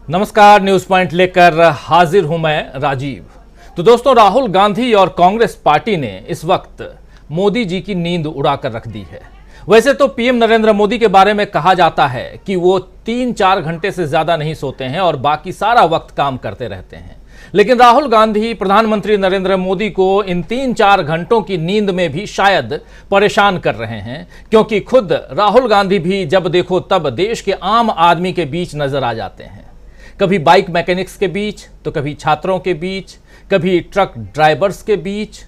नमस्कार, news point लेकर हाजिर हूं मैं राजीव। तो दोस्तों, राहुल गांधी और कांग्रेस पार्टी ने इस वक्त मोदी जी की नींद उड़ाकर रख दी है। वैसे तो पीएम नरेंद्र मोदी के बारे में कहा जाता है कि वो 3-4 घंटे से ज्यादा नहीं सोते हैं और बाकी सारा वक्त काम करते रहते हैं, लेकिन राहुल गांधी प्रधानमंत्री नरेंद्र मोदी को इन 3-4 घंटों की नींद में भी शायद परेशान कर रहे हैं, क्योंकि खुद राहुल गांधी भी जब देखो तब देश के आम आदमी के बीच नजर आ जाते हैं। कभी बाइक मैकेनिक्स के बीच, तो कभी छात्रों के बीच, कभी ट्रक ड्राइवर्स के बीच,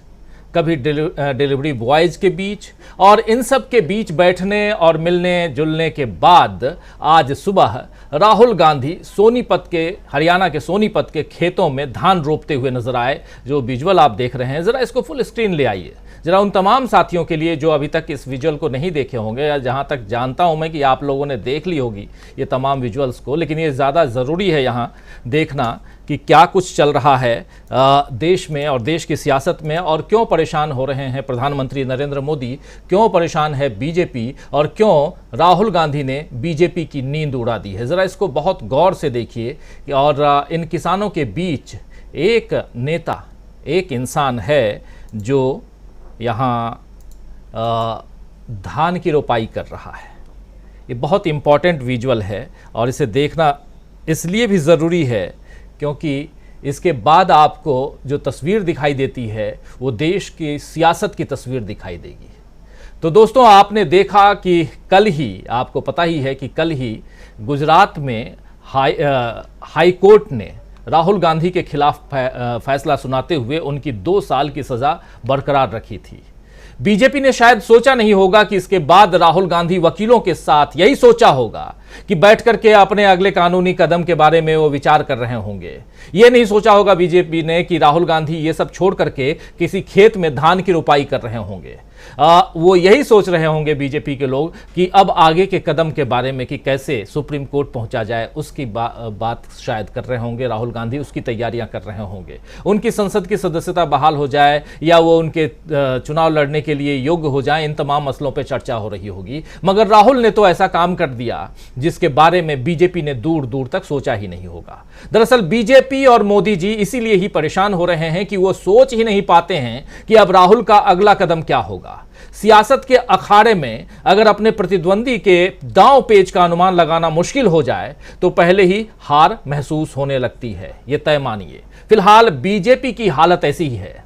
कभी डिलीवरी बॉयज के बीच, और इन सब के बीच बैठने और मिलने जुलने के बाद आज सुबह राहुल गांधी सोनीपत के, हरियाणा के सोनीपत के खेतों में धान रोपते हुए नजर आए। जो विजुअल आप देख रहे हैं, जरा इसको फुल स्क्रीन ले आइए, जरा उन तमाम साथियों के लिए जो अभी तक इस विजुअल को नहीं देखे होंगे, या जहां तक जानता हूं मैं कि आप लोगों ने देख ली होगी ये तमाम विजुअल्स को, लेकिन ये ज़्यादा ज़रूरी है यहाँ देखना कि क्या कुछ चल रहा है देश में और देश की सियासत में, और क्यों परेशान हो रहे हैं प्रधानमंत्री नरेंद्र मोदी, क्यों परेशान है बीजेपी, और क्यों राहुल गांधी ने बीजेपी की नींद उड़ा दी है। ज़रा इसको बहुत गौर से देखिए। और इन किसानों के बीच एक नेता, एक इंसान है जो यहाँ धान की रोपाई कर रहा है। ये बहुत इम्पॉर्टेंट विजुअल है और इसे देखना इसलिए भी ज़रूरी है क्योंकि इसके बाद आपको जो तस्वीर दिखाई देती है वो देश की सियासत की तस्वीर दिखाई देगी। तो दोस्तों, आपने देखा कि कल ही, आपको पता ही है कि कल ही गुजरात में हाई कोर्ट ने राहुल गांधी के खिलाफ फैसला सुनाते हुए उनकी 2 साल की सजा बरकरार रखी थी। बीजेपी ने शायद सोचा नहीं होगा कि इसके बाद राहुल गांधी वकीलों के साथ यही सोचा होगा कि बैठ करके अपने अगले कानूनी कदम के बारे में वो विचार कर रहे होंगे। ये नहीं सोचा होगा बीजेपी ने कि राहुल गांधी ये सब छोड़ करके किसी खेत में धान की रोपाई कर रहे होंगे। वो यही सोच रहे होंगे बीजेपी के लोग कि अब आगे के कदम के बारे में कि कैसे सुप्रीम कोर्ट पहुंचा जाए, उसकी बात शायद कर रहे होंगे राहुल गांधी, उसकी तैयारियां कर रहे होंगे। उनकी संसद की सदस्यता बहाल हो जाए या वो उनके चुनाव लड़ने के लिए योग्य हो जाए, इन तमाम मसलों पर चर्चा हो रही होगी। मगर राहुल ने तो ऐसा काम कर दिया जिसके बारे में बीजेपी ने दूर दूर तक सोचा ही नहीं होगा। दरअसल बीजेपी और मोदी जी इसीलिए ही परेशान हो रहे हैं कि वो सोच ही नहीं पाते हैं कि अब राहुल का अगला कदम क्या होगा। सियासत के अखाड़े में अगर अपने प्रतिद्वंदी के दांव पेच का अनुमान लगाना मुश्किल हो जाए तो पहले ही हार महसूस होने लगती है, ये तय मानिए। फिलहाल बीजेपी की हालत ऐसी ही है।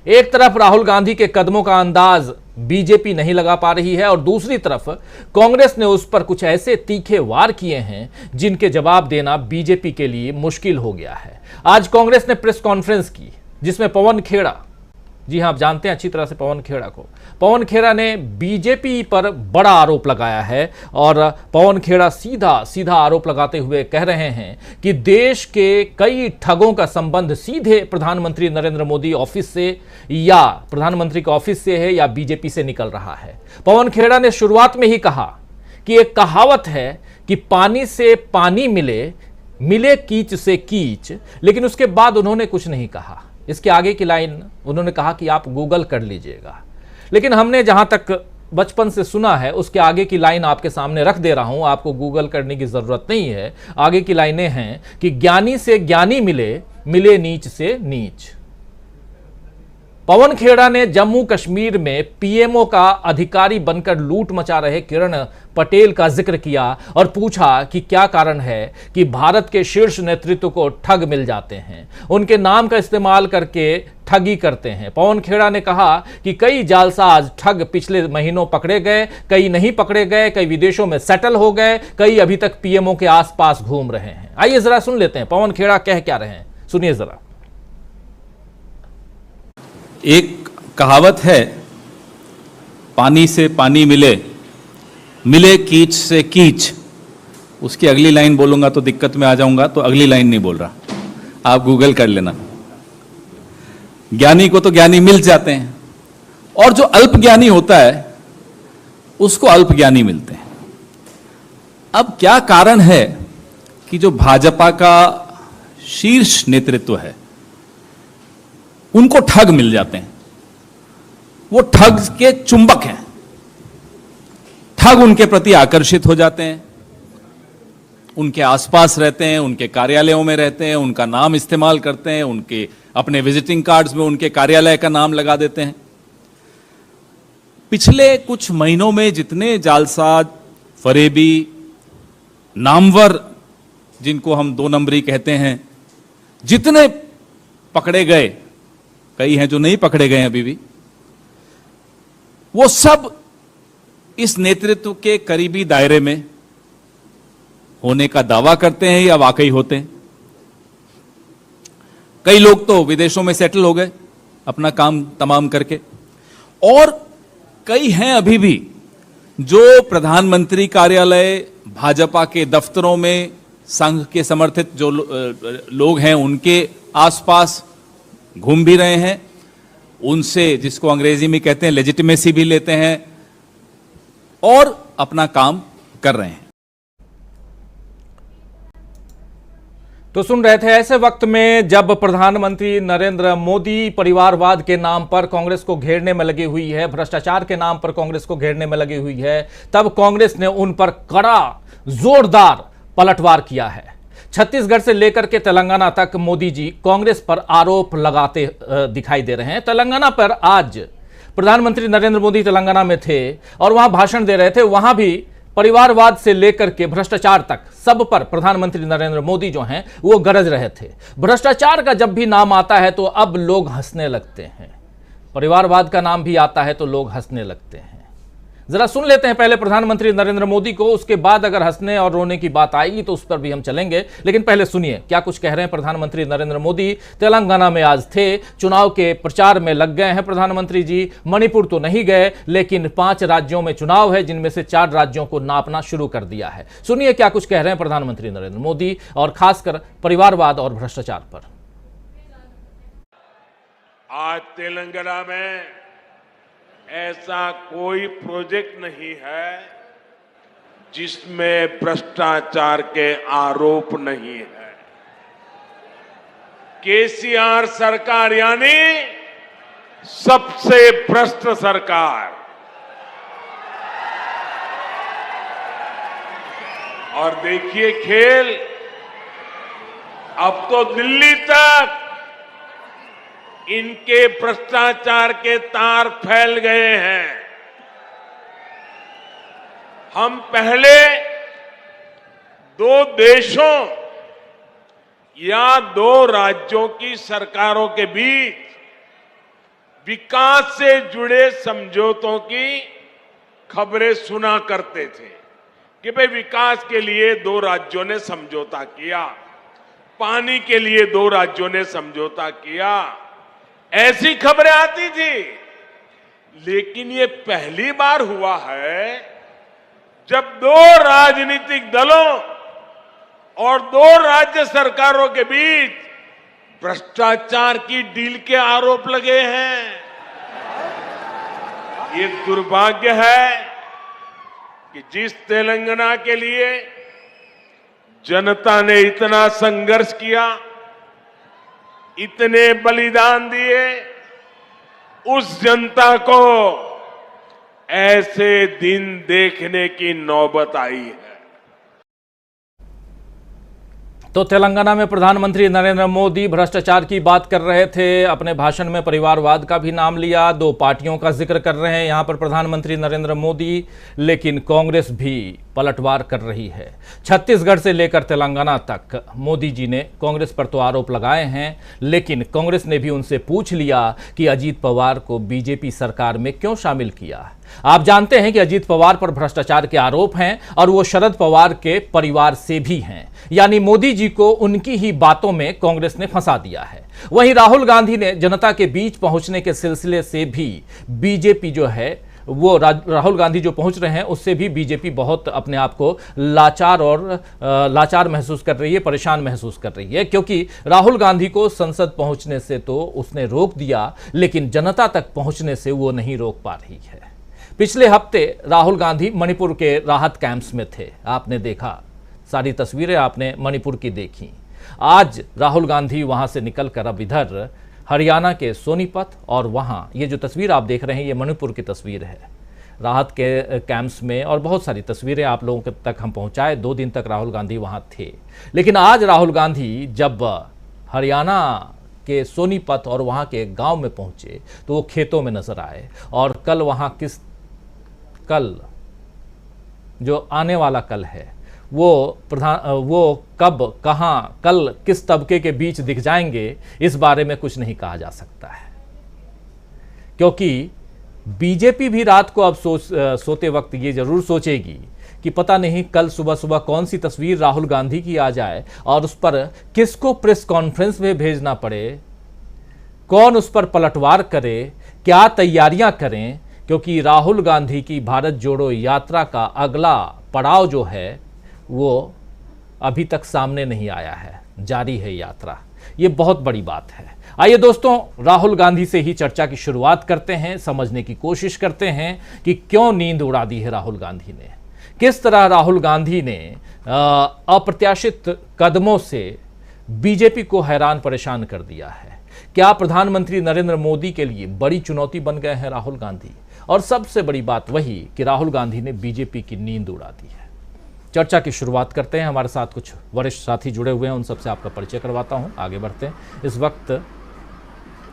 एक तरफ राहुल गांधी के कदमों का अंदाज बीजेपी नहीं लगा पा रही है और दूसरी तरफ कांग्रेस ने उस पर कुछ ऐसे तीखे वार किए हैं जिनके जवाब देना बीजेपी के लिए मुश्किल हो गया है। आज कांग्रेस ने प्रेस कॉन्फ्रेंस की जिसमें पवन खेड़ा, जी हाँ, आप जानते हैं अच्छी तरह से पवन खेड़ा को, पवन खेड़ा ने बीजेपी पर बड़ा आरोप लगाया है। और पवन खेड़ा सीधा सीधा आरोप लगाते हुए कह रहे हैं कि देश के कई ठगों का संबंध सीधे प्रधानमंत्री नरेंद्र मोदी ऑफिस से, या प्रधानमंत्री के ऑफिस से है, या बीजेपी से निकल रहा है। पवन खेड़ा ने शुरुआत में ही कहा कि एक कहावत है कि पानी से पानी मिले, मिले कीच से कीच, लेकिन उसके बाद उन्होंने कुछ नहीं कहा। इसके आगे की लाइन उन्होंने कहा कि आप गूगल कर लीजिएगा, लेकिन हमने जहां तक बचपन से सुना है उसके आगे की लाइन आपके सामने रख दे रहा हूं, आपको गूगल करने की जरूरत नहीं है। आगे की लाइनें हैं कि ज्ञानी से ज्ञानी मिले, मिले नीच से नीच। पवन खेड़ा ने जम्मू कश्मीर में पीएमओ का अधिकारी बनकर लूट मचा रहे किरण पटेल का जिक्र किया और पूछा कि क्या कारण है कि भारत के शीर्ष नेतृत्व को ठग मिल जाते हैं, उनके नाम का इस्तेमाल करके ठगी करते हैं। पवन खेड़ा ने कहा कि कई जालसाज ठग पिछले महीनों पकड़े गए, कई नहीं पकड़े गए, कई विदेशों में सेटल हो गए, कई अभी तक पीएमओ के आसपास घूम रहे हैं। आइए जरा सुन लेते हैं पवन खेड़ा कह क्या रहे हैं, सुनिए जरा। एक कहावत है, पानी से पानी मिले, मिले कीच से कीच। उसकी अगली लाइन बोलूंगा तो दिक्कत में आ जाऊंगा, तो अगली लाइन नहीं बोल रहा, आप गूगल कर लेना। ज्ञानी को तो ज्ञानी मिल जाते हैं और जो अल्प ज्ञानी होता है उसको अल्प ज्ञानी मिलते हैं। अब क्या कारण है कि जो भाजपा का शीर्ष नेतृत्व है उनको ठग मिल जाते हैं, वो ठग के चुंबक हैं, ठग उनके प्रति आकर्षित हो जाते हैं उनके आसपास रहते हैं, उनके कार्यालयों में रहते हैं, उनका नाम इस्तेमाल करते हैं, उनके अपने विजिटिंग कार्ड्स में उनके कार्यालय का नाम लगा देते हैं। पिछले कुछ महीनों में जितने जालसाज, फरेबी, नामवर जिनको हम 2 नंबरी कहते हैं, जितने पकड़े गए, कई हैं जो नहीं पकड़े गए अभी भी, वो सब इस नेतृत्व के करीबी दायरे में होने का दावा करते हैं या वाकई होते हैं। कई लोग तो विदेशों में सेटल हो गए अपना काम तमाम करके, और कई हैं अभी भी जो प्रधानमंत्री कार्यालय, भाजपा के दफ्तरों में, संघ के समर्थित जो लोग हैं उनके आसपास घूम भी रहे हैं, उनसे, जिसको अंग्रेजी में कहते हैं, लेजिटिमेसी भी लेते हैं और अपना काम कर रहे हैं। तो सुन रहे थे, ऐसे वक्त में जब प्रधानमंत्री नरेंद्र मोदी परिवारवाद के नाम पर कांग्रेस को घेरने में लगी हुई है, भ्रष्टाचार के नाम पर कांग्रेस को घेरने में लगी हुई है, तब कांग्रेस ने उन पर कड़ा, जोरदार पलटवार किया है। छत्तीसगढ़ से लेकर के तेलंगाना तक मोदी जी कांग्रेस पर आरोप लगाते दिखाई दे रहे हैं। तेलंगाना पर आज प्रधानमंत्री नरेंद्र मोदी तेलंगाना में थे और वहां भाषण दे रहे थे। वहां भी परिवारवाद से लेकर के भ्रष्टाचार तक सब पर प्रधानमंत्री नरेंद्र मोदी जो हैं वो गरज रहे थे। भ्रष्टाचार का जब भी नाम आता है तो अब लोग हंसने लगते हैं, परिवारवाद का नाम भी आता है तो लोग हंसने लगते हैं। जरा सुन लेते हैं पहले प्रधानमंत्री नरेंद्र मोदी को, उसके बाद अगर हंसने और रोने की बात आएगी तो उस पर भी हम चलेंगे। लेकिन पहले सुनिए क्या कुछ कह रहे हैं प्रधानमंत्री नरेंद्र मोदी। तेलंगाना में आज थे, चुनाव के प्रचार में लग गए हैं प्रधानमंत्री जी। मणिपुर तो नहीं गए, लेकिन 5 राज्यों में चुनाव है, जिनमें से 4 राज्यों को नापना शुरू कर दिया है। सुनिए क्या कुछ कह रहे हैं प्रधानमंत्री नरेंद्र मोदी, और खासकर परिवारवाद और भ्रष्टाचार पर। आज तेलंगाना में ऐसा कोई प्रोजेक्ट नहीं है जिसमें भ्रष्टाचार के आरोप नहीं है। केसीआर सरकार यानी सबसे भ्रष्ट सरकार, और देखिए खेल, अब तो दिल्ली तक इनके भ्रष्टाचार के तार फैल गए हैं। हम पहले 2 देशों या 2 राज्यों की सरकारों के बीच विकास से जुड़े समझौतों की खबरें सुना करते थे कि भाई विकास के लिए 2 राज्यों ने समझौता किया, पानी के लिए 2 राज्यों ने समझौता किया, ऐसी खबरें आती थी। लेकिन ये पहली बार हुआ है जब 2 राजनीतिक दलों और 2 राज्य सरकारों के बीच भ्रष्टाचार की डील के आरोप लगे हैं। ये दुर्भाग्य है कि जिस तेलंगाना के लिए जनता ने इतना संघर्ष किया, इतने बलिदान दिए, उस जनता को ऐसे दिन देखने की नौबत आई है। तो तेलंगाना में प्रधानमंत्री नरेंद्र मोदी भ्रष्टाचार की बात कर रहे थे, अपने भाषण में परिवारवाद का भी नाम लिया, 2 पार्टियों का जिक्र कर रहे हैं यहां पर प्रधानमंत्री नरेंद्र मोदी। लेकिन कांग्रेस भी पलटवार कर रही है। छत्तीसगढ़ से लेकर तेलंगाना तक मोदी जी ने कांग्रेस पर तो आरोप लगाए हैं, लेकिन कांग्रेस ने भी उनसे पूछ लिया कि अजीत पवार को बीजेपी सरकार में क्यों शामिल किया। आप जानते हैं कि अजीत पवार पर भ्रष्टाचार के आरोप हैं और वो शरद पवार के परिवार से भी हैं, यानी मोदी जी को उनकी ही बातों में कांग्रेस ने फंसा दिया है। वहीं राहुल गांधी ने जनता के बीच पहुंचने के सिलसिले से भी बीजेपी जो है वो राहुल गांधी जो पहुंच रहे हैं उससे भी बीजेपी बहुत अपने आप को लाचार महसूस कर रही है, परेशान महसूस कर रही है, क्योंकि राहुल गांधी को संसद पहुंचने से तो उसने रोक दिया, लेकिन जनता तक पहुंचने से वो नहीं रोक पा रही है। पिछले हफ्ते राहुल गांधी मणिपुर के राहत कैंप्स में थे, आपने देखा, सारी तस्वीरें आपने मणिपुर की देखी। आज राहुल गांधी वहां से निकलकर अब इधर हरियाणा के सोनीपत, और वहां ये जो तस्वीर आप देख रहे हैं ये मणिपुर की तस्वीर है। राहत के कैंप्स में, और बहुत सारी तस्वीरें आप लोगों तक हम पहुंचाए। 2 दिन तक राहुल गांधी वहां थे। लेकिन आज राहुल गांधी जब हरियाणा के सोनीपत और वहाँ के गांव में पहुँचे तो वो खेतों में नज़र आए। और कल वहाँ कल जो आने वाला कल है वो कब कहाँ कल किस तबके के बीच दिख जाएंगे, इस बारे में कुछ नहीं कहा जा सकता है। क्योंकि बीजेपी भी रात को अब सोते वक्त ये जरूर सोचेगी कि पता नहीं कल सुबह सुबह कौन सी तस्वीर राहुल गांधी की आ जाए और उस पर किसको प्रेस कॉन्फ्रेंस में भेजना पड़े, कौन उस पर पलटवार करे, क्या तैयारियां करें। क्योंकि राहुल गांधी की भारत जोड़ो यात्रा का अगला पड़ाव जो है वो अभी तक सामने नहीं आया है, जारी है यात्रा। ये बहुत बड़ी बात है। आइए दोस्तों, राहुल गांधी से ही चर्चा की शुरुआत करते हैं, समझने की कोशिश करते हैं कि क्यों नींद उड़ा दी है राहुल गांधी ने, किस तरह राहुल गांधी ने अप्रत्याशित कदमों से बीजेपी को हैरान परेशान कर दिया है। क्या प्रधानमंत्री नरेंद्र मोदी के लिए बड़ी चुनौती बन गए हैं राहुल गांधी, और सबसे बड़ी बात वही कि राहुल गांधी ने बीजेपी की नींद उड़ा दी है। चर्चा की शुरुआत करते हैं। हमारे साथ कुछ वरिष्ठ साथी जुड़े हुए हैं, उन सबसे आपका परिचय करवाता हूं। आगे बढ़ते हैं। इस वक्त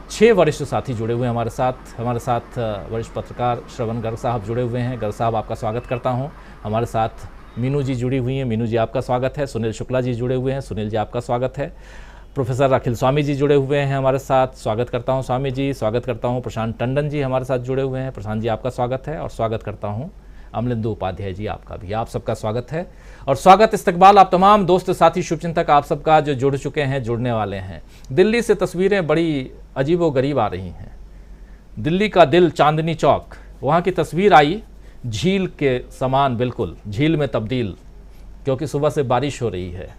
6 वरिष्ठ साथी जुड़े हुए हैं हमारे साथ वरिष्ठ पत्रकार श्रवण गर्ग साहब जुड़े हुए हैं। गर्ग साहब, आपका स्वागत करता हूं। हमारे साथ मीनू जी जुड़ी हुई हैं। मीनू जी, आपका स्वागत है। सुनील शुक्ला जी जुड़े हुए हैं। सुनील जी, आपका स्वागत है। प्रोफेसर अखिल स्वामी जी जुड़े हुए हैं हमारे साथ, स्वागत करता हूं स्वामी जी। स्वागत करता हूं प्रशांत टंडन जी हमारे साथ जुड़े हुए हैं। प्रशांत जी, आपका स्वागत है। और स्वागत करता हूं अमलेंदु उपाध्याय जी, आपका भी, आप सबका स्वागत है। और स्वागत इस्तकबाल आप तमाम दोस्त साथी शुभचिंतक आप सबका जो जुड़ चुके हैं, जुड़ने वाले हैं। दिल्ली से तस्वीरें बड़ी अजीबोगरीब आ रही हैं। दिल्ली का दिल चांदनी चौक, वहाँ की तस्वीर आई झील के समान, बिल्कुल झील में तब्दील, क्योंकि सुबह से बारिश हो रही है।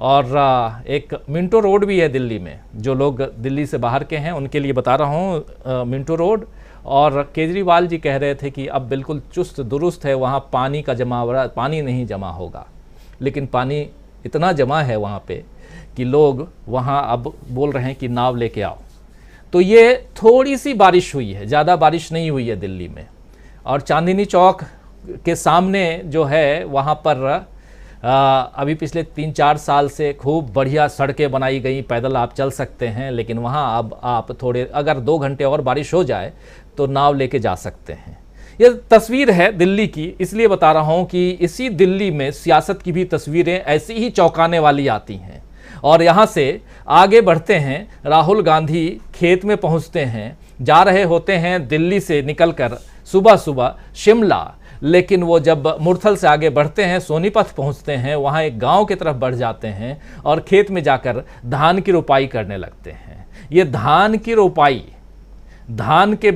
और एक मिंटो रोड भी है दिल्ली में। जो लोग दिल्ली से बाहर के हैं उनके लिए बता रहा हूँ, मिंटो रोड। और केजरीवाल जी कह रहे थे कि अब बिल्कुल चुस्त दुरुस्त है, वहाँ पानी का जमावड़ा, पानी नहीं जमा होगा। लेकिन पानी इतना जमा है वहाँ पे कि लोग वहाँ अब बोल रहे हैं कि नाव लेके आओ। तो ये थोड़ी सी बारिश हुई है, ज़्यादा बारिश नहीं हुई है दिल्ली में। और चांदनी चौक के सामने जो है वहाँ पर अभी पिछले 3-4 साल से खूब बढ़िया सड़कें बनाई गई, पैदल आप चल सकते हैं। लेकिन वहाँ अब आप थोड़े, अगर 2 घंटे और बारिश हो जाए तो नाव लेके जा सकते हैं। ये तस्वीर है दिल्ली की, इसलिए बता रहा हूँ कि इसी दिल्ली में सियासत की भी तस्वीरें ऐसी ही चौंकाने वाली आती हैं। और यहाँ से आगे बढ़ते हैं, राहुल गांधी खेत में पहुँचते हैं, जा रहे होते हैं दिल्ली से निकलकर सुबह सुबह शिमला। लेकिन वो जब मुरथल से आगे बढ़ते हैं, सोनीपत पहुंचते हैं, वहाँ एक गांव की तरफ बढ़ जाते हैं और खेत में जाकर धान की रोपाई करने लगते हैं। ये धान की रोपाई, धान के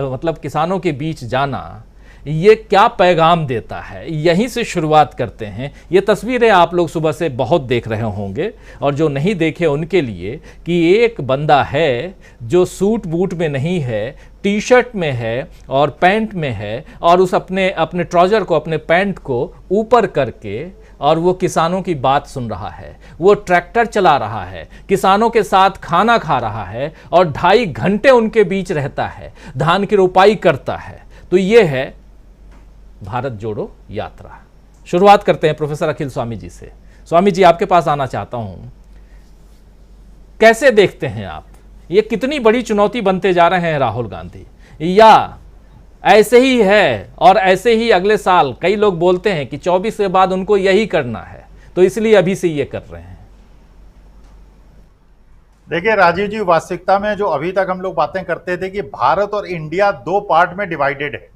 मतलब किसानों के बीच जाना, ये क्या पैगाम देता है, यहीं से शुरुआत करते हैं। ये तस्वीरें आप लोग सुबह से बहुत देख रहे होंगे, और जो नहीं देखे उनके लिए कि एक बंदा है जो सूट बूट में नहीं है, टी शर्ट में है और पैंट में है, और उस अपने ट्राउजर को, अपने पैंट को ऊपर करके, और वो किसानों की बात सुन रहा है, वो ट्रैक्टर चला रहा है, किसानों के साथ खाना खा रहा है और 2.5 घंटे उनके बीच रहता है, धान की रोपाई करता है। तो ये है भारत जोड़ो यात्रा। शुरुआत करते हैं प्रोफेसर अखिल स्वामी जी से। स्वामी जी, आपके पास आना चाहता हूं, कैसे देखते हैं आप, ये कितनी बड़ी चुनौती बनते जा रहे हैं राहुल गांधी, या ऐसे ही है और ऐसे ही अगले साल? कई लोग बोलते हैं कि 24 के बाद उनको यही करना है, तो इसलिए अभी से ये कर रहे हैं। देखिए राजीव जी, वास्तविकता में जो अभी तक हम लोग बातें करते थे कि भारत और इंडिया 2 पार्ट में डिवाइडेड है,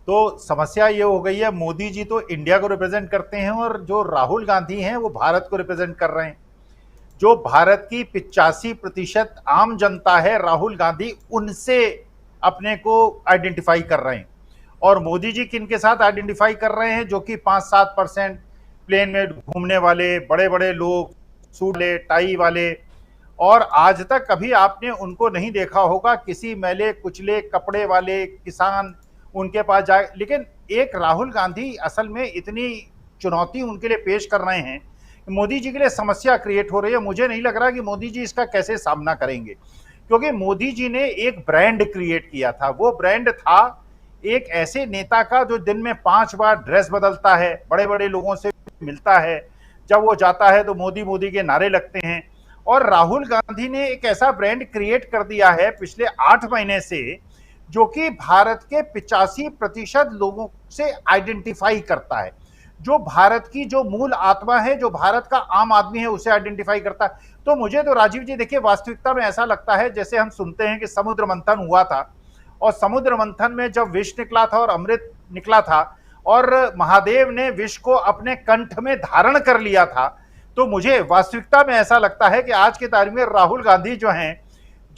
तो समस्या ये हो गई है, मोदी जी तो इंडिया को रिप्रेजेंट करते हैं और जो राहुल गांधी हैं वो भारत को रिप्रेजेंट कर रहे हैं। जो भारत की 85% आम जनता है, राहुल गांधी उनसे अपने को आइडेंटिफाई कर रहे हैं। और मोदी जी किन के साथ आइडेंटिफाई कर रहे हैं? जो कि 5-7% प्लेन में घूमने वाले बड़े बड़े लोग, सूट ले टाई वाले, और आज तक कभी आपने उनको नहीं देखा होगा किसी मैले कुचले कपड़े वाले किसान उनके पास जाए। लेकिन एक राहुल गांधी असल में इतनी चुनौती उनके लिए पेश कर रहे हैं, मोदी जी के लिए समस्या क्रिएट हो रही है। मुझे नहीं लग रहा कि मोदी जी इसका कैसे सामना करेंगे, क्योंकि मोदी जी ने एक ब्रांड क्रिएट किया था। वो ब्रांड था एक ऐसे नेता का जो दिन में 5 बार ड्रेस बदलता है, बड़े बड़े लोगों से मिलता है, जब वो जाता है तो मोदी मोदी के नारे लगते हैं। और राहुल गांधी ने एक ऐसा ब्रांड क्रिएट कर दिया है पिछले 8 महीने से, जो कि भारत के 85% लोगों से आइडेंटिफाई करता है, जो भारत की जो मूल आत्मा है, जो भारत का आम आदमी है, उसे आइडेंटिफाई करता है। तो मुझे तो राजीव जी देखिए, वास्तविकता में ऐसा लगता है जैसे हम सुनते हैं कि समुद्र मंथन हुआ था, और समुद्र मंथन में जब विष निकला था और अमृत निकला था और महादेव ने विष को अपने कंठ में धारण कर लिया था, तो मुझे वास्तविकता में ऐसा लगता है कि आज की तारीख में राहुल गांधी जो हैं,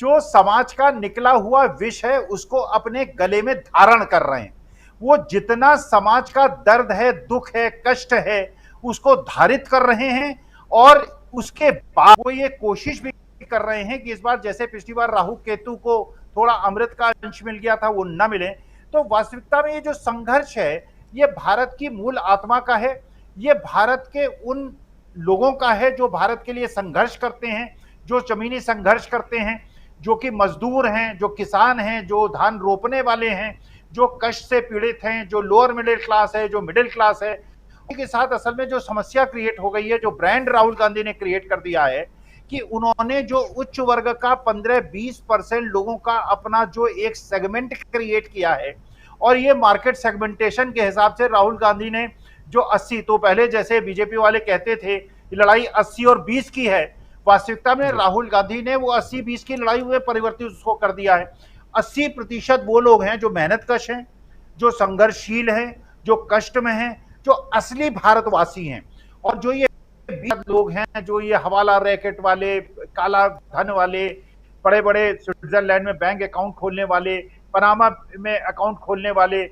जो समाज का निकला हुआ विष है उसको अपने गले में धारण कर रहे हैं। वो जितना समाज का दर्द है, दुख है, कष्ट है, उसको धारित कर रहे हैं। और उसके बाद वो ये कोशिश भी कर रहे हैं कि इस बार जैसे पिछली बार राहु केतु को थोड़ा अमृत का अंश मिल गया था, वो न मिले। तो वास्तविकता में ये जो संघर्ष है, ये भारत की मूल आत्मा का है, ये भारत के उन लोगों का है जो भारत के लिए संघर्ष करते हैं, जो जमीनी संघर्ष करते हैं, जो कि मजदूर हैं, जो किसान हैं, जो धान रोपने वाले हैं, जो कष्ट से पीड़ित हैं, जो लोअर मिडिल क्लास है, जो मिडिल क्लास है। के साथ असल में जो समस्या क्रिएट हो गई है, जो ब्रांड राहुल गांधी ने क्रिएट कर दिया है कि उन्होंने जो उच्च वर्ग का 15-20% लोगों का अपना जो एक सेगमेंट क्रिएट किया है, और ये मार्केट सेगमेंटेशन के हिसाब से राहुल गांधी ने जो 80, तो पहले जैसे बीजेपी वाले कहते थे लड़ाई 80 और 20 की है, वास्तविकता में राहुल गांधी ने वो 80-20 की लड़ाई में परिवर्तित उसको कर दिया है। 80% वो लोग हैं जो मेहनतकश हैं, जो संघर्षशील हैं, जो कष्ट में हैं, जो असली भारतवासी हैं। और जो ये लोग हैं, जो ये हवाला रैकेट वाले, काला धन वाले, बड़े बड़े स्विट्जरलैंड में बैंक अकाउंट खोलने वाले, पनामा में अकाउंट खोलने वाले,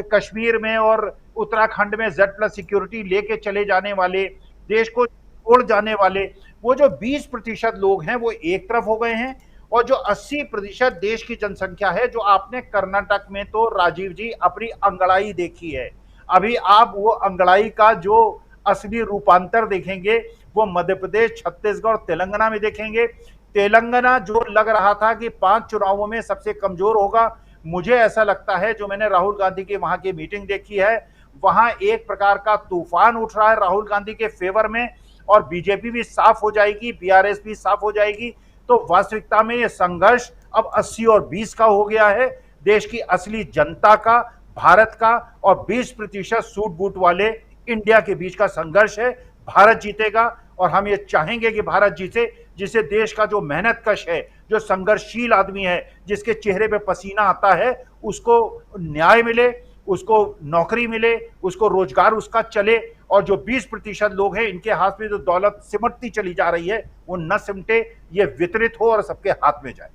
कश्मीर में और उत्तराखंड में Z+ सिक्योरिटी लेके चले जाने वाले, देश को छोड़ जाने वाले, वो जो 20% लोग हैं वो एक तरफ हो गए हैं। और जो 80% देश की जनसंख्या है, जो आपने कर्नाटक में तो राजीव जी अपनी अंगड़ाई देखी है, अभी आप वो अंगड़ाई का जो असली रूपांतर देखेंगे वो मध्य प्रदेश, छत्तीसगढ़, तेलंगाना में देखेंगे। तेलंगाना जो लग रहा था कि 5 चुनावों में सबसे कमजोर होगा, मुझे ऐसा लगता है, जो मैंने राहुल गांधी की वहां की मीटिंग देखी है, वहां एक प्रकार का तूफान उठ रहा है राहुल गांधी के फेवर में, और बीजेपी भी साफ हो जाएगी, BRS भी साफ हो जाएगी। तो वास्तविकता में ये संघर्ष अब 80 और 20 का हो गया है, देश की असली जनता का, भारत का, और 20% सूट बूट वाले इंडिया के बीच का संघर्ष है। भारत जीतेगा, और हम ये चाहेंगे कि भारत जीते, जिसे देश का जो मेहनतकश है, जो संघर्षशील आदमी है, जिसके चेहरे पे पसीना आता है, उसको न्याय मिले, उसको नौकरी मिले, उसको रोजगार उसका चले। और जो 20% लोग हैं, इनके हाथ में जो दौलत सिमटती चली जा रही है, वो न सिमटे, ये वितरित हो और सबके हाथ में जाए।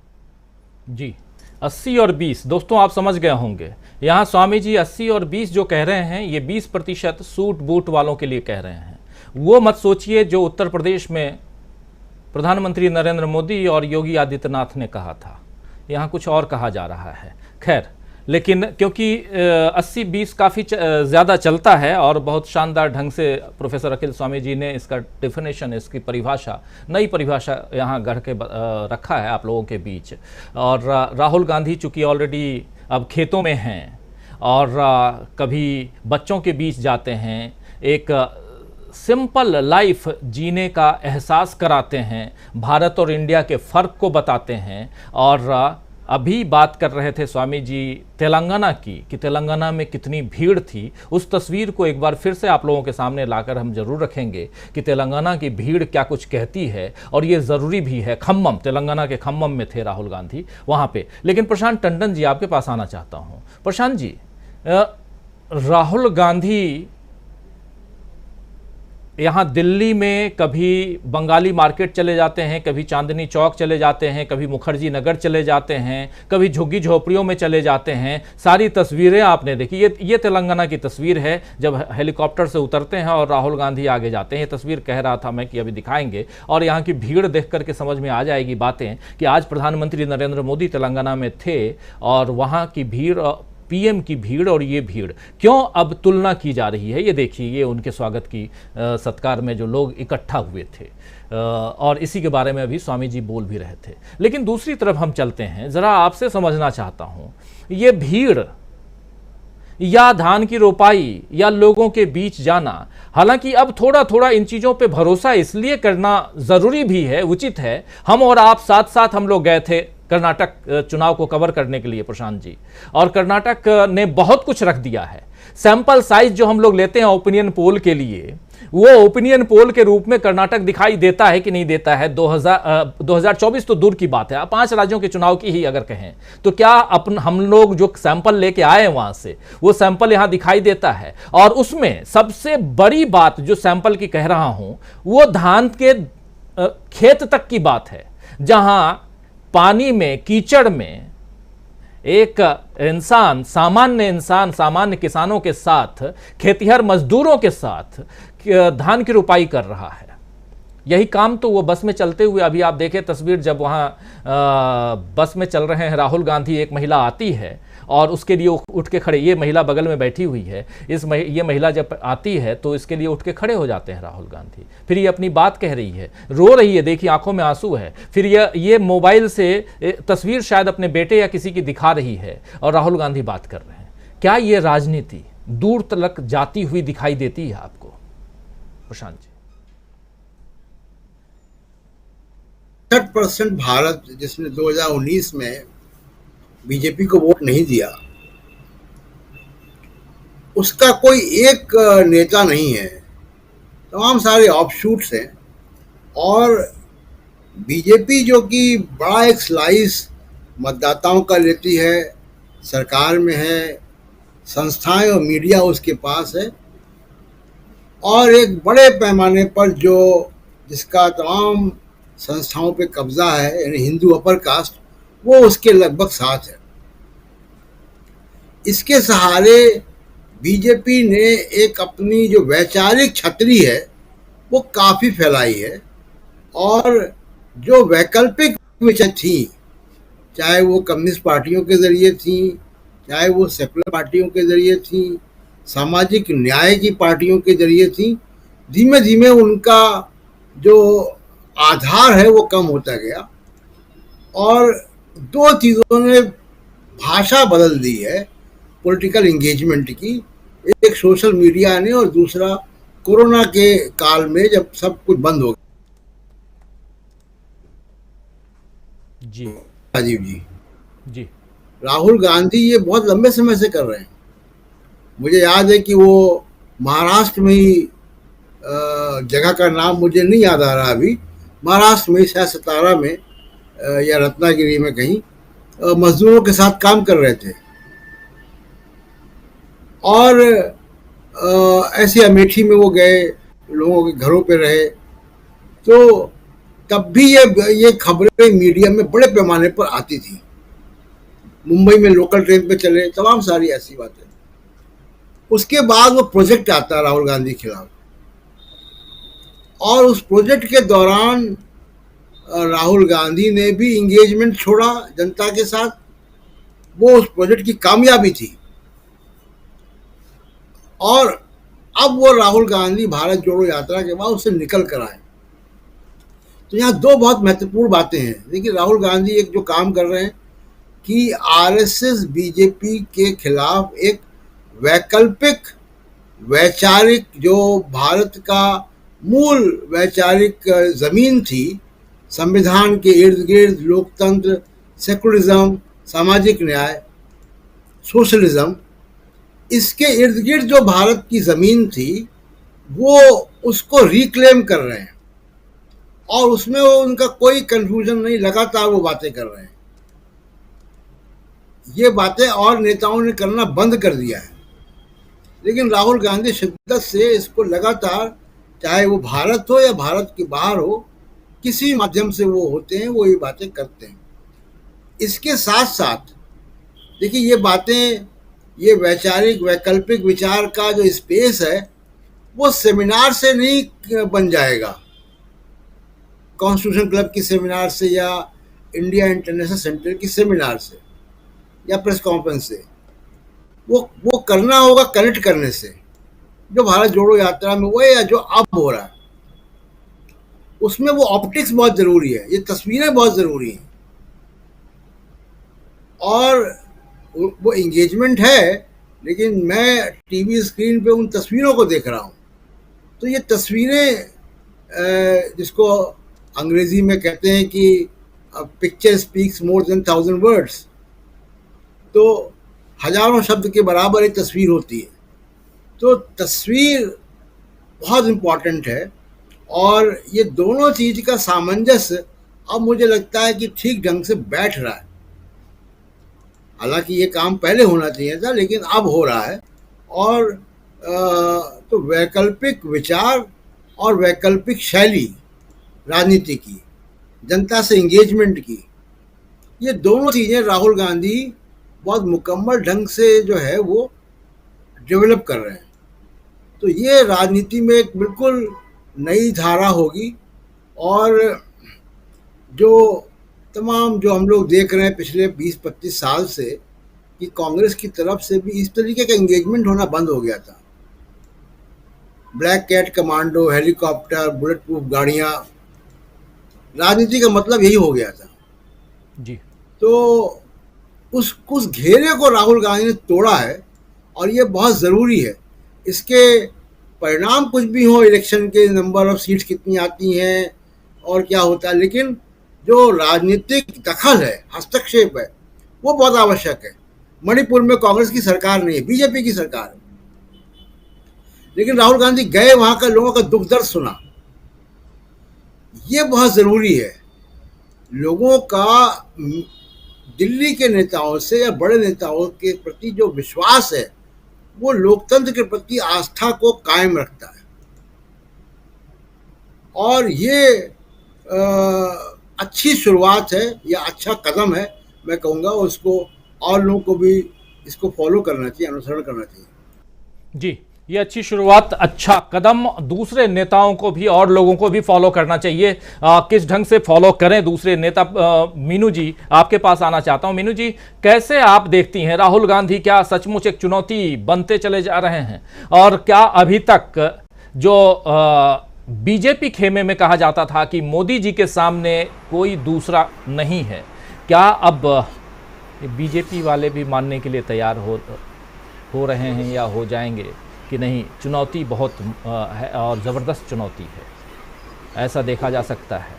जी, 80 और 20 दोस्तों आप समझ गए होंगे। यहाँ स्वामी जी 80 और 20 जो कह रहे हैं, ये 20% सूट बूट वालों के लिए कह रहे हैं। वो मत सोचिए जो उत्तर प्रदेश में प्रधानमंत्री नरेंद्र मोदी और योगी आदित्यनाथ ने कहा था, यहाँ कुछ और कहा जा रहा है। खैर, लेकिन क्योंकि 80-20 काफ़ी ज़्यादा चलता है और बहुत शानदार ढंग से प्रोफेसर अखिल स्वामी जी ने इसका डेफिनेशन, इसकी परिभाषा, नई परिभाषा यहाँ गढ़ के रखा है आप लोगों के बीच। और राहुल गांधी चूँकि ऑलरेडी अब खेतों में हैं और कभी बच्चों के बीच जाते हैं, एक सिंपल लाइफ जीने का एहसास कराते हैं, भारत और इंडिया के फ़र्क को बताते हैं। और अभी बात कर रहे थे स्वामी जी तेलंगाना की, कि तेलंगाना में कितनी भीड़ थी। उस तस्वीर को एक बार फिर से आप लोगों के सामने लाकर हम जरूर रखेंगे कि तेलंगाना की भीड़ क्या कुछ कहती है, और ये ज़रूरी भी है। खम्मम, तेलंगाना के खम्मम में थे राहुल गांधी वहाँ पे। लेकिन प्रशांत टंडन जी, आपके पास आना चाहता हूँ। प्रशांत जी, राहुल गांधी यहाँ दिल्ली में कभी बंगाली मार्केट चले जाते हैं, कभी चांदनी चौक चले जाते हैं, कभी मुखर्जी नगर चले जाते हैं, कभी झुग्गी झोपड़ियों में चले जाते हैं। सारी तस्वीरें आपने देखी। ये तेलंगाना की तस्वीर है जब हेलीकॉप्टर से उतरते हैं और राहुल गांधी आगे जाते हैं। ये तस्वीर कह रहा था मैं कि अभी दिखाएंगे, और यहाँ की भीड़ देख करके समझ में आ जाएगी बातें कि आज प्रधानमंत्री नरेंद्र मोदी तेलंगाना में थे और वहाँ की भीड़ पीएम की भीड़ और ये भीड़ क्यों अब तुलना की जा रही है, ये देखिए, ये उनके स्वागत की सत्कार में जो लोग इकट्ठा हुए थे, और इसी के बारे में अभी स्वामी जी बोल भी रहे थे। लेकिन दूसरी तरफ हम चलते हैं, ज़रा आपसे समझना चाहता हूँ, ये भीड़ या धान की रोपाई या लोगों के बीच जाना, हालांकि अब थोड़ा थोड़ा इन चीज़ों पे भरोसा इसलिए करना ज़रूरी भी है, उचित है। हम और आप साथ साथ हम लोग गए थे कर्नाटक चुनाव को कवर करने के लिए, प्रशांत जी, और कर्नाटक ने बहुत कुछ रख दिया है। सैंपल साइज जो हम लोग लेते हैं ओपिनियन पोल के लिए, वो ओपिनियन पोल के रूप में कर्नाटक दिखाई देता है कि नहीं देता है। 2024 तो दूर की बात है, 5 राज्यों के चुनाव की ही अगर कहें तो क्या हम लोग जो सैंपल लेके आए हैं वहां से, वो सैंपल यहां दिखाई देता है। और उसमें सबसे बड़ी बात जो सैंपल की कह रहा हूं, वो धान के खेत तक की बात है, जहां पानी में, कीचड़ में एक इंसान, सामान्य किसानों के साथ, खेतिहर मजदूरों के साथ धान की रुपाई कर रहा है। यही काम तो वो बस में चलते हुए, अभी आप देखें तस्वीर, जब वहाँ बस में चल रहे हैं राहुल गांधी, एक महिला आती है और उसके लिए उठ के खड़े, ये महिला बगल में बैठी हुई है, ये महिला जब आती है तो इसके लिए उठ के खड़े हो जाते हैं राहुल गांधी। फिर ये अपनी बात कह रही है, रो रही है, देखिए आंखों में आंसू है। फिर ये मोबाइल से तस्वीर शायद अपने बेटे या किसी की दिखा रही है और राहुल गांधी बात कर रहे हैं। क्या ये राजनीति दूर तक जाती हुई दिखाई देती है आपको, प्रशांत जी? 60% भारत जिसने 2019 में बीजेपी को वोट नहीं दिया, उसका कोई एक नेता नहीं है, तमाम सारे ऑफशूट्स हैं। और बीजेपी जो कि बड़ा एक स्लाइस मतदाताओं का लेती है, सरकार में है, संस्थाएं और मीडिया उसके पास है, और एक बड़े पैमाने पर जिसका तमाम संस्थाओं पे कब्जा है, यानी हिंदू अपर कास्ट, वो उसके लगभग साथ है। इसके सहारे बीजेपी ने एक अपनी जो वैचारिक छतरी है वो काफ़ी फैलाई है, और जो वैकल्पिक विचार थी, चाहे वो कम्युनिस्ट पार्टियों के ज़रिए थी, चाहे वो सेकुलर पार्टियों के ज़रिए थी, सामाजिक न्याय की पार्टियों के ज़रिए थी, धीमे धीमे उनका जो आधार है वो कम होता गया। और 2 चीज़ों ने भाषा बदल दी है पॉलिटिकल एंगेजमेंट की, एक सोशल मीडिया ने, और दूसरा कोरोना के काल में जब सब कुछ बंद हो गया। जी राजीव जी, जी, राहुल गांधी ये बहुत लंबे समय से कर रहे हैं। मुझे याद है कि वो महाराष्ट्र में ही, जगह का नाम मुझे नहीं याद आ रहा अभी, महाराष्ट्र में शायद सतारा में या रत्नागिरी में कहीं मजदूरों के साथ काम कर रहे थे, और ऐसे अमेठी में वो गए, लोगों के घरों पे रहे। तो तब भी ये खबरें मीडिया में बड़े पैमाने पर आती थी, मुंबई में लोकल ट्रेन पे चले, तमाम सारी ऐसी बातें। उसके बाद वो प्रोजेक्ट आता है राहुल गांधी के खिलाफ, और उस प्रोजेक्ट के दौरान राहुल गांधी ने भी इंगेजमेंट छोड़ा जनता के साथ। वो उस प्रोजेक्ट की कामयाबी थी, और अब वो राहुल गांधी भारत जोड़ो यात्रा के बाद उससे निकल कर आए। तो यहाँ 2 बहुत महत्वपूर्ण बातें हैं। देखिए, राहुल गांधी एक जो काम कर रहे हैं कि आरएसएस बीजेपी के खिलाफ एक वैकल्पिक वैचारिक, जो भारत का मूल वैचारिक जमीन थी, संविधान के इर्द गिर्द लोकतंत्र, सेकुलरिज्म, सामाजिक न्याय, सोशलिज्म, इसके इर्द गिर्द जो भारत की ज़मीन थी, वो उसको रिक्लेम कर रहे हैं, और उसमें वो उनका कोई कंफ्यूजन नहीं, लगातार वो बातें कर रहे हैं। ये बातें और नेताओं ने करना बंद कर दिया है, लेकिन राहुल गांधी शिद्दत से इसको लगातार, चाहे वो भारत हो या भारत के बाहर हो, किसी माध्यम से वो होते हैं, वो ये बातें करते हैं। इसके साथ साथ देखिए, ये बातें, ये वैचारिक वैकल्पिक विचार का जो स्पेस है, वो सेमिनार से नहीं बन जाएगा, कॉन्स्टिट्यूशन क्लब की सेमिनार से, या इंडिया इंटरनेशनल सेंटर की सेमिनार से, या प्रेस कॉन्फ्रेंस से। वो करना होगा कनेक्ट करने से। जो भारत जोड़ो यात्रा में हुआ है या जो अब हो रहा है, उसमें वो ऑप्टिक्स बहुत जरूरी है, ये तस्वीरें बहुत जरूरी हैं, और वो एंगेजमेंट है। लेकिन मैं टीवी स्क्रीन पे उन तस्वीरों को देख रहा हूँ, तो ये तस्वीरें जिसको अंग्रेजी में कहते हैं कि picture speaks more than 1000 words, तो हजारों शब्द के बराबर एक तस्वीर होती है। तो तस्वीर बहुत इम्पॉर्टेंट है, और ये दोनों चीज का सामंजस्य अब मुझे लगता है कि ठीक ढंग से बैठ रहा है। हालांकि ये काम पहले होना चाहिए था, लेकिन अब हो रहा है। और तो वैकल्पिक विचार और वैकल्पिक शैली राजनीति की, जनता से इंगेजमेंट की, ये दोनों चीज़ें राहुल गांधी बहुत मुकम्मल ढंग से जो है वो डेवलप कर रहे हैं। तो ये राजनीति में एक बिल्कुल नई धारा होगी, और जो तमाम जो हम लोग देख रहे हैं पिछले 20-25 साल से कि कांग्रेस की तरफ से भी इस तरीके का एंगेजमेंट होना बंद हो गया था। Black cat commando, helicopter, bullet proof गाड़ियाँ, राजनीति का मतलब यही हो गया था जी। तो उस घेरे को राहुल गांधी ने तोड़ा है, और ये बहुत ज़रूरी है। इसके परिणाम कुछ भी हो, इलेक्शन के नंबर ऑफ सीट्स कितनी आती हैं और क्या होता है, लेकिन जो राजनीतिक दखल है, हस्तक्षेप है, वो बहुत आवश्यक है। मणिपुर में कांग्रेस की सरकार नहीं है, बीजेपी की सरकार है, लेकिन राहुल गांधी गए, वहां का लोगों का दुख दर्द सुना। ये बहुत ज़रूरी है। लोगों का दिल्ली के नेताओं से या बड़े नेताओं के प्रति जो विश्वास है, वो लोकतंत्र के प्रति आस्था को कायम रखता है, और ये अच्छी शुरुआत है या अच्छा कदम है, मैं कहूँगा। उसको और लोगों को भी इसको फॉलो करना चाहिए, अनुसरण करना चाहिए। जी, ये अच्छी शुरुआत, अच्छा कदम, दूसरे नेताओं को भी और लोगों को भी फॉलो करना चाहिए। किस ढंग से फॉलो करें दूसरे नेता? मीनू जी, आपके पास आना चाहता हूं। मीनू जी, कैसे आप देखती हैं राहुल गांधी क्या सचमुच एक चुनौती बनते चले जा रहे हैं? और क्या अभी तक जो बीजेपी खेमे में कहा जाता था कि मोदी जी के सामने कोई दूसरा नहीं है, क्या अब बीजेपी वाले भी मानने के लिए तैयार हो रहे हैं या हो जाएंगे कि नहीं, चुनौती बहुत है और ज़बरदस्त चुनौती है? ऐसा देखा जा सकता है।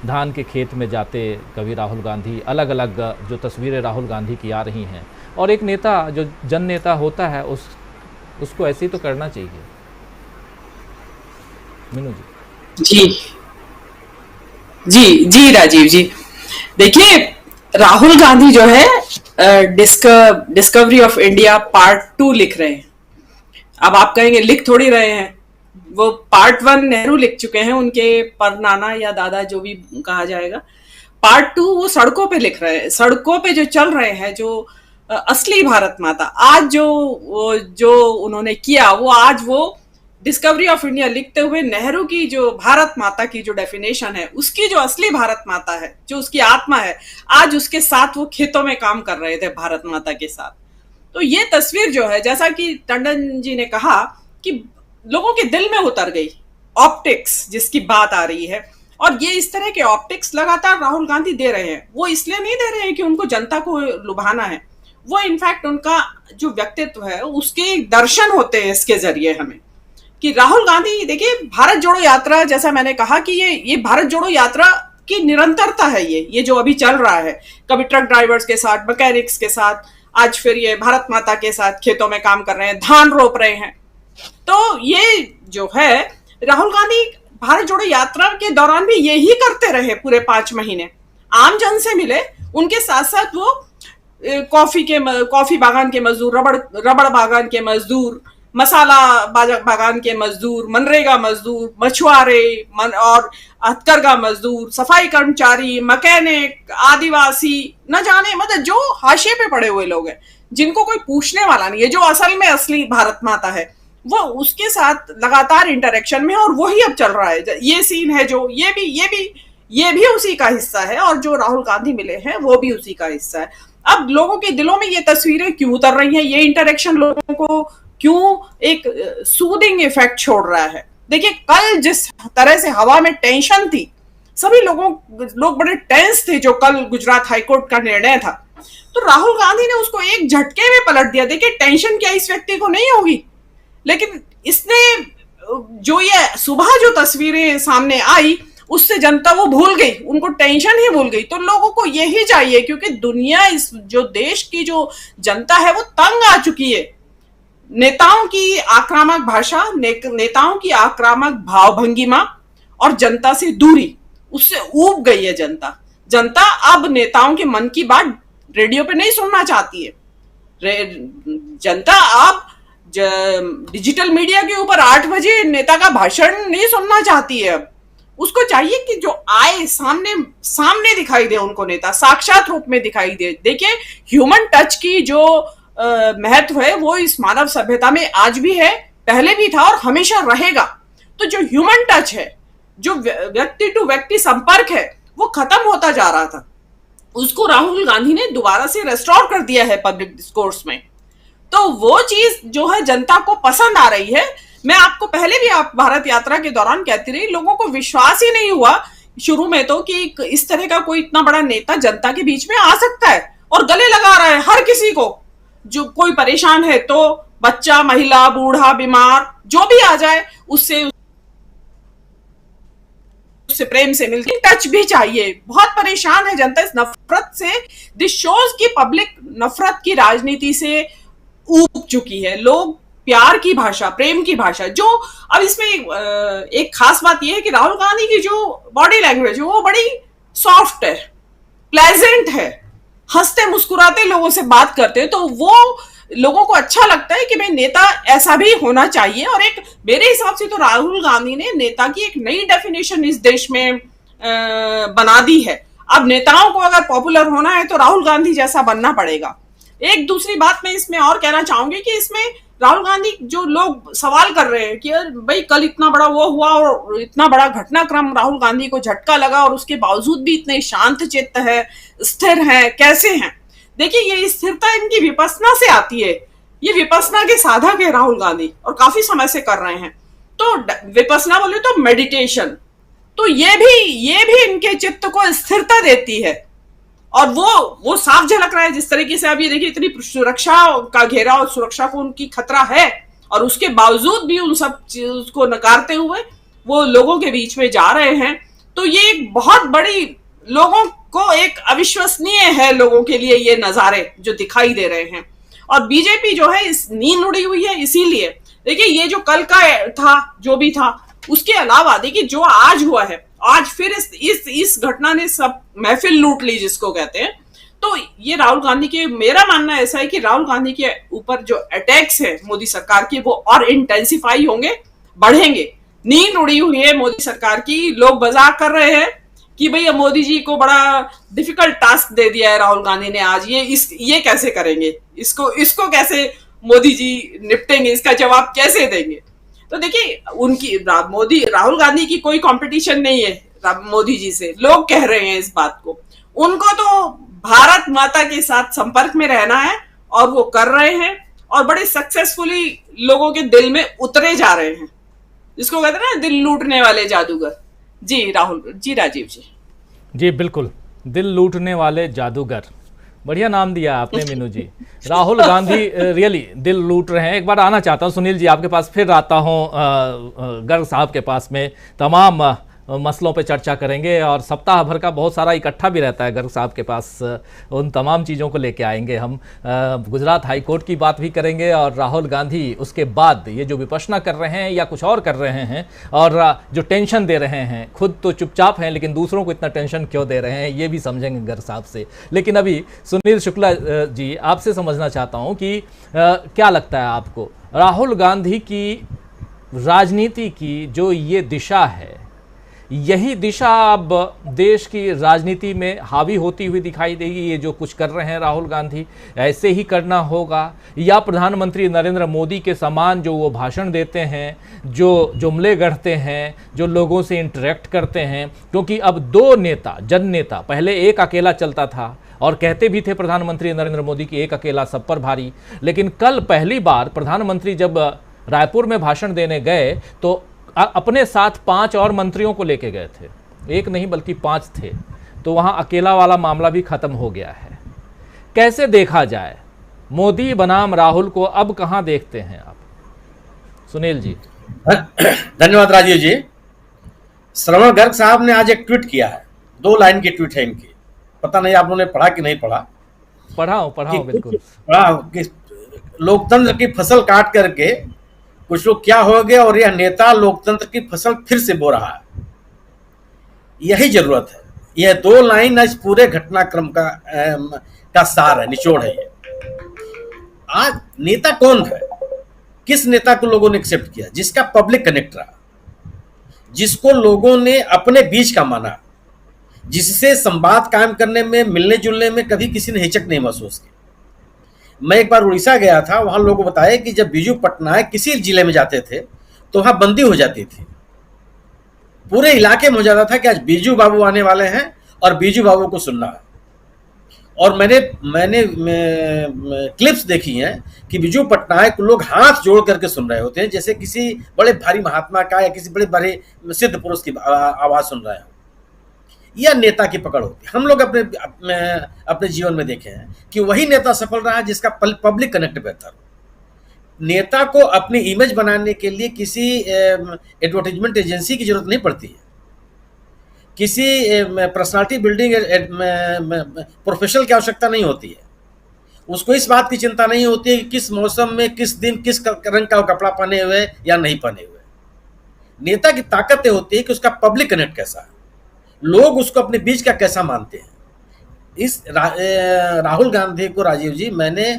धान के खेत में जाते कभी राहुल गांधी, अलग अलग जो तस्वीरें राहुल गांधी की आ रही हैं, और एक नेता जो जन नेता होता है उसको ऐसे ही तो करना चाहिए। मीनू जी। जी जी राजीव जी, देखिए राहुल गांधी जो है डिस्कवरी ऑफ इंडिया पार्ट 2 लिख रहे हैं। अब आप कहेंगे लिख थोड़ी रहे हैं, वो पार्ट 1 नेहरू लिख चुके हैं, उनके परनाना या दादा जो भी कहा जाएगा। पार्ट 2 वो सड़कों पे लिख रहे हैं, सड़कों पे जो चल रहे हैं, जो असली भारत माता आज जो उन्होंने किया, वो आज वो डिस्कवरी ऑफ इंडिया लिखते हुए नेहरू की जो भारत माता की जो डेफिनेशन है, उसकी जो असली भारत माता है, जो उसकी आत्मा है, आज उसके साथ वो खेतों में काम कर रहे थे भारत माता के साथ। तो ये तस्वीर जो है, जैसा कि टंडन जी ने कहा कि लोगों के दिल में उतर गई ऑप्टिक्स जिसकी बात आ रही है, और ये इस तरह के ऑप्टिक्स लगातार राहुल गांधी दे रहे हैं। वो इसलिए नहीं दे रहे हैं कि उनको जनता को लुभाना है, वो इनफैक्ट उनका जो व्यक्तित्व है उसके दर्शन होते हैं इसके जरिए हमें, कि राहुल गांधी देखिए भारत जोड़ो यात्रा, जैसा मैंने कहा कि ये भारत जोड़ो यात्रा की निरंतरता है। ये जो अभी चल रहा है, कभी ट्रक ड्राइवर्स के साथ, मैकेनिक्स के साथ, आज फिर ये भारत माता के साथ खेतों में काम कर रहे हैं, धान रोप रहे हैं। तो ये जो है राहुल गांधी भारत जोड़ो यात्रा के दौरान भी यही करते रहे पूरे 5 महीने। आम जन से मिले, उनके साथ साथ वो कॉफी बागान के मजदूर, रबड़ बागान के मजदूर, मसाला बागान के मजदूर, मनरेगा मजदूर, मछुआरे और हथकरघा मजदूर, सफाई कर्मचारी, मैकेनिक, आदिवासी, न जाने मतलब जो हाशिए पे पड़े हुए लोग हैं, जिनको कोई पूछने वाला नहीं है, जो असल में असली भारत माता है, वो उसके साथ लगातार इंटरेक्शन में है। और वही अब चल रहा है। ये सीन है जो ये भी उसी का हिस्सा है, और जो राहुल गांधी मिले हैं वो भी उसी का हिस्सा है। अब लोगों के दिलों में ये तस्वीरें क्यों उतर रही हैं, ये इंटरेक्शन लोगों को क्यों एक सूदिंग इफेक्ट छोड़ रहा है। देखिए कल जिस तरह से हवा में टेंशन थी, सभी लोग बड़े टेंस थे जो कल गुजरात हाईकोर्ट का निर्णय था, तो राहुल गांधी ने उसको एक झटके में पलट दिया। देखिए टेंशन क्या इस व्यक्ति को नहीं होगी, लेकिन इसने जो ये सुबह जो तस्वीरें सामने आई उससे जनता वो भूल गई, उनको टेंशन ही भूल गई। तो लोगों को यही चाहिए, क्योंकि दुनिया, इस जो देश की जो जनता है वो तंग आ चुकी है। नेताओं की आक्रामक भाषा, नेताओं की आक्रामक भावभंगिमा और जनता से दूरी, उससे ऊब गई है जनता। जनता अब नेताओं के मन की बात रेडियो पे नहीं सुनना चाहती है। जनता अब डिजिटल मीडिया के ऊपर 8 बजे नेता का भाषण नहीं सुनना चाहती है। अब उसको चाहिए कि जो आए सामने दिखाई दे, उनको नेता साक्षात रूप में दिखाई दे। देखिए ह्यूमन टच की जो महत्व है वो इस मानव सभ्यता में आज भी है, पहले भी था और हमेशा रहेगा। तो जो ह्यूमन टच है, जो व्यक्ति टू व्यक्ति संपर्क है, वो खत्म होता जा रहा था। उसको राहुल गांधी ने दोबारा से रेस्टोर कर दिया है पब्लिक डिस्कोर्स में। तो वो चीज जो है जनता को पसंद आ रही है। मैं आपको पहले भी आप भारत यात्रा के दौरान कहती रही, लोगों को विश्वास ही नहीं हुआ शुरू में तो कि इस तरह का कोई इतना बड़ा नेता जनता के बीच में आ सकता है और गले लगा रहा है हर किसी को। जो कोई परेशान है तो बच्चा, महिला, बूढ़ा, बीमार, जो भी आ जाए उससे प्रेम से मिलती टच भी चाहिए। बहुत परेशान है जनता इस नफरत से। दिस शोज की पब्लिक नफरत की राजनीति से ऊब चुकी है। लोग प्यार की भाषा, प्रेम की भाषा, जो अब इसमें एक खास बात यह है कि राहुल गांधी की जो बॉडी लैंग्वेज है वो बड़ी सॉफ्ट है, प्लेजेंट है, हंसते मुस्कुराते लोगों से बात करते हैं। तो वो लोगों को अच्छा लगता है कि भाई नेता ऐसा भी होना चाहिए। और एक मेरे हिसाब से तो राहुल गांधी ने नेता की एक नई डेफिनेशन इस देश में बना दी है। अब नेताओं को अगर पॉपुलर होना है तो राहुल गांधी जैसा बनना पड़ेगा। एक दूसरी बात मैं इसमें और कहना चाहूंगी कि इसमें राहुल गांधी जो लोग सवाल कर रहे हैं कि भाई कल इतना बड़ा वो हुआ और इतना बड़ा घटनाक्रम राहुल गांधी को झटका लगा और उसके बावजूद भी इतने शांत चित्त है, स्थिर है, कैसे हैं? देखिए ये स्थिरता इनकी विपස්සना से आती है। ये विपස්සना के साधक है राहुल गांधी और काफी समय से कर रहे हैं। तो विपස්සना बोले तो मेडिटेशन, तो ये भी इनके चित्त को स्थिरता देती है। और वो साफ झलक रहा है जिस तरीके से अभी देखिए इतनी सुरक्षा का घेरा और सुरक्षा को उनकी खतरा है और उसके बावजूद भी उन सब चीज को नकारते हुए वो लोगों के बीच में जा रहे हैं। तो ये एक बहुत बड़ी, लोगों को एक अविश्वसनीय है लोगों के लिए ये नजारे जो दिखाई दे रहे हैं। और बीजेपी जो है इस नींद उड़ी हुई है। इसीलिए देखिए ये जो कल का था, जो भी था, उसके अलावा देखिए जो आज हुआ है, आज फिर इस घटना ने सब महफिल लूट ली जिसको कहते हैं। तो ये राहुल गांधी के, मेरा मानना ऐसा है कि राहुल गांधी के ऊपर जो अटैक्स है मोदी सरकार के वो और इंटेंसिफाई होंगे, बढ़ेंगे। नींद उड़ी हुई है मोदी सरकार की। लोग मजाक कर रहे हैं कि भैया मोदी जी को बड़ा डिफिकल्ट टास्क दे दिया है राहुल गांधी ने आज, ये कैसे करेंगे, इसको कैसे मोदी जी निपटेंगे, इसका जवाब कैसे देंगे। तो देखिए उनकी राहुल गांधी की कोई कंपटीशन नहीं है मोदी जी से, लोग कह रहे हैं इस बात को। उनको तो भारत माता के साथ संपर्क में रहना है और वो कर रहे हैं और बड़े सक्सेसफुली लोगों के दिल में उतरे जा रहे हैं, जिसको कहते हैं ना दिल लूटने वाले जादूगर। जी राजीव जी बिल्कुल, दिल लूटने वाले जादूगर, बढ़िया नाम दिया आपने मीनू जी। राहुल गांधी रियली दिल लूट रहे हैं। एक बार आना चाहता हूं सुनील जी आपके पास, फिर आता हूं गर्ग साहब के पास में, तमाम मसलों पे चर्चा करेंगे और सप्ताह भर का बहुत सारा इकट्ठा भी रहता है गर्ग साहब के पास, उन तमाम चीज़ों को लेके आएंगे हम। गुजरात हाई कोर्ट की बात भी करेंगे और राहुल गांधी उसके बाद ये जो विपश्यना कर रहे हैं या कुछ और कर रहे हैं और जो टेंशन दे रहे हैं, खुद तो चुपचाप हैं लेकिन दूसरों को इतना टेंशन क्यों दे रहे हैं, ये भी समझेंगे गर्ग साहब से। लेकिन अभी सुनील शुक्ला जी आपसे समझना चाहता हूँ कि क्या लगता है आपको, राहुल गांधी की राजनीति की जो ये दिशा है, यही दिशा अब देश की राजनीति में हावी होती हुई दिखाई देगी? ये जो कुछ कर रहे हैं राहुल गांधी, ऐसे ही करना होगा या प्रधानमंत्री नरेंद्र मोदी के समान जो वो भाषण देते हैं, जो जुमले गढ़ते हैं, जो लोगों से इंटरेक्ट करते हैं? क्योंकि अब दो नेता, जननेता, पहले एक अकेला चलता था, और कहते भी थे प्रधानमंत्री नरेंद्र मोदी की एक अकेला सब पर भारी। लेकिन कल पहली बार प्रधानमंत्री जब रायपुर में भाषण देने गए तो अपने साथ 5 और मंत्रियों को लेके गए थे, एक नहीं बल्कि 5 थे। तो वहां अकेला वाला मामला भी खत्म हो गया है। कैसे देखा जाए मोदी बनाम राहुल को, अब कहां देखते हैं आप सुनील जी? धन्यवाद राजीव जी। श्रवण गर्ग साहब ने आज एक ट्वीट किया है, 2 लाइन की ट्वीट है इनकी, पता नहीं आप लोगों ने पढ़ा कि नहीं पढ़ा। पढ़ाओ बिल्कुल। कि लोकतंत्र की फसल काट करके कुछ लोग क्या हो गए और यह नेता लोकतंत्र की फसल फिर से बो रहा है। यही जरूरत है। यह 2 लाइन इस पूरे घटनाक्रम का सार है, निचोड़ है। ये आज नेता कौन है? किस नेता को लोगों ने एक्सेप्ट किया? जिसका पब्लिक कनेक्ट रहा, जिसको लोगों ने अपने बीच का माना, जिससे संवाद कायम करने में, मिलने जुलने में कभी किसी ने हिचक नहीं महसूस की। मैं एक बार उड़ीसा गया था, वहां लोगों को बताया कि जब बीजू पटनायक किसी जिले में जाते थे तो वहां बंदी हो जाती थी, पूरे इलाके में हो जाता था कि आज बीजू बाबू आने वाले हैं और बीजू बाबू को सुनना है। और मैंने क्लिप्स देखी हैं कि बीजू पटनायक को लोग हाथ जोड़ करके सुन रहे होते हैं, जैसे किसी बड़े भारी महात्मा का या किसी बड़े बड़े सिद्ध पुरुष की आवाज सुन रहे हैं। यह नेता की पकड़ होती है। हम लोग अपने जीवन में देखे हैं कि वही नेता सफल रहा जिसका पब्लिक कनेक्ट बेहतर हो। नेता को अपनी इमेज बनाने के लिए किसी एडवर्टाइजमेंट एजेंसी की जरूरत नहीं पड़ती है, किसी पर्सनालिटी बिल्डिंग प्रोफेशनल की आवश्यकता नहीं होती है। उसको इस बात की चिंता नहीं होती है कि किस मौसम में, किस दिन, किस रंग का कपड़ा पहने हुए या नहीं पहने हुए। नेता की ताकत ये होती है कि उसका पब्लिक कनेक्ट कैसा है, लोग उसको अपने बीच का कैसा मानते हैं। इस राहुल गांधी को राजीव जी मैंने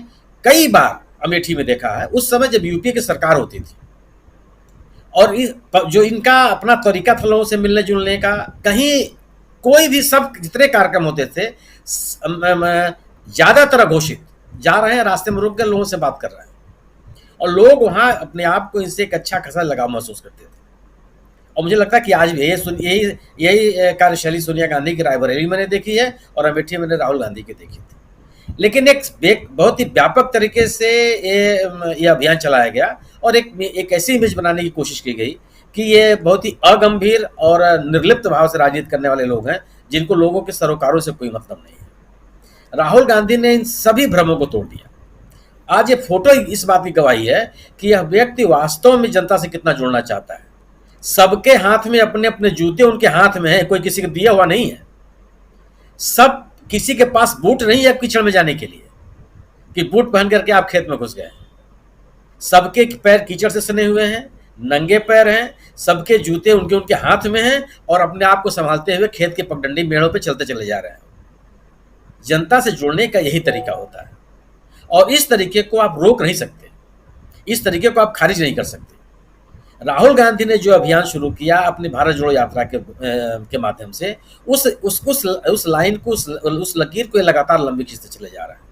कई बार अमेठी में देखा है, उस समय जब यूपीए की सरकार होती थी, और जो इनका अपना तरीका था लोगों से मिलने जुलने का, कहीं कोई भी सब जितने कार्यक्रम होते थे ज्यादातर घोषित, जा रहे हैं रास्ते में रुक कर लोगों से बात कर रहे हैं, और लोग वहां अपने आप को इनसे एक अच्छा खासा लगाव महसूस करते थे। और मुझे लगता है कि आज भी यही कार्यशैली सोनिया गांधी की रायबरेली मैंने देखी है और अमेठी मैंने राहुल गांधी की देखी थी। लेकिन एक बहुत ही व्यापक तरीके से ये अभियान चलाया गया और एक ऐसी इमेज बनाने की कोशिश की गई कि ये बहुत ही अगंभीर और निर्लिप्त भाव से राजनीति करने वाले लोग हैं, जिनको लोगों के सरोकारों से कोई मतलब नहीं है। राहुल गांधी ने इन सभी भ्रमों को तोड़ दिया। आज ये फोटो इस बात की गवाही है कि यह व्यक्ति वास्तव में जनता से कितना जुड़ना चाहता है। सबके हाथ में अपने अपने जूते उनके हाथ में है, कोई किसी को दिया हुआ नहीं है। सब किसी के पास बूट नहीं है कीचड़ में जाने के लिए कि बूट पहन करके आप खेत में घुस गए। सबके पैर कीचड़ से सने हुए हैं, नंगे पैर हैं, सबके जूते उनके हाथ में हैं और अपने आप को संभालते हुए खेत के पगडंडी मेड़ों पे चलते चले जा रहे हैं। जनता से जुड़ने का यही तरीका होता है और इस तरीके को आप रोक नहीं सकते, इस तरीके को आप खारिज नहीं कर सकते। राहुल गांधी ने जो अभियान शुरू किया अपनी भारत जोड़ो यात्रा के माध्यम से, उस लाइन को, उस लकीर को लगातार लंबी खींचते चले जा रहा है।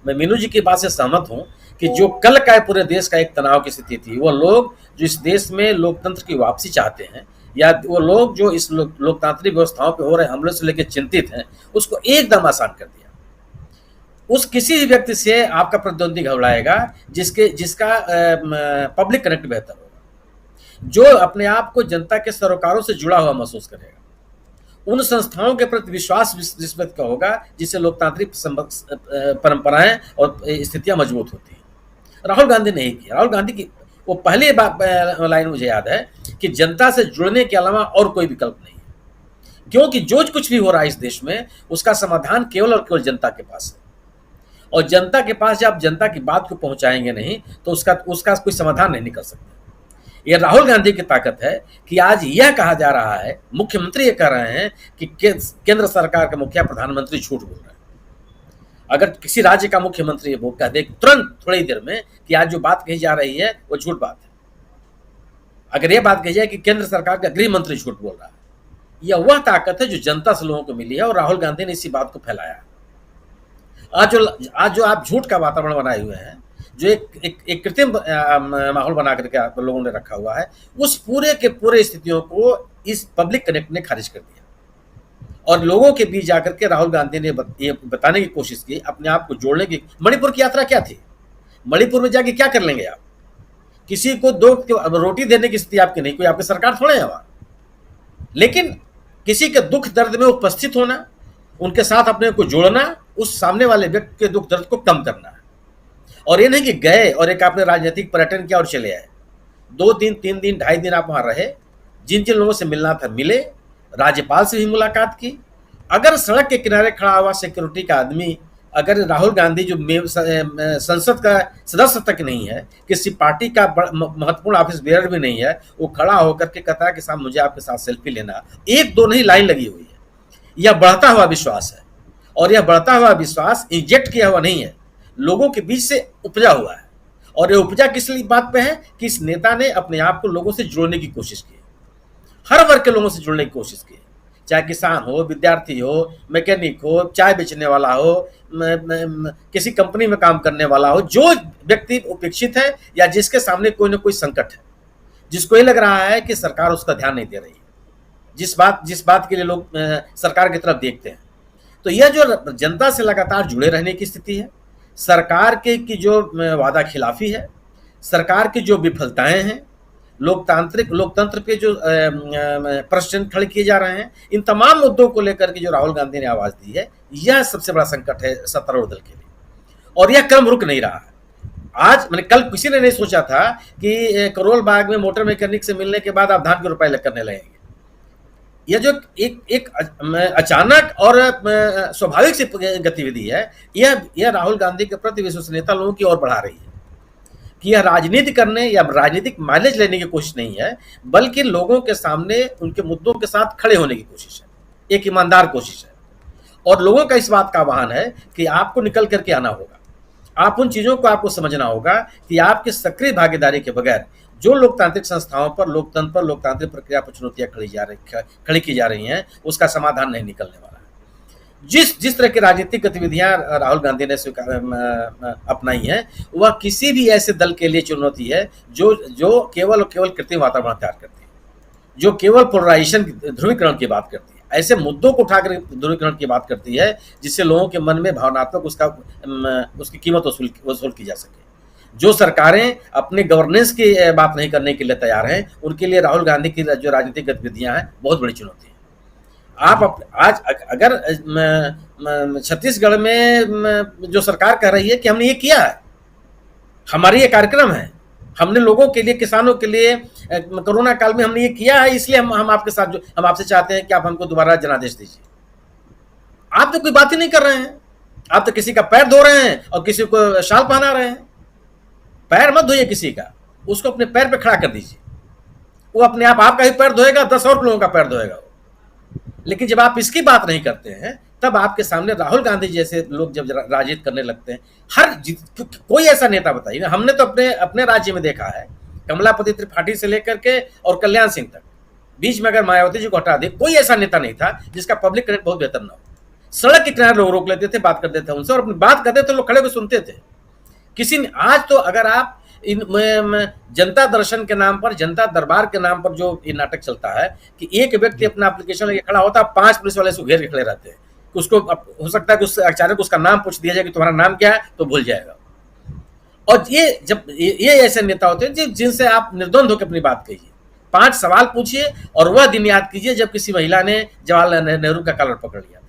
मैं मीनू जी की बात से सहमत हूं कि जो कल का पूरे देश का एक तनाव की स्थिति थी, वो लोग जो इस देश में लोकतंत्र की वापसी चाहते हैं या वो लोग जो इस लोकतांत्रिक व्यवस्थाओं पर हो रहे हमले से लेकर चिंतित हैं, उसको एकदम आसान कर दिया। उस किसी भी व्यक्ति से आपका प्रतिद्वंदी घबराएगा जिसका पब्लिक कनेक्ट बेहतर होगा, जो अपने आप को जनता के सरोकारों से जुड़ा हुआ महसूस करेगा, उन संस्थाओं के प्रति विश्वास निस्बत का होगा जिससे लोकतांत्रिक परंपराएं और स्थितियां मजबूत होती हैं। राहुल गांधी ने ही किया। राहुल गांधी की वो पहली लाइन मुझे याद है कि जनता से जुड़ने के अलावा और कोई विकल्प नहीं है, क्योंकि जो कुछ भी हो रहा है इस देश में उसका समाधान केवल और केवल जनता के पास है। और जनता के पास जब आप जनता की बात को पहुंचाएंगे नहीं तो उसका कोई समाधान नहीं निकल सकता। यह राहुल गांधी की ताकत है कि आज यह कहा जा रहा है, मुख्यमंत्री ये कह रहे हैं कि केंद्र सरकार का मुखिया प्रधानमंत्री झूठ बोल रहे हैं। अगर किसी राज्य का मुख्यमंत्री वो कह दे तुरंत थोड़ी देर में कि आज जो बात कही जा रही है वो झूठ बात है, अगर ये बात कही जाए कि केंद्र सरकार का गृह मंत्री झूठ बोल रहा है, यह वह ताकत है जो जनता से लोगों को मिली है और राहुल गांधी ने इसी बात को फैलाया। आज जो आप झूठ का वातावरण बनाए हुए हैं, जो एक कृत्रिम माहौल बना करके लोगों ने रखा हुआ है, उस पूरे के पूरे स्थितियों को इस पब्लिक कनेक्ट ने खारिज कर दिया और लोगों के बीच जाकर के राहुल गांधी ने ये बताने की कोशिश की, अपने आप को जोड़ने की। मणिपुर की यात्रा क्या थी? मणिपुर में जाके क्या कर लेंगे आप? किसी को दो रोटी देने की स्थिति आपकी नहीं, कोई आपकी सरकार थोड़े है वहां। लेकिन किसी के दुख दर्द में उपस्थित होना, उनके साथ अपने को जोड़ना, उस सामने वाले व्यक्ति के दुख दर्द को कम करना है। और ये नहीं कि गए और एक आपने राजनीतिक पर्यटन किया और चले आए। 2 दिन 3 दिन 2.5 दिन आप वहां रहे, जिन जिन लोगों से मिलना था मिले, राज्यपाल से भी मुलाकात की। अगर सड़क के किनारे खड़ा हुआ सिक्योरिटी का आदमी, अगर राहुल गांधी जो संसद का सदस्य तक नहीं है, किसी पार्टी का महत्वपूर्ण ऑफिस बेयर भी नहीं है, वो खड़ा होकर के कहता है कि साहब मुझे आपके साथ सेल्फी लेना, 1-2 नहीं लाइन लगी हुई है। यह बढ़ता हुआ विश्वास है, और यह बढ़ता हुआ विश्वास इंजेक्ट किया हुआ नहीं है, लोगों के बीच से उपजा हुआ है। और यह उपजा किस बात पे है कि इस नेता ने अपने आप को लोगों से जोड़ने की कोशिश की, हर वर्ग के लोगों से जोड़ने की कोशिश की, चाहे किसान हो, विद्यार्थी हो, मैकेनिक हो, चाय बेचने वाला हो, किसी कंपनी में काम करने वाला हो, जो व्यक्ति उपेक्षित है या जिसके सामने कोई ना कोई संकट है, जिसको ये लग रहा है कि सरकार उसका ध्यान नहीं दे रही है, जिस बात के लिए लोग सरकार की तरफ देखते हैं। तो यह जो जनता से लगातार जुड़े रहने की स्थिति है, सरकार की जो वादा खिलाफी है, सरकार की जो विफलताएं हैं, लोकतंत्र पे जो प्रश्न खड़े किए जा रहे हैं, इन तमाम मुद्दों को लेकर के जो राहुल गांधी ने आवाज दी है, यह सबसे बड़ा संकट है सत्तारूढ़ दल के लिए। और यह क्रम रुक नहीं रहा है। आज मैंने कल किसी ने नहीं सोचा था कि करोल बाग में मोटर मैकेनिक से मिलने के बाद आप धान के रुपए करने लगेंगे। यह जो एक अचानक और स्वाभाविक सी गतिविधि है, यह राहुल गांधी के प्रति विश्वसनीयता लोगों की ओर बढ़ा रही है कि यह राजनीति करने या राजनीतिक माइलेज लेने की कोशिश नहीं है, बल्कि लोगों के सामने उनके मुद्दों के साथ खड़े होने की कोशिश है, एक ईमानदार कोशिश है। और लोगों का इस बात का आह्वान है कि आपको निकल करके आना होगा, आप उन चीज़ों को आपको समझना होगा कि आपकी सक्रिय भागीदारी के बगैर जो लोकतांत्रिक संस्थाओं पर, लोकतंत्र पर, लोकतांत्रिक प्रक्रिया पर चुनौतियां खड़ी की जा रही हैं, उसका समाधान नहीं निकलने वाला है। जिस तरह की राजनीतिक गतिविधियां राहुल गांधी ने अपनाई हैं, वह किसी भी ऐसे दल के लिए चुनौती है जो केवल और केवल कृत्रिम वातावरण तैयार करती है, जो केवल पोलराइजेशन ध्रुवीकरण की बात करती है, ऐसे मुद्दों को उठाकर ध्रुवीकरण की बात करती है जिससे लोगों के मन में भावनात्मक उसकी कीमत वसूल की जा सके। जो सरकारें अपने गवर्नेंस की बात नहीं करने के लिए तैयार हैं, उनके लिए राहुल गांधी की जो राजनीतिक गतिविधियां हैं बहुत बड़ी चुनौती है। आप आज अगर छत्तीसगढ़ में जो सरकार कह रही है कि हमने ये किया है, हमारी ये कार्यक्रम है, हमने लोगों के लिए, किसानों के लिए कोरोना काल में हमने ये किया है, इसलिए हम आपके साथ हम आपसे चाहते हैं कि आप हमको दोबारा जनादेश दीजिए। आप तो कोई बात ही नहीं कर रहे हैं, आप तो किसी का पैर धो रहे हैं और किसी को शाल पहना रहे हैं। पैर मत धोइए किसी का, उसको अपने पैर पे खड़ा कर दीजिए, वो अपने आप आपका ही पैर धोएगा, 10 और लोगों का पैर धोएगा। लेकिन जब आप इसकी बात नहीं करते हैं, तब आपके सामने राहुल गांधी जैसे लोग जब राजनीति करने लगते हैं, कोई ऐसा नेता बताइए ना, हमने तो अपने राज्य में देखा है, कमलापति त्रिपाठी से लेकर के और कल्याण सिंह तक, बीच में अगर मायावती जी को हटा दे, कोई ऐसा नेता नहीं था जिसका पब्लिक कनेक्ट बहुत बेहतर ना हो। सड़क के किनारे लोग रोक लेते थे, बात करते थे उनसे, और अपनी बात करते थे, लोग खड़े होकर सुनते थे। किसी ने आज तो अगर आप इन जनता दर्शन के नाम पर, जनता दरबार के नाम पर जो ये नाटक चलता है कि एक व्यक्ति अपना एप्लीकेशन लेके खड़ा होता है, 5 पुलिस वाले से घेर के खड़े रहते हैं, उसको हो सकता है कि उससे अचानक उसका नाम पूछ दिया जाए कि तुम्हारा नाम क्या है, तो भूल जाएगा। और ये ऐसे नेता होते हैं जिनसे आप निर्द्वंद होकर अपनी बात कहिए, 5 सवाल पूछिए और वह दिन याद कीजिए जब किसी महिला ने जवाहरलाल नेहरू का कॉलर पकड़ लिया था।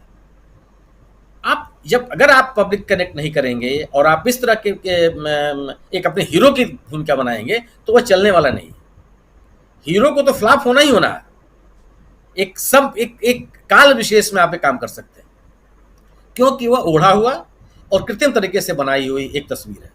अगर आप पब्लिक कनेक्ट नहीं करेंगे और आप इस तरह के एक अपने हीरो की भूमिका बनाएंगे, तो वह चलने वाला नहीं। हीरो को तो फ्लॉप होना ही होना है। एक काल विशेष में आप एक काम कर सकते हैं, क्योंकि वह ओढ़ा हुआ और कृत्रिम तरीके से बनाई हुई एक तस्वीर है।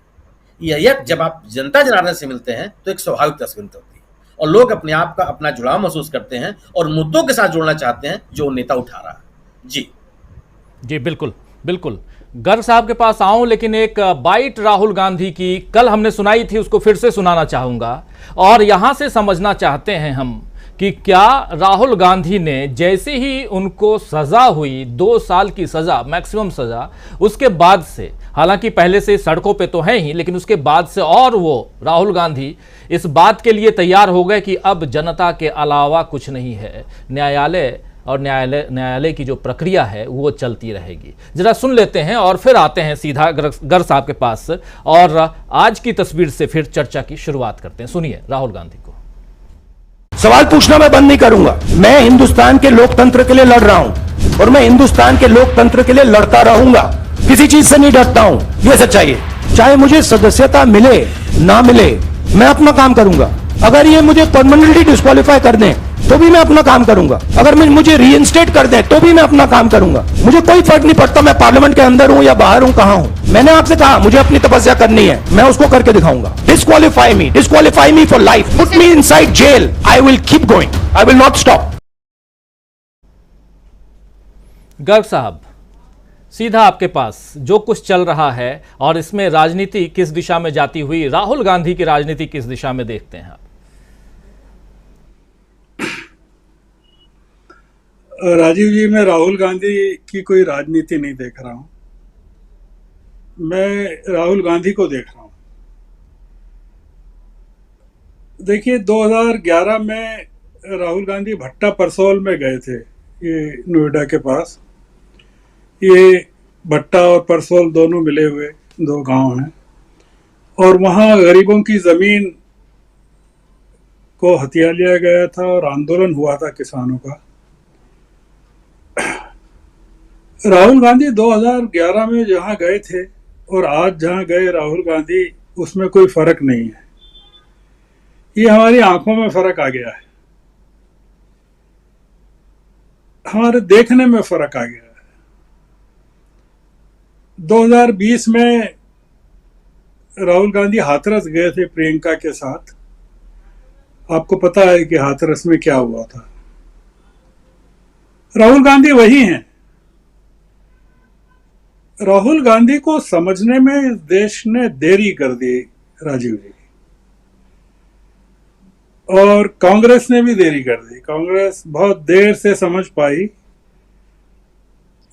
यह जब आप जनता जनार्दन से मिलते हैं तो एक स्वाभाविक तस्वीर होती है, और लोग अपने आप का अपना जुड़ाव महसूस करते हैं और मुद्दों के साथ जोड़ना चाहते हैं जो नेता उठा रहा है। जी बिल्कुल बिल्कुल। गर्ग साहब के पास आऊं, लेकिन एक बाइट राहुल गांधी की कल हमने सुनाई थी, उसको फिर से सुनाना चाहूंगा। और यहां से समझना चाहते हैं हम कि क्या राहुल गांधी ने जैसे ही उनको सजा हुई, 2 साल की सजा, मैक्सिमम सजा, उसके बाद से, हालांकि पहले से सड़कों पे तो है ही, लेकिन उसके बाद से और वो राहुल गांधी इस बात के लिए तैयार हो गए कि अब जनता के अलावा कुछ नहीं है, न्यायालय और न्यायालय की जो प्रक्रिया है वो चलती रहेगी। जरा सुन लेते हैं और फिर आते हैं सीधा गर्ग साहब के पास और आज की तस्वीर से फिर चर्चा की शुरुआत करते हैं। सुनिए राहुल गांधी को। सवाल पूछना मैं बंद नहीं करूंगा। मैं हिंदुस्तान के लोकतंत्र के लिए लड़ रहा हूं और मैं हिंदुस्तान के लोकतंत्र के लिए लड़ता रहूंगा। किसी चीज से नहीं डरता हूं, यह सच्चाई है। चाहे मुझे सदस्यता मिले ना मिले, मैं अपना काम करूंगा। अगर ये मुझे परमानेंटली डिस्क्वालीफाई कर दें तो भी मैं अपना काम करूंगा। अगर मुझे रीइंस्टेट कर दें तो भी मैं अपना काम करूंगा। मुझे कोई फर्क नहीं पड़ता मैं पार्लियामेंट के अंदर हूं या बाहर हूं, कहां हूं। मैंने आपसे कहा मुझे अपनी तपस्या करनी है, मैं उसको करके दिखाऊंगा। Disqualify me for life, put me inside jail, I will keep going, I will not stop. Garg साहब, सीधा आपके पास जो कुछ चल रहा है और इसमें राजनीति किस दिशा में जाती हुई, राहुल गांधी की राजनीति किस दिशा में देखते हैं आप? राजीव जी, मैं राहुल गांधी की कोई राजनीति नहीं देख रहा हूं। मैं राहुल गांधी को देख रहा हूं। देखिए, 2011 में राहुल गांधी भट्टा परसोल में गए थे, ये नोएडा के पास। ये भट्टा और परसोल दोनों मिले हुए दो गांव हैं और वहां गरीबों की जमीन को हथिया लिया गया था और आंदोलन हुआ था किसानों का। राहुल गांधी 2011 में जहां गए थे और आज जहां गए राहुल गांधी, उसमें कोई फर्क नहीं है। ये हमारी आंखों में फर्क आ गया है, हमारे देखने में फर्क आ गया है। 2020 में राहुल गांधी हाथरस गए थे प्रियंका के साथ। आपको पता है कि हाथरस में क्या हुआ था। राहुल गांधी वही हैं। राहुल गांधी को समझने में इस देश ने देरी कर दी, राजीव जी, और कांग्रेस ने भी देरी कर दी। कांग्रेस बहुत देर से समझ पाई।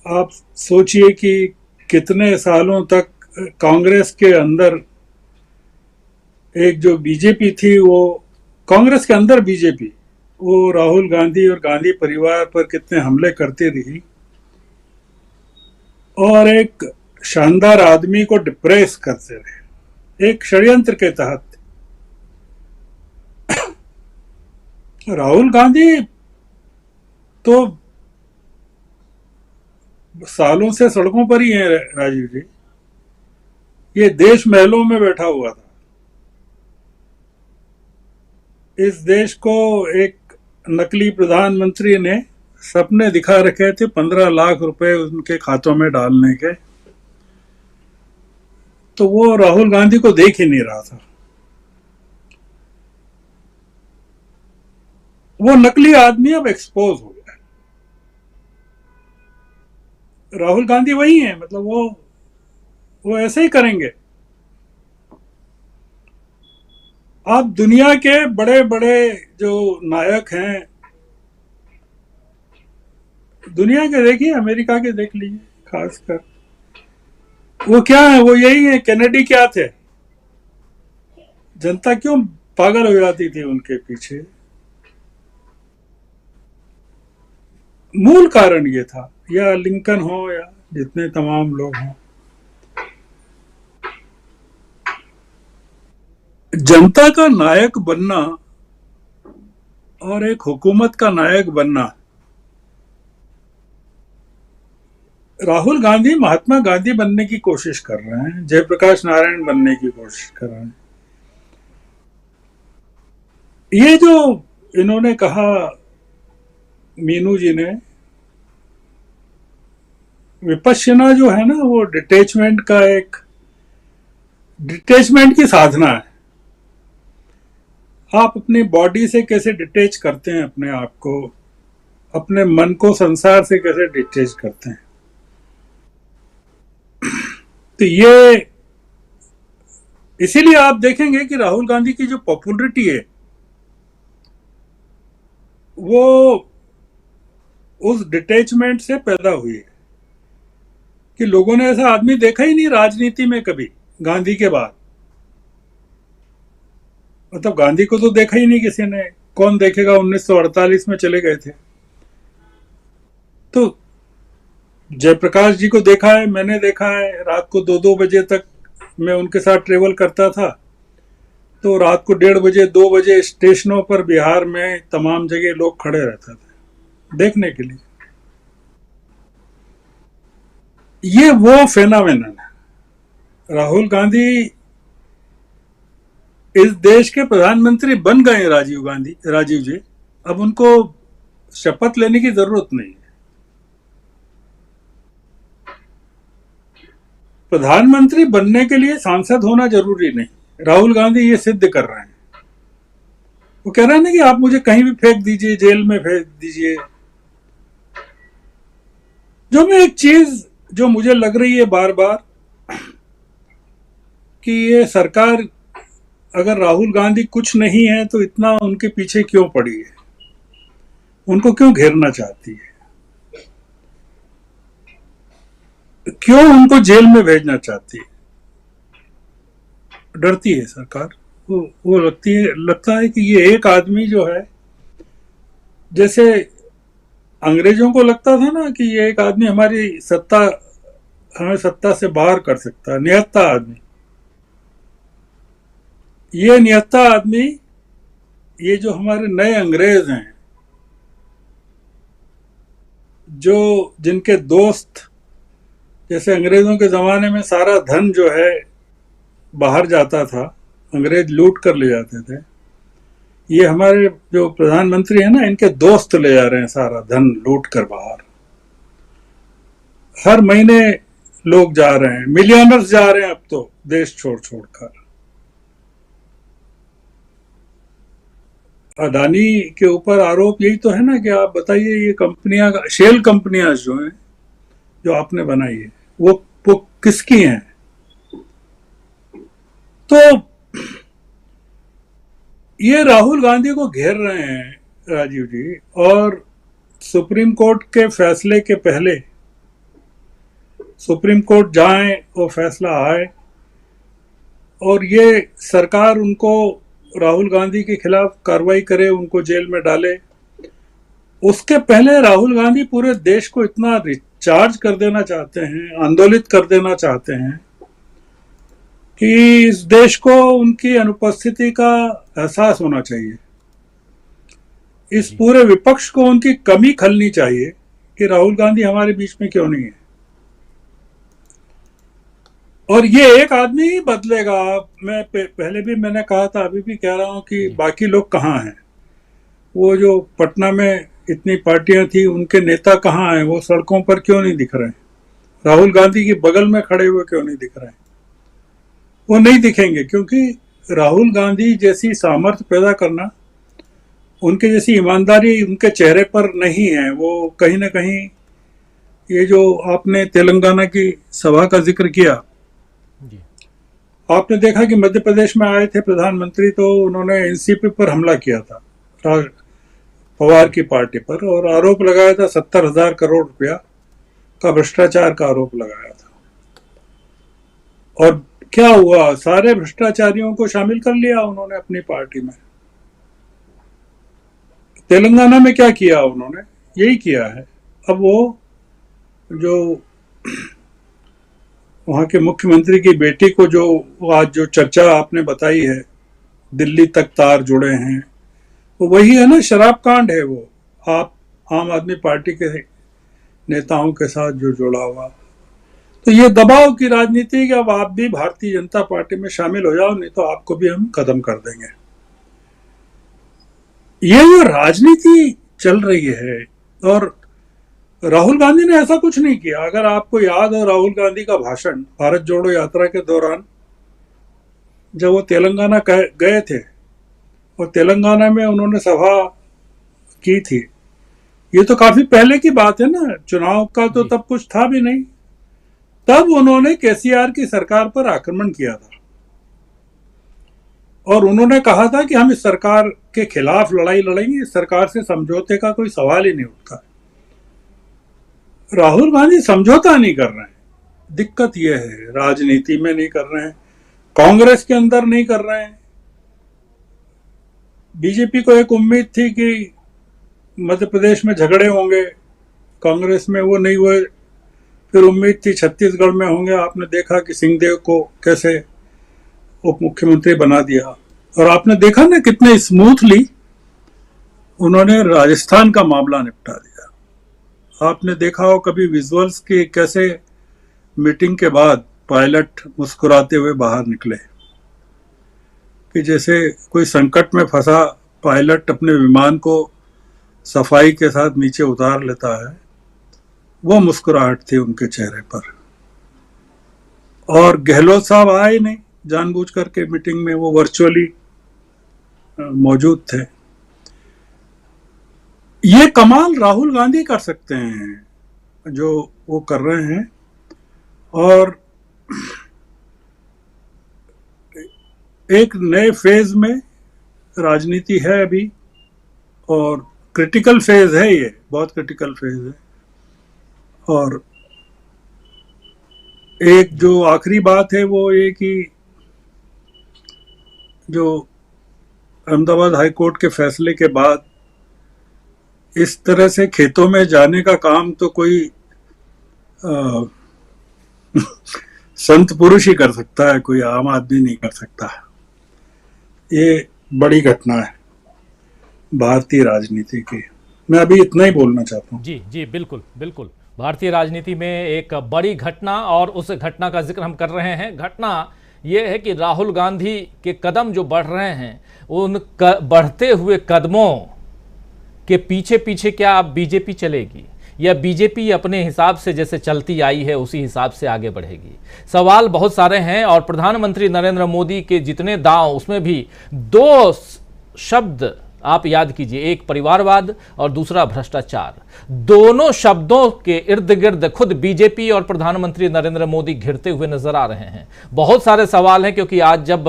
आप सोचिए कि कितने सालों तक कांग्रेस के अंदर एक जो बीजेपी थी, वो कांग्रेस के अंदर बीजेपी, वो राहुल गांधी और गांधी परिवार पर कितने हमले करती रही और एक शानदार आदमी को डिप्रेस करते रहे, एक षड्यंत्र के तहत। राहुल गांधी तो सालों से सड़कों पर ही है, राजीव जी। ये देश महलों में बैठा हुआ था। इस देश को एक नकली प्रधानमंत्री ने सपने दिखा रखे थे 15 लाख रुपए उनके खातों में डालने के, तो वो राहुल गांधी को देख ही नहीं रहा था। वो नकली आदमी अब एक्सपोज हो गया। राहुल गांधी वही है, मतलब वो ऐसे ही करेंगे। आप दुनिया के बड़े बड़े जो नायक हैं, दुनिया के देखिए, अमेरिका के देख लीजिए खासकर, वो क्या है, वो यही है। कैनेडी क्या थे? जनता क्यों पागल हो जाती थी उनके पीछे? मूल कारण ये था, या लिंकन हो या जितने तमाम लोग हों, जनता का नायक बनना और एक हुकूमत का नायक बनना। राहुल गांधी महात्मा गांधी बनने की कोशिश कर रहे हैं, जयप्रकाश नारायण बनने की कोशिश कर रहे हैं। ये जो इन्होंने कहा, मीनू जी ने, विपश्यना जो है ना, वो डिटैचमेंट की साधना है। आप अपनी बॉडी से कैसे डिटैच करते हैं अपने आप को, अपने मन को संसार से कैसे डिटैच करते हैं। तो ये इसीलिए आप देखेंगे कि राहुल गांधी की जो पॉपुलरिटी है वो उस डिटैचमेंट से पैदा हुई है कि लोगों ने ऐसा आदमी देखा ही नहीं राजनीति में कभी गांधी के बाद। मतलब गांधी को तो देखा ही नहीं किसी ने। कौन देखेगा? 1948 में चले गए थे, तो जयप्रकाश जी को देखा है, मैंने देखा है, रात को 2-2 बजे तक मैं उनके साथ ट्रेवल करता था। तो रात को 1:30 बजे 2 बजे स्टेशनों पर बिहार में तमाम जगह लोग खड़े रहते थे देखने के लिए। ये वो फेनोमेनन है। राहुल गांधी इस देश के प्रधानमंत्री बन गए राजीव जी। अब उनको शपथ लेने की जरूरत नहीं है। प्रधानमंत्री बनने के लिए सांसद होना जरूरी नहीं। राहुल गांधी ये सिद्ध कर रहे हैं। वो कह रहे हैं ना कि आप मुझे कहीं भी फेंक दीजिए, जेल में फेंक दीजिए। जो मैं एक चीज जो मुझे लग रही है बार बार कि ये सरकार, अगर राहुल गांधी कुछ नहीं है तो इतना उनके पीछे क्यों पड़ी है, उनको क्यों घेरना चाहती है, क्यों उनको जेल में भेजना चाहती है। डरती है सरकार। वो लगता है कि ये एक आदमी जो है, जैसे अंग्रेजों को लगता था ना कि ये एक आदमी हमें सत्ता से बाहर कर सकता है, निहत्था आदमी। ये निहत्था आदमी, ये जो हमारे नए अंग्रेज हैं, जो जिनके दोस्त, जैसे अंग्रेजों के जमाने में सारा धन जो है बाहर जाता था, अंग्रेज लूट कर ले जाते थे। ये हमारे जो प्रधानमंत्री है ना, इनके दोस्त ले जा रहे हैं सारा धन लूट कर बाहर। हर महीने लोग जा रहे हैं, मिलियनर्स जा रहे हैं अब तो देश छोड़ कर। अडानी के ऊपर आरोप यही तो है ना कि आप बताइए, ये कंपनियां, शेल कंपनियां जो हैं, जो आपने बनाई है, वो किसकी हैं? तो ये राहुल गांधी को घेर रहे हैं राजीव जी। और सुप्रीम कोर्ट के फैसले के पहले, सुप्रीम कोर्ट जाए और फैसला आए और ये सरकार उनको, राहुल गांधी के खिलाफ कार्रवाई करे, उनको जेल में डाले, उसके पहले राहुल गांधी पूरे देश को इतना रिचार्ज कर देना चाहते हैं, आंदोलित कर देना चाहते हैं कि इस देश को उनकी अनुपस्थिति का एहसास होना चाहिए। इस पूरे विपक्ष को उनकी कमी खलनी चाहिए कि राहुल गांधी हमारे बीच में क्यों नहीं है। और ये एक आदमी ही बदलेगा। मैं पहले भी मैंने कहा था, अभी भी कह रहा हूं कि बाकी लोग कहाँ हैं? वो जो पटना में इतनी पार्टियां थी, उनके नेता कहाँ हैं? वो सड़कों पर क्यों नहीं दिख रहे हैं? राहुल गांधी के बगल में खड़े हुए क्यों नहीं दिख रहे हैं? वो नहीं दिखेंगे क्योंकि राहुल गांधी जैसी सामर्थ्य पैदा करना, उनके जैसी ईमानदारी उनके चेहरे पर नहीं है। वो कहीं ना कहीं, ये जो आपने तेलंगाना की सभा का जिक्र किया, आपने देखा कि मध्य प्रदेश में आए थे प्रधानमंत्री, तो उन्होंने एनसीपी पर हमला किया था, पवार की पार्टी पर, और आरोप लगाया था 70,000 करोड़ रुपया का भ्रष्टाचार का आरोप लगाया था। और क्या हुआ? सारे भ्रष्टाचारियों को शामिल कर लिया उन्होंने अपनी पार्टी में। तेलंगाना में क्या किया उन्होंने? यही किया है। अब वो जो वहां के मुख्यमंत्री की बेटी को जो आज जो चर्चा आपने बताई है, दिल्ली तक तार जुड़े हैं, वो वही है ना, शराब कांड है वो। आप आम आदमी पार्टी के नेताओं के साथ जो जुड़ा हुआ, तो ये दबाव की राजनीति कि अब आप भी भारतीय जनता पार्टी में शामिल हो जाओ, नहीं तो आपको भी हम खत्म कर देंगे। ये जो राजनीति चल रही है, और राहुल गांधी ने ऐसा कुछ नहीं किया। अगर आपको याद हो राहुल गांधी का भाषण भारत जोड़ो यात्रा के दौरान, जब वो तेलंगाना गए थे और तेलंगाना में उन्होंने सभा की थी, ये तो काफी पहले की बात है ना, चुनाव का तो तब कुछ था भी नहीं। तब उन्होंने केसीआर की सरकार पर आक्रमण किया था और उन्होंने कहा था कि हम इस सरकार के खिलाफ लड़ाई लड़ेंगे, इस सरकार से समझौते का कोई सवाल ही नहीं उठता। राहुल गांधी समझौता नहीं कर रहे हैं। दिक्कत यह है, राजनीति में नहीं कर रहे हैं, कांग्रेस के अंदर नहीं कर रहे हैं। बीजेपी को एक उम्मीद थी कि मध्य प्रदेश में झगड़े होंगे, कांग्रेस में वो नहीं हुए, फिर उम्मीद थी छत्तीसगढ़ में होंगे। आपने देखा कि सिंहदेव को कैसे उप मुख्यमंत्री बना दिया, और आपने देखा ना कितने स्मूथली उन्होंने राजस्थान का मामला निपटा दिया। आपने देखा हो कभी विजुअल्स की कैसे मीटिंग के बाद पायलट मुस्कुराते हुए बाहर निकले, कि जैसे कोई संकट में फंसा पायलट अपने विमान को सफाई के साथ नीचे उतार लेता है, वो मुस्कुराहट थी उनके चेहरे पर। और गहलोत साहब आए नहीं, जानबूझ करके मीटिंग में वो वर्चुअली मौजूद थे। ये कमाल राहुल गांधी कर सकते हैं जो वो कर रहे हैं, और एक नए फेज में राजनीति है अभी, और क्रिटिकल फेज है, ये बहुत क्रिटिकल फेज है। और एक जो आखिरी बात है वो ये कि जो अहमदाबाद हाई कोर्ट के फैसले के बाद इस तरह से खेतों में जाने का काम तो कोई संत पुरुष ही कर सकता है, कोई आम आदमी नहीं कर सकता। ये बड़ी घटना है भारतीय राजनीति की। मैं अभी इतना ही बोलना चाहता हूँ। जी जी, बिल्कुल बिल्कुल। भारतीय राजनीति में एक बड़ी घटना, और उस घटना का जिक्र हम कर रहे हैं। घटना ये है कि राहुल गांधी के कदम जो बढ़ रहे हैं, उन बढ़ते हुए कदमों के पीछे पीछे क्या अब बीजेपी चलेगी, या बीजेपी अपने हिसाब से जैसे चलती आई है उसी हिसाब से आगे बढ़ेगी? सवाल बहुत सारे हैं, और प्रधानमंत्री नरेंद्र मोदी के जितने दांव, उसमें भी दो शब्द आप याद कीजिए, एक परिवारवाद और दूसरा भ्रष्टाचार। दोनों शब्दों के इर्द गिर्द खुद बीजेपी और प्रधानमंत्री नरेंद्र मोदी घिरते हुए नजर आ रहे हैं। बहुत सारे सवाल हैं, क्योंकि आज जब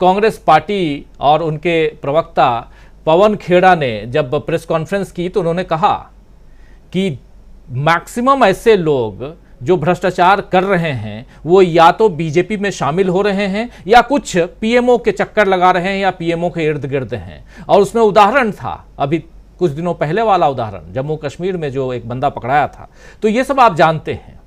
कांग्रेस पार्टी और उनके प्रवक्ता पवन खेड़ा ने जब प्रेस कॉन्फ्रेंस की, तो उन्होंने कहा कि मैक्सिमम ऐसे लोग जो भ्रष्टाचार कर रहे हैं वो या तो बीजेपी में शामिल हो रहे हैं, या कुछ पीएमओ के चक्कर लगा रहे हैं, या पीएमओ के इर्द गिर्द हैं। और उसमें उदाहरण था अभी कुछ दिनों पहले वाला उदाहरण, जम्मू कश्मीर में जो एक बंदा पकड़ाया था। तो ये सब आप जानते हैं।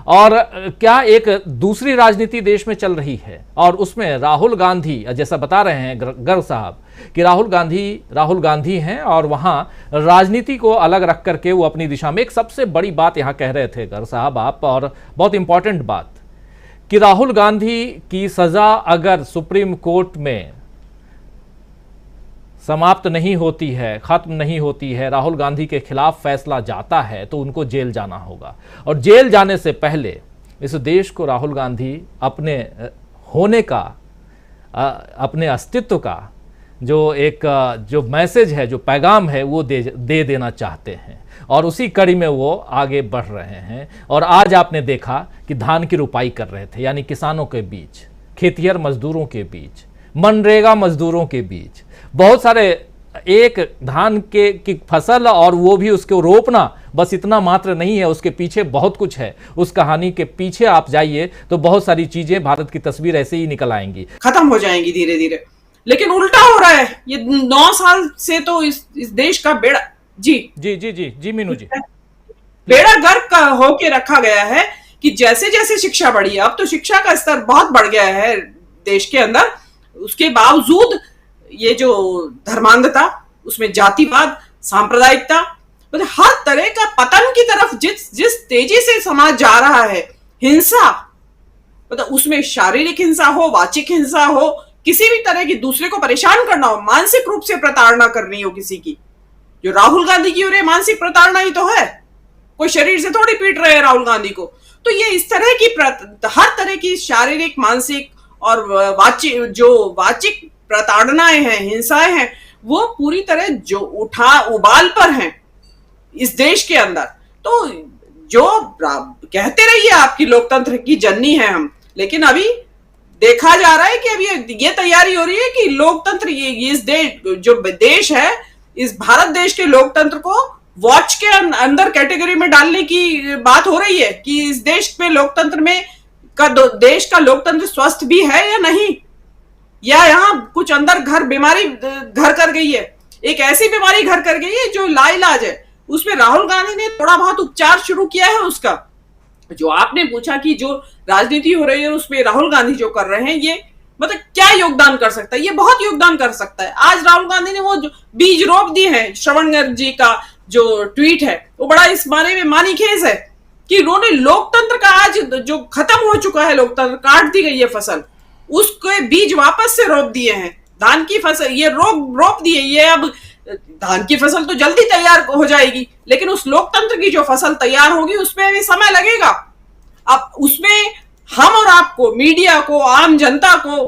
और क्या एक दूसरी राजनीति देश में चल रही है, और उसमें राहुल गांधी, जैसा बता रहे हैं गर्ग साहब कि राहुल गांधी हैं, और वहां राजनीति को अलग रख करके वो अपनी दिशा में एक सबसे बड़ी बात यहां कह रहे थे गर्ग साहब आप, और बहुत इंपॉर्टेंट बात, कि राहुल गांधी की सजा अगर सुप्रीम कोर्ट में समाप्त नहीं होती है, खत्म नहीं होती है, राहुल गांधी के खिलाफ फैसला जाता है, तो उनको जेल जाना होगा। और जेल जाने से पहले इस देश को राहुल गांधी अपने होने का, अपने अस्तित्व का जो मैसेज है, जो पैगाम है, वो दे देना चाहते हैं, और उसी कड़ी में वो आगे बढ़ रहे हैं। और आज आपने देखा कि धान की रुपाई कर रहे थे, यानी किसानों के बीच, खेतिहर मजदूरों के बीच, मनरेगा मजदूरों के बीच, बहुत सारे, एक धान की फसल और वो भी उसको रोपना बस इतना मात्र नहीं है, उसके पीछे बहुत कुछ है। उस कहानी के पीछे आप जाइए तो बहुत सारी चीजें, भारत की तस्वीर ऐसे ही निकल आएंगी, खत्म हो जाएंगी धीरे धीरे। लेकिन उल्टा हो रहा है। ये 9 साल से तो इस देश का बेड़ा, जी मीनू जी, बेड़ा गर्क होके रखा गया है कि जैसे जैसे शिक्षा बढ़ी है, अब तो शिक्षा का स्तर बहुत बढ़ गया है देश के अंदर, उसके बावजूद ये जो धर्मांधता, उसमें जातिवाद, सांप्रदायिकता, मतलब हर तरह का पतन की तरफ जिस तेजी से समाज जा रहा है, हिंसा, मतलब उसमें शारीरिक हिंसा हो, वाचिक हिंसा हो, किसी भी तरह की दूसरे को परेशान करना हो, मानसिक रूप से प्रताड़ना करनी हो किसी की, जो राहुल गांधी की हो रही है, मानसिक प्रताड़ना ही तो है। कोई शरीर से थोड़ी पीट रहे हैं राहुल गांधी को। तो ये इस तरह की हर तरह की शारीरिक, मानसिक और वाचिक प्रताड़नाएं हैं, हिंसाएं हैं, वो पूरी तरह जो उबाल पर हैं इस देश के अंदर। तो जो कहते रहिए आपकी लोकतंत्र की जननी है हम, लेकिन अभी देखा जा रहा है कि अभी ये तैयारी हो रही है कि लोकतंत्र, ये इस देश है, इस भारत देश के लोकतंत्र को वॉच के अंदर कैटेगरी में डालने की बात हो रही है कि इस देश में लोकतंत्र में देश का लोकतंत्र स्वस्थ भी है या नहीं, या यहाँ कुछ अंदर बीमारी घर कर गई है, एक ऐसी बीमारी घर कर गई है जो लाइलाज है। उसमें राहुल गांधी ने थोड़ा बहुत उपचार शुरू किया है उसका। जो आपने पूछा कि जो राजनीति हो रही है उसमें राहुल गांधी जो कर रहे हैं, ये मतलब क्या योगदान कर सकता है? ये बहुत योगदान कर सकता है। आज राहुल गांधी ने वो जो बीज रोप दिए हैं, श्रवण गर्ग जी का जो ट्वीट है वो बड़ा इस बारे में मानीखेज है कि उन्होंने लोकतंत्र का आज जो खत्म हो चुका है, लोकतंत्र काट दी गई है फसल, उसके बीज वापस से रोप दिए हैं। धान की फसल ये रोप दिए, ये अब धान की फसल तो जल्दी तैयार हो जाएगी, लेकिन उस लोकतंत्र की जो फसल तैयार होगी उसमें भी समय लगेगा। अब उसमें हम और आपको, मीडिया को, आम जनता को,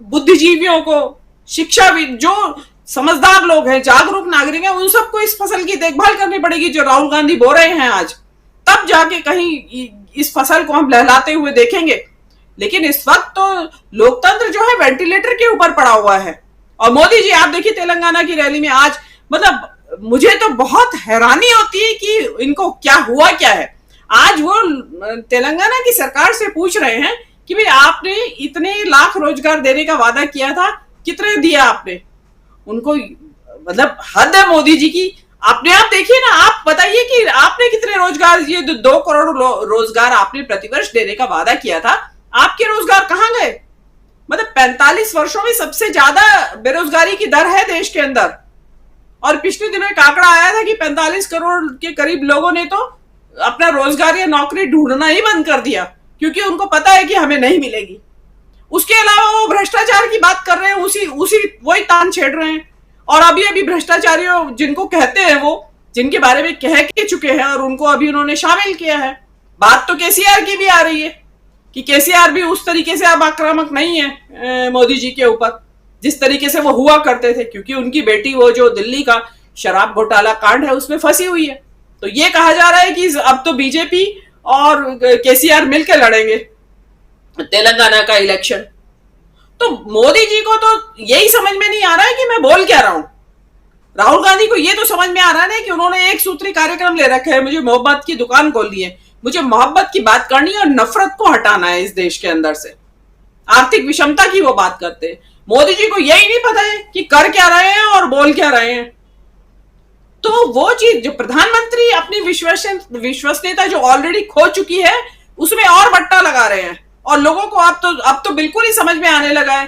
बुद्धिजीवियों को, शिक्षाविद, जो समझदार लोग हैं, जागरूक नागरिक हैं, उन सबको इस फसल की देखभाल करनी पड़ेगी जो राहुल गांधी बो रहे हैं आज। तब जाके कहीं इस फसल को हम लहलाते हुए देखेंगे। लेकिन इस वक्त तो लोकतंत्र जो है वेंटिलेटर के ऊपर पड़ा हुआ है। और मोदी जी आप देखिए तेलंगाना की रैली में आज, मतलब मुझे तो बहुत हैरानी होती है कि इनको क्या हुआ क्या है। आज वो तेलंगाना की सरकार से पूछ रहे हैं कि भाई आपने इतने लाख रोजगार देने का वादा किया था, कितने दिया आपने? उनको मतलब हद है मोदी जी की। अपने आप देखिए ना, आप बताइए कि आपने कितने रोजगार, ये 2 करोड़ रोजगार आपने प्रतिवर्ष देने का वादा किया था, आपके रोजगार कहां गए? मतलब 45 वर्षों में सबसे ज्यादा बेरोजगारी की दर है देश के अंदर। और पिछले दिनों एक आंकड़ा आया था कि 45 करोड़ के करीब लोगों ने तो अपना रोजगार या नौकरी ढूंढना ही बंद कर दिया, क्योंकि उनको पता है कि हमें नहीं मिलेगी। उसके अलावा वो भ्रष्टाचार की बात कर रहे हैं, उसी वही तान छेड़ रहे हैं। और अभी भ्रष्टाचारियों जिनको कहते हैं, वो जिनके बारे में कह के चुके हैं और उनको अभी उन्होंने शामिल किया है। बात तो केसीआर की भी आ रही है कि केसीआर भी उस तरीके से अब आक्रामक नहीं है मोदी जी के ऊपर जिस तरीके से वो हुआ करते थे, क्योंकि उनकी बेटी वो जो दिल्ली का शराब घोटाला कांड है उसमें फंसी हुई है। तो ये कहा जा रहा है कि अब तो बीजेपी और केसीआर मिलकर लड़ेंगे तेलंगाना का इलेक्शन। तो मोदी जी को तो यही समझ में नहीं आ रहा है कि मैं बोल क्या रहा हूं। राहुल गांधी को ये तो समझ में आ रहा है कि उन्होंने एक सूत्री कार्यक्रम ले रखा है, मुझे मोहब्बत की दुकान खोलनी है, मुझे मोहब्बत की बात करनी है और नफरत को हटाना है इस देश के अंदर से। आर्थिक विषमता की वो बात करते हैं। मोदी जी को यही नहीं पता है कि कर क्या रहे हैं और बोल क्या रहे हैं। तो वो चीज जो प्रधानमंत्री अपनी विश्वसनीयता जो ऑलरेडी खो चुकी है उसमें और बट्टा लगा रहे हैं। और लोगों को अब तो बिल्कुल ही समझ में आने लगा है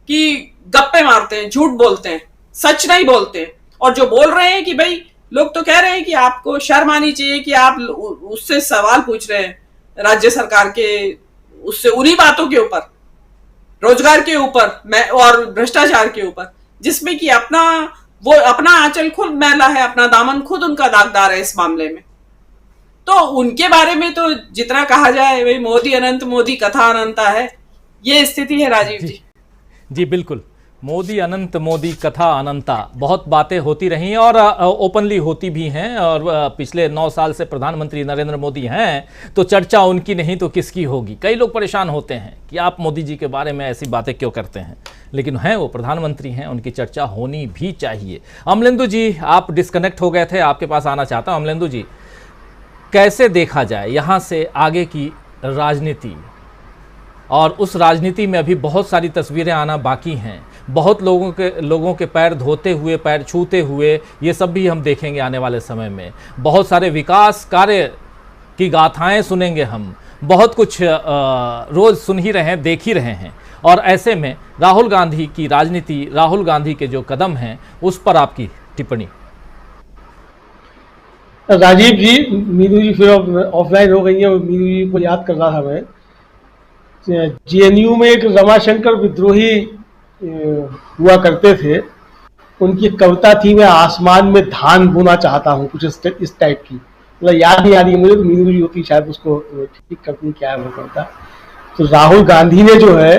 कि गप्पे मारते हैं, झूठ बोलते हैं, सच नहीं बोलते हैं। और जो बोल रहे हैं कि भाई लोग तो कह रहे हैं कि आपको शर्म आनी चाहिए कि आप उससे सवाल पूछ रहे हैं राज्य सरकार के, उससे उन्हीं बातों के ऊपर, रोजगार के ऊपर और भ्रष्टाचार के ऊपर, जिसमें कि वो अपना आंचल खुद मैला है, अपना दामन खुद उनका दागदार है इस मामले में। तो उनके बारे में तो जितना कहा जाए भाई मोदी अनंत, मोदी कथा अनंता है, ये स्थिति है राजीव जी। जी बिल्कुल, मोदी अनंत, मोदी कथा अनंता, बहुत बातें होती रही और ओपनली होती भी हैं। और पिछले 9 साल से प्रधानमंत्री नरेंद्र मोदी हैं तो चर्चा उनकी नहीं तो किसकी होगी। कई लोग परेशान होते हैं कि आप मोदी जी के बारे में ऐसी बातें क्यों करते हैं, लेकिन हैं वो प्रधानमंत्री हैं, उनकी चर्चा होनी भी चाहिए। अमलेंदु जी आप डिस्कनेक्ट हो गए थे, आपके पास आना चाहता हूँ। अमलेंदु जी, कैसे देखा जाए यहाँ से आगे की राजनीति, और उस राजनीति में अभी बहुत सारी तस्वीरें आना बाकी हैं, बहुत लोगों के पैर धोते हुए, पैर छूते हुए, ये सब भी हम देखेंगे आने वाले समय में। बहुत सारे विकास कार्य की गाथाएं सुनेंगे हम, बहुत कुछ रोज सुन ही रहे हैं, देख ही रहे हैं। और ऐसे में राहुल गांधी की राजनीति, राहुल गांधी के जो कदम हैं, उस पर आपकी टिप्पणी। राजीव जी, मीनू जी फिर ऑफलाइन हो गई है, मीनू जी को याद कर रहा था मैं। जेएनयू में एक रमाशंकर विद्रोही हुआ करते थे, उनकी कविता थी, मैं आसमान में धान बोना चाहता हूँ, कुछ इस टाइप की। मतलब याद नहीं आ रही है मुझे, तो मीनू जी होती शायद उसको ठीक करती, क्या है वो कविता। तो राहुल गांधी ने जो है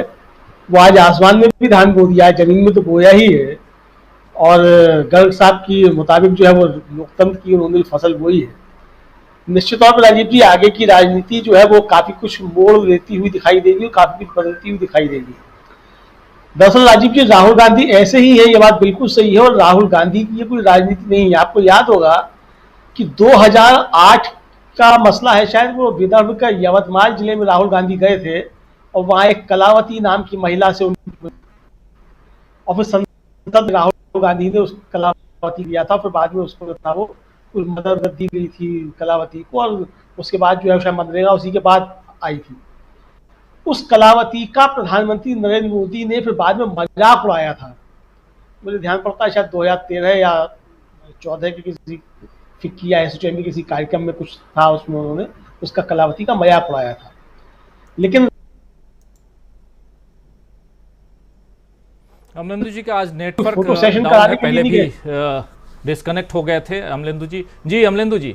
वो आज आसमान में भी धान बो दिया है, जमीन में तो बोया ही है। और गर्ग साहब की मुताबिक जो है वो लोकतंत्र की उन्होंने फसल बोई है। निश्चित तौर पर राजीव जी आगे की राजनीति जो है वो काफी कुछ मोड़ लेती हुई दिखाई देगी, काफी कुछ बदलती हुई दिखाई देगी। दरअसल राजीव जी राहुल गांधी ऐसे ही है, ये बात बिल्कुल सही है। और राहुल गांधी की ये कोई राजनीति नहीं है। आपको याद होगा कि 2008 का मसला है शायद, वो विदर्भ का यवतमाल जिले में राहुल गांधी गए थे और वहां एक कलावती नाम की महिला से और फिर संसद राहुल गांधी ने उस कलावती दिया था, फिर बाद में उसको था वो मदद दी गई थी कलावती को, और उसके बाद जो है शायद मनरेगा उसी के बाद आई थी। उस कलावती का प्रधानमंत्री नरेंद्र मोदी ने फिर बाद में मजाक उड़ाया था। मुझे ध्यान पड़ता है शायद 2013 या 14 के किसी फिक्की या एसोचैम के किसी कार्यक्रम में कुछ था, उसमें उन्होंने उसका कलावती का मजाक उड़ाया था। लेकिन अमलेंदु जी का आज नेटवर्क फोटो सेशन डाउन कराने है, के लिए पहले नहीं भी डिस्कनेक्ट हो गए थे अमलेंदु जी। जी अमलेंदु जी।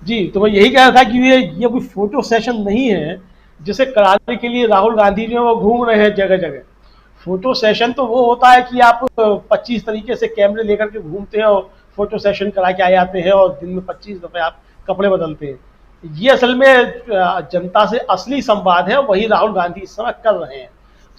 जी, तो मैं यही कह रहा था कि ये कोई फोटो सेशन नहीं है जिसे कराने के लिए राहुल गांधी जो है वो घूम रहे हैं जगह जगह। फोटो सेशन तो वो होता है कि आप 25 तरीके से कैमरे लेकर के घूमते हैं और फोटो सेशन करा के आ जाते हैं और दिन में 25 दफे आप कपड़े बदलते हैं। ये असल में जनता से असली संवाद है, वही राहुल गांधी इस समय कर रहे हैं।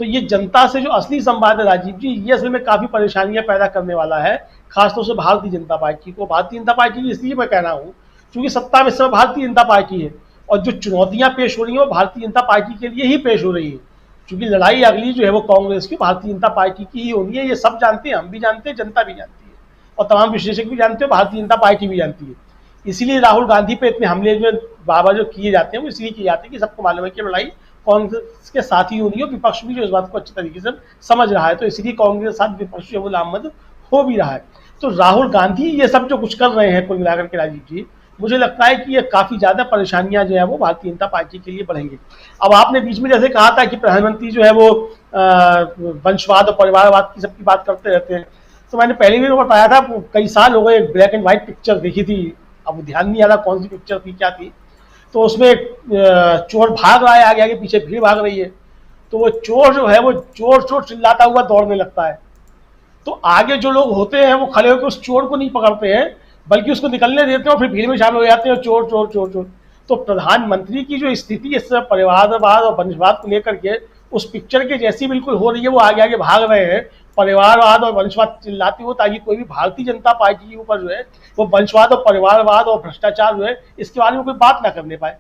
तो ये जनता से जो असली संवाद है राजीव जी, ये असल में काफी परेशानियां पैदा करने वाला है, खासतौर से भारतीय जनता पार्टी को। भारतीय जनता पार्टी इसलिए मैं कह रहा हूँ क्योंकि सत्ता में इस समय भारतीय जनता पार्टी है, और जो चुनौतियां पेश हो रही हैं वो भारतीय जनता पार्टी के लिए ही पेश हो रही है। क्योंकि लड़ाई अगली जो है वो कांग्रेस की भारतीय जनता पार्टी की ही होनी है, ये सब जानते हैं, हम भी जानते हैं, जनता भी जानती है, और तमाम विश्लेषक भी जानते हैं, भारतीय जनता पार्टी भी जानती है। इसीलिए राहुल गांधी पे इतने हमले जो बार-बार जो किए जाते हैं वो इसलिए किए जाते हैं कि सबको मालूम है कि लड़ाई कांग्रेस के साथ ही होनी है, विपक्ष भी जो इस बात को अच्छे तरीके से समझ रहा है, तो इसलिए कांग्रेस के साथ विपक्ष जो लामबंद हो भी रहा है। तो राहुल गांधी ये सब जो कुछ कर रहे हैं कुल मिलाकर के राजीव जी, मुझे लगता है कि ये काफी ज्यादा परेशानियां जो है वो भारतीय जनता पार्टी के लिए बढ़ेंगी। अब आपने बीच में जैसे कहा था कि प्रधानमंत्री जो है वो वंशवाद और परिवारवाद की सबकी बात करते रहते हैं, तो मैंने पहले भी बताया था, कई साल हो गए, ब्लैक एंड व्हाइट पिक्चर देखी थी, अब ध्यान नहीं आ रहा कौन सी पिक्चर थी, क्या थी, तो उसमें चोर भाग रहा है, आगे आगे पीछे भीड़ भाग रही है, तो वो चोर जो है वो चोर चोर चिल्लाता हुआ दौड़ने लगता है। तो आगे जो लोग होते हैं वो खड़े होकर उस चोर को नहीं पकड़ते हैं, बल्कि उसको निकलने देते हैं और फिर भीड़ में शामिल हो जाते हैं, चोर चोर चोर चोर। तो प्रधानमंत्री की जो स्थिति इस परिवारवाद और वंशवाद को लेकर के उस पिक्चर के जैसी बिल्कुल हो रही है, वो आगे आगे भाग रहे हैं परिवारवाद और वंशवाद चिल्लाते हो, ताकि कोई भी भारतीय जनता पार्टी के ऊपर जो है वो वंशवाद और परिवारवाद और भ्रष्टाचार जो है इसके बारे में कोई बात ना करने पाए।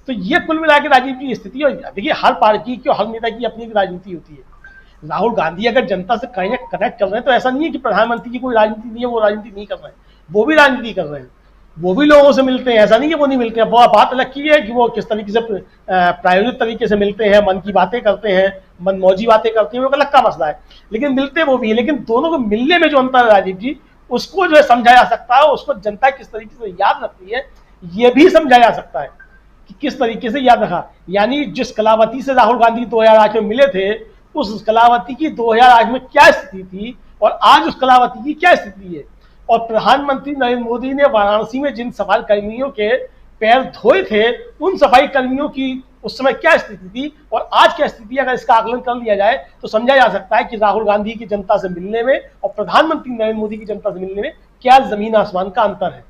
तो ये कुल मिला के राजीव की स्थिति, और देखिए हर पार्टी की और हर नेता की अपनी राजनीति होती है। राहुल गांधी अगर जनता से कनेक्ट कर रहे हैं तो ऐसा नहीं है कि प्रधानमंत्री की कोई राजनीति नहीं है, वो राजनीति नहीं कर रहे हैं, वो भी राजनीति कर रहे हैं, वो भी लोगों से मिलते हैं, ऐसा नहीं है वो नहीं मिलते हैं। बात अलग की है कि वो किस तरीके से प्रायोजित तरीके से मिलते हैं, मन की बातें करते हैं, मनमौजी बातें करते हैं, वो अलग का मसला है, लेकिन मिलते वो भी है। लेकिन दोनों को मिलने में जो अंतर है राजीव जी, उसको जो है समझाया जा सकता है, उसको जनता किस तरीके से याद रखती है ये भी समझाया जा सकता है कि किस तरीके से याद रखा। यानी जिस कलावती से राहुल गांधी 2008 में मिले थे, उस कलावती की 2008 में क्या स्थिति थी और आज उस कलावती की क्या स्थिति है, और प्रधानमंत्री नरेंद्र मोदी ने वाराणसी में जिन सफाई कर्मियों के पैर धोए थे, उन सफाई कर्मियों की उस समय क्या स्थिति थी और आज क्या स्थिति, अगर इसका आकलन कर लिया जाए तो समझा जा सकता है कि राहुल गांधी की जनता से मिलने में और प्रधानमंत्री नरेंद्र मोदी की जनता से मिलने में क्या जमीन आसमान का अंतर है,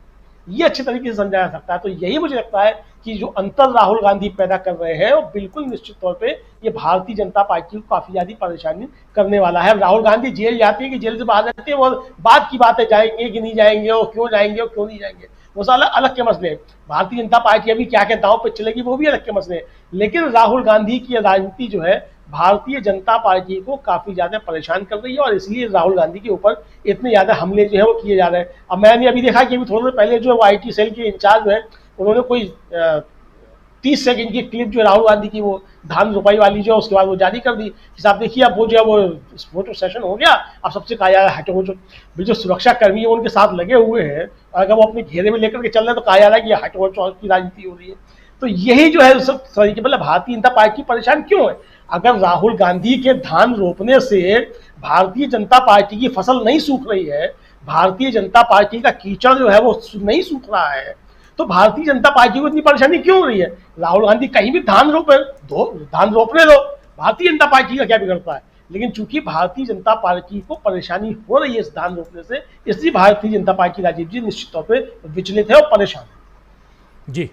ये अच्छे तरीके से समझा जा सकता है। तो यही मुझे लगता है कि जो अंतर राहुल गांधी पैदा कर रहे हैं वो बिल्कुल निश्चित तौर पे ये भारतीय जनता पार्टी को काफी ज्यादा परेशानी करने वाला है। राहुल गांधी जेल जाते हैं कि जेल से बाहर जाते हैं, वो बात की बातें जाएंगे कि नहीं जाएंगे और क्यों जाएंगे और क्यों नहीं जाएंगे, वो साला अलग के मसले हैं। भारतीय जनता पार्टी अभी क्या क्या दांव पे चलेगी वो भी अलग के मसले हैं, लेकिन राहुल गांधी की राजनीति जो है भारतीय जनता पार्टी को काफी ज्यादा परेशान कर रही है, और इसलिए राहुल गांधी के ऊपर इतने ज्यादा हमले जो है वो किए जा रहे हैं। अब मैंने अभी देखा कि अभी थोड़ी देर पहले जो है वो IT सेल के इंचार्ज है, उन्होंने कोई 30 सेकंड की क्लिप जो राहुल गांधी की वो धान रोपाई वाली जो है उसके बाद वो जारी कर दी कि साहब देखिए अब वो जो है वो फोटो सेशन हो गया, अब सबसे कहा जा रहा है हटो, जो सुरक्षा कर्मी है उनके साथ लगे हुए हैं, अगर वो अपने घेरे में लेकर के चल रहे हैं तो कहा जा रहा है कि हटो की राजनीति हो रही है। तो यही जो है सब तरीके मतलब भारतीय जनता पार्टी परेशान क्यों है? अगर राहुल गांधी के धान रोपने से भारतीय जनता पार्टी की फसल नहीं सूख रही है, भारतीय जनता पार्टी का कीचड़ जो है वो नहीं सूख रहा है, तो भारतीय जनता पार्टी को इतनी परेशानी क्यों हो रही है? राहुल गांधी कहीं भी धान रोपने दो, भारतीय जनता पार्टी का क्या बिगड़ता है? लेकिन चूंकि भारतीय जनता पार्टी को परेशानी हो रही है इस धान रोपने से, इसलिए भारतीय जनता पार्टी राजीव जी निश्चित तौर पर विचलित है और परेशान है। जी,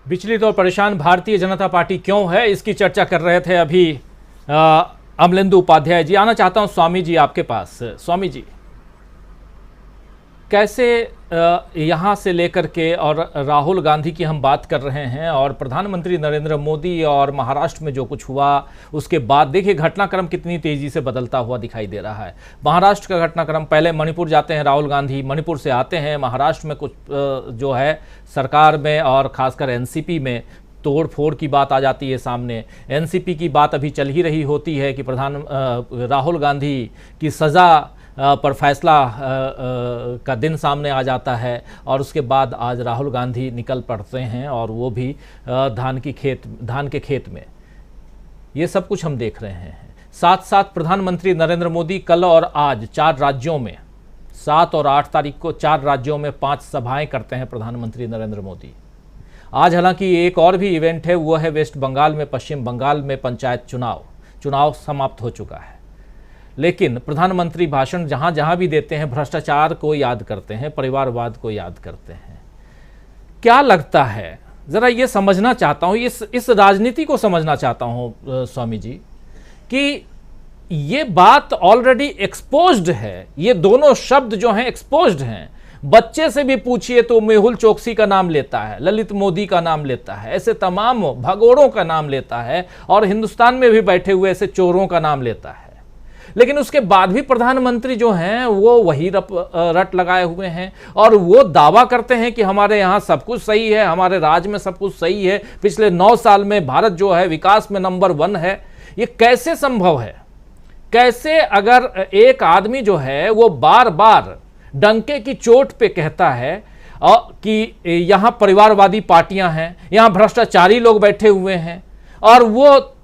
विचलित और परेशान भारतीय जनता पार्टी क्यों है, इसकी चर्चा कर रहे थे अभी अमलेंदु उपाध्याय जी। आना चाहता हूं स्वामी जी आपके पास। स्वामी जी, कैसे यहाँ से लेकर के और राहुल गांधी की हम बात कर रहे हैं और प्रधानमंत्री नरेंद्र मोदी और महाराष्ट्र में जो कुछ हुआ उसके बाद देखिए घटनाक्रम कितनी तेज़ी से बदलता हुआ दिखाई दे रहा है। महाराष्ट्र का घटनाक्रम, पहले मणिपुर जाते हैं राहुल गांधी, मणिपुर से आते हैं महाराष्ट्र में कुछ जो है सरकार में और ख़ासकर एनसीपी में तोड़ फोड़ की बात आ जाती है सामने। एनसीपी की बात अभी चल ही रही होती है कि राहुल गांधी की सज़ा पर फैसला का दिन सामने आ जाता है और उसके बाद आज राहुल गांधी निकल पड़ते हैं और वो भी धान के खेत में। ये सब कुछ हम देख रहे हैं। साथ साथ प्रधानमंत्री नरेंद्र मोदी कल और आज 4 राज्यों में 7 और 8 तारीख को 4 राज्यों में 5 सभाएं करते हैं प्रधानमंत्री नरेंद्र मोदी। आज हालांकि एक और भी इवेंट है, वो है वेस्ट बंगाल में, पश्चिम बंगाल में पंचायत चुनाव समाप्त हो चुका है। लेकिन प्रधानमंत्री भाषण जहां जहां भी देते हैं भ्रष्टाचार को याद करते हैं, परिवारवाद को याद करते हैं। क्या लगता है, जरा ये समझना चाहता हूं, इस राजनीति को समझना चाहता हूं स्वामी जी, कि ये बात ऑलरेडी एक्सपोज्ड है। ये दोनों शब्द जो हैं एक्सपोज्ड हैं। बच्चे से भी पूछिए तो मेहुल चोकसी का नाम लेता है, ललित मोदी का नाम लेता है, ऐसे तमाम भगोड़ों का नाम लेता है और हिंदुस्तान में भी बैठे हुए ऐसे चोरों का नाम लेता है। लेकिन उसके बाद भी प्रधानमंत्री जो हैं वो वही रट लगाए हुए हैं और वो दावा करते हैं कि हमारे यहाँ सब कुछ सही है, हमारे राज्य में सब कुछ सही है, पिछले 9 साल में भारत जो है विकास में नंबर 1 है। ये कैसे संभव है? कैसे अगर एक आदमी जो है वो बार बार डंके की चोट पे कहता है कि यहाँ परिवारवादी पार्टियां हैं, यहाँ भ्रष्टाचारी लोग बैठे हुए हैं और वो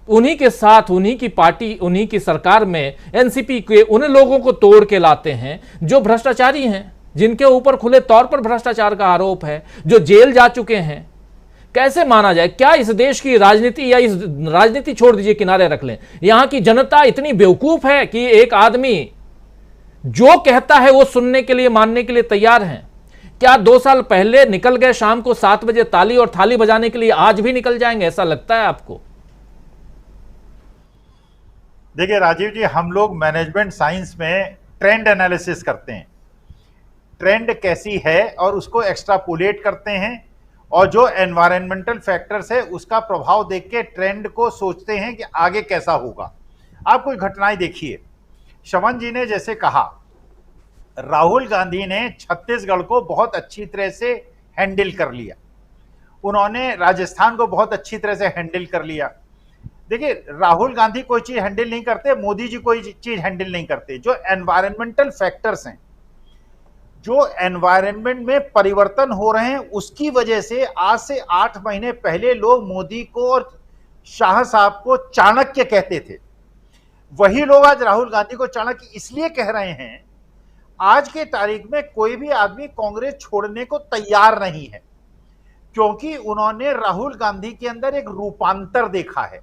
उन्हीं के साथ, उन्हीं की पार्टी, उन्हीं की सरकार में एनसीपी के उन लोगों को तोड़ के लाते हैं जो भ्रष्टाचारी हैं, जिनके ऊपर खुले तौर पर भ्रष्टाचार का आरोप है, जो जेल जा चुके हैं। कैसे माना जाए? क्या इस देश की राजनीति, या इस राजनीति छोड़ दीजिए किनारे रख लें, यहां की जनता इतनी बेवकूफ है कि एक आदमी जो कहता है वो सुनने के लिए, मानने के लिए तैयार हैं? क्या 2 साल पहले निकल गए शाम को 7 बजे ताली और थाली बजाने के लिए, आज भी निकल जाएंगे? ऐसा लगता है आपको? देखिए राजीव जी, हम लोग मैनेजमेंट साइंस में ट्रेंड एनालिसिस करते हैं। ट्रेंड कैसी है और उसको एक्स्ट्रापोलेट करते हैं और जो एनवायरमेंटल फैक्टर्स है उसका प्रभाव देख के ट्रेंड को सोचते हैं कि आगे कैसा होगा। आप कुछ घटनाएं देखिए। शमन जी ने जैसे कहा, राहुल गांधी ने छत्तीसगढ़ को बहुत अच्छी तरह से हैंडल कर लिया, उन्होंने राजस्थान को बहुत अच्छी तरह से हैंडल कर लिया। देखिए, राहुल गांधी कोई चीज हैंडल नहीं करते, मोदी जी कोई चीज हैंडल नहीं करते। जो एनवायरमेंटल फैक्टर्स हैं, जो एनवायरनमेंट में परिवर्तन हो रहे हैं, उसकी वजह से आज से 8 महीने पहले लोग मोदी को और शाह साहब को चाणक्य कहते थे। वही लोग आज राहुल गांधी को चाणक्य इसलिए कह रहे हैं, आज के तारीख में कोई भी आदमी कांग्रेस छोड़ने को तैयार नहीं है, क्योंकि उन्होंने राहुल गांधी के अंदर एक रूपांतर देखा है।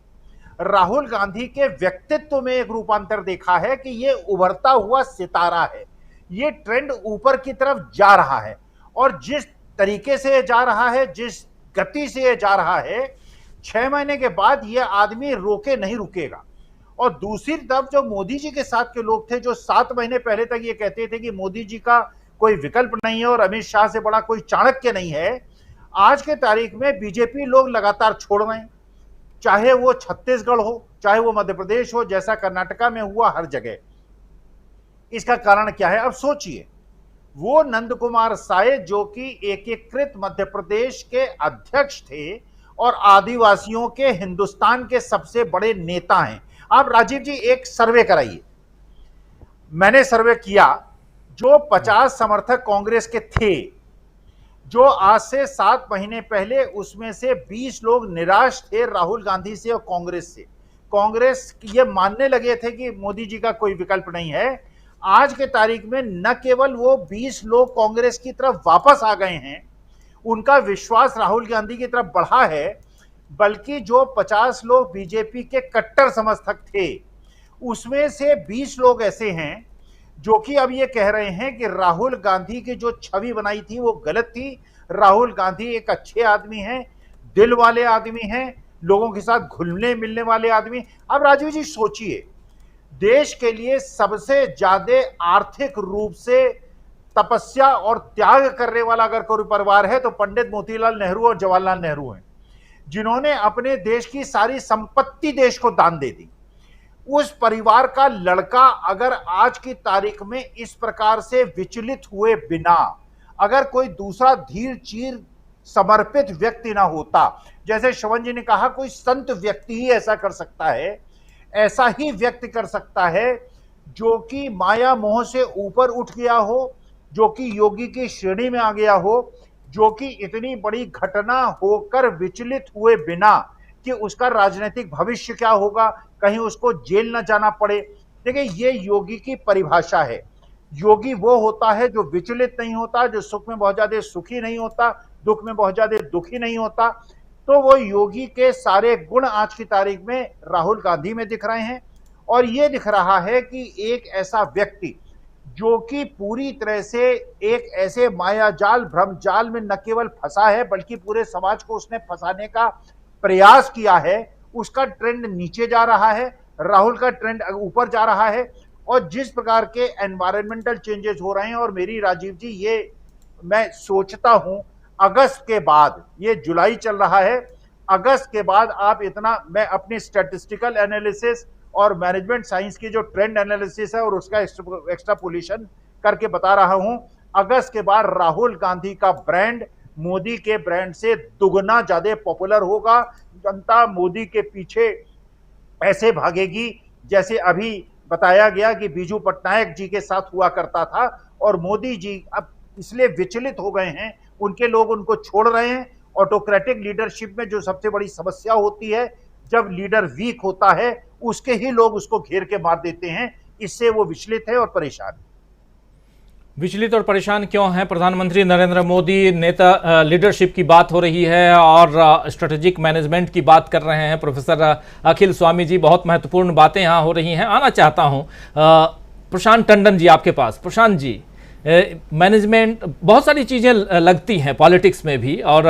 राहुल गांधी के व्यक्तित्व में एक रूपांतर देखा है कि ये उभरता हुआ सितारा है, ये ट्रेंड ऊपर की तरफ जा रहा है और जिस तरीके से जा रहा है, जिस गति से ये जा रहा है, 6 महीने के बाद ये आदमी रोके नहीं रुकेगा। और दूसरी तरफ जो मोदी जी के साथ के लोग थे, जो 7 महीने पहले तक ये कहते थे कि मोदी जी का कोई विकल्प नहीं है और अमित शाह से बड़ा कोई चाणक्य नहीं है, आज के तारीख में बीजेपी लोग लगातार छोड़ रहे हैं। चाहे वो छत्तीसगढ़ हो, चाहे वो मध्य प्रदेश हो, जैसा कर्नाटका में हुआ, हर जगह। इसका कारण क्या है? अब सोचिए, वो नंद कुमार साय जो कि एकीकृत मध्य प्रदेश के अध्यक्ष थे और आदिवासियों के हिंदुस्तान के सबसे बड़े नेता हैं। आप राजीव जी एक सर्वे कराइए, मैंने सर्वे किया, जो 50 समर्थक कांग्रेस के थे, जो आज से 7 महीने पहले, उसमें से 20 लोग निराश थे राहुल गांधी से और कांग्रेस से। कांग्रेस ये मानने लगे थे कि मोदी जी का कोई विकल्प नहीं है। आज के तारीख में न केवल वो 20 लोग कांग्रेस की तरफ वापस आ गए हैं, उनका विश्वास राहुल गांधी की तरफ बढ़ा है, बल्कि जो 50 लोग बीजेपी के कट्टर समर्थक थे, उसमें से 20 लोग ऐसे हैं जो कि अब ये कह रहे हैं कि राहुल गांधी की जो छवि बनाई थी वो गलत थी। राहुल गांधी एक अच्छे आदमी हैं, दिल वाले आदमी हैं, लोगों के साथ घुलने मिलने वाले आदमी। अब राजीव जी सोचिए, देश के लिए सबसे ज्यादा आर्थिक रूप से तपस्या और त्याग करने वाला अगर कोई परिवार है तो पंडित मोतीलाल नेहरू और जवाहरलाल नेहरू हैं, जिन्होंने अपने देश की सारी संपत्ति देश को दान दे दी। उस परिवार का लड़का अगर आज की तारीख में इस प्रकार से विचलित हुए बिना अगर कोई दूसरा धीर चीर समर्पित व्यक्ति ना होता, जैसे श्रवण जी ने कहा कोई संत व्यक्ति ही ऐसा कर सकता है, ऐसा ही व्यक्ति कर सकता है जो कि माया मोह से ऊपर उठ गया हो, जो कि योगी की श्रेणी में आ गया हो, जो कि इतनी बड़ी घटना होकर विचलित हुए बिना कि उसका राजनीतिक भविष्य क्या होगा, कहीं उसको जेल न जाना पड़े। देखिए, ये योगी की परिभाषा है। योगी वो होता है जो विचलित नहीं होता, जो सुख में बहुत ज्यादा सुखी नहीं होता, दुख में बहुत ज्यादा दुखी नहीं होता। तो वो योगी के सारे गुण आज की तारीख में राहुल गांधी में दिख रहे हैं। और ये दिख रहा है कि एक ऐसा व्यक्ति जो कि पूरी तरह से एक ऐसे मायाजाल भ्रमजाल में न केवल फंसा है बल्कि पूरे समाज को उसने फंसाने का प्रयास किया है, उसका ट्रेंड नीचे जा रहा है, राहुल का ट्रेंड ऊपर जा रहा है। और जिस प्रकार के एनवायरमेंटल चेंजेस हो रहे हैं, और मेरी राजीव जी ये मैं सोचता हूं अगस्त के बाद, ये जुलाई चल रहा है, अगस्त के बाद आप इतना, मैं अपनी स्टैटिस्टिकल एनालिसिस और मैनेजमेंट साइंस की जो ट्रेंड एनालिसिस है और उसका एक्स्ट्रापोलेशन करके बता रहा हूं, अगस्त के बाद राहुल गांधी का ब्रांड मोदी के ब्रांड से दुगना ज्यादा पॉपुलर होगा। जनता मोदी के पीछे ऐसे भागेगी जैसे अभी बताया गया कि बीजू पटनायक जी के साथ हुआ करता था। और मोदी जी अब इसलिए विचलित हो गए हैं, उनके लोग उनको छोड़ रहे हैं। ऑटोक्रेटिक लीडरशिप में जो सबसे बड़ी समस्या होती है, जब लीडर वीक होता है उसके ही लोग उसको घेर के मार देते हैं। इससे वो विचलित है और परेशान है। विचलित और परेशान क्यों हैं? प्रधानमंत्री नरेंद्र मोदी नेता लीडरशिप की बात हो रही है और स्ट्रेटेजिक मैनेजमेंट की बात कर रहे हैं। प्रोफेसर अखिल स्वामी जी, बहुत महत्वपूर्ण बातें यहाँ हो रही हैं। आना चाहता हूँ प्रशांत टंडन जी आपके पास। प्रशांत जी, मैनेजमेंट बहुत सारी चीज़ें लगती हैं पॉलिटिक्स में भी, और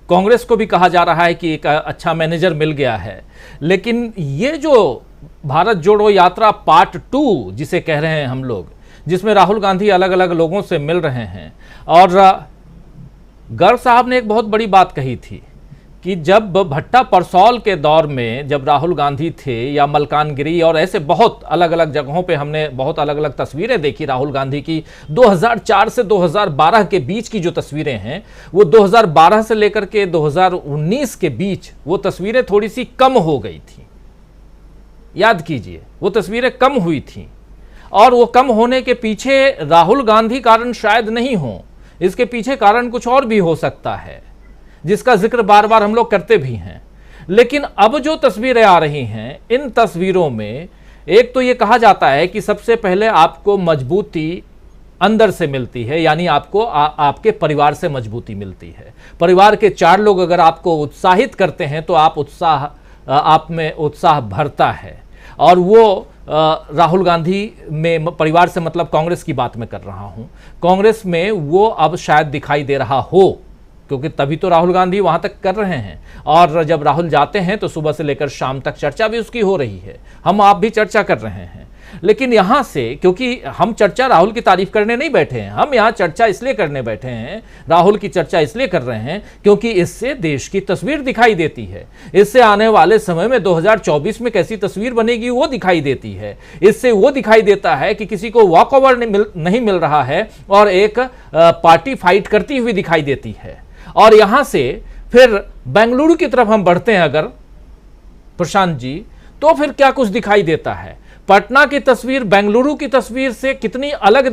कांग्रेस को भी कहा जा रहा है कि एक अच्छा मैनेजर मिल गया है, लेकिन ये जो भारत जोड़ो यात्रा पार्ट 2 जिसे कह रहे हैं हम लोग, जिसमें राहुल गांधी अलग अलग लोगों से मिल रहे हैं, और गर्ग साहब ने एक बहुत बड़ी बात कही थी कि जब भट्टा परसौल के दौर में जब राहुल गांधी थे, या मलकानगिरी और ऐसे बहुत अलग अलग जगहों पे हमने बहुत अलग अलग तस्वीरें देखी राहुल गांधी की, 2004 से 2012 के बीच की जो तस्वीरें हैं, वो 2012 से लेकर के 2019 के बीच वो तस्वीरें थोड़ी सी कम हो गई थी। याद कीजिए, वो तस्वीरें कम हुई थी, और वो कम होने के पीछे राहुल गांधी कारण शायद नहीं हो, इसके पीछे कारण कुछ और भी हो सकता है, जिसका जिक्र बार बार हम लोग करते भी हैं। लेकिन अब जो तस्वीरें आ रही हैं, इन तस्वीरों में एक तो ये कहा जाता है कि सबसे पहले आपको मजबूती अंदर से मिलती है, यानी आपको आपके परिवार से मजबूती मिलती है। परिवार के 4 लोग अगर आपको उत्साहित करते हैं तो आप में उत्साह भरता है। और वो राहुल गांधी में, परिवार से मतलब कांग्रेस की बात मैं कर रहा हूं, कांग्रेस में वो अब शायद दिखाई दे रहा हो, क्योंकि तभी तो राहुल गांधी वहां तक कर रहे हैं। और जब राहुल जाते हैं तो सुबह से लेकर शाम तक चर्चा भी उसकी हो रही है, हम आप भी चर्चा कर रहे हैं। लेकिन यहां से, क्योंकि हम चर्चा राहुल की तारीफ करने नहीं बैठे हैं, हम यहां चर्चा इसलिए करने बैठे हैं, राहुल की चर्चा इसलिए कर रहे हैं क्योंकि इससे देश की तस्वीर दिखाई देती है। इससे आने वाले समय में 2024 में कैसी तस्वीर बनेगी वो दिखाई देती है। इससे वो दिखाई देता है कि किसी को वॉक ओवर नहीं मिल रहा है और एक पार्टी फाइट करती हुई दिखाई देती है। और यहां से फिर बेंगलुरु की तरफ हम बढ़ते हैं अगर प्रशांत जी, तो फिर क्या कुछ दिखाई देता है? पटना की तस्वीर बेंगलुरु की तस्वीर से कितनी अलग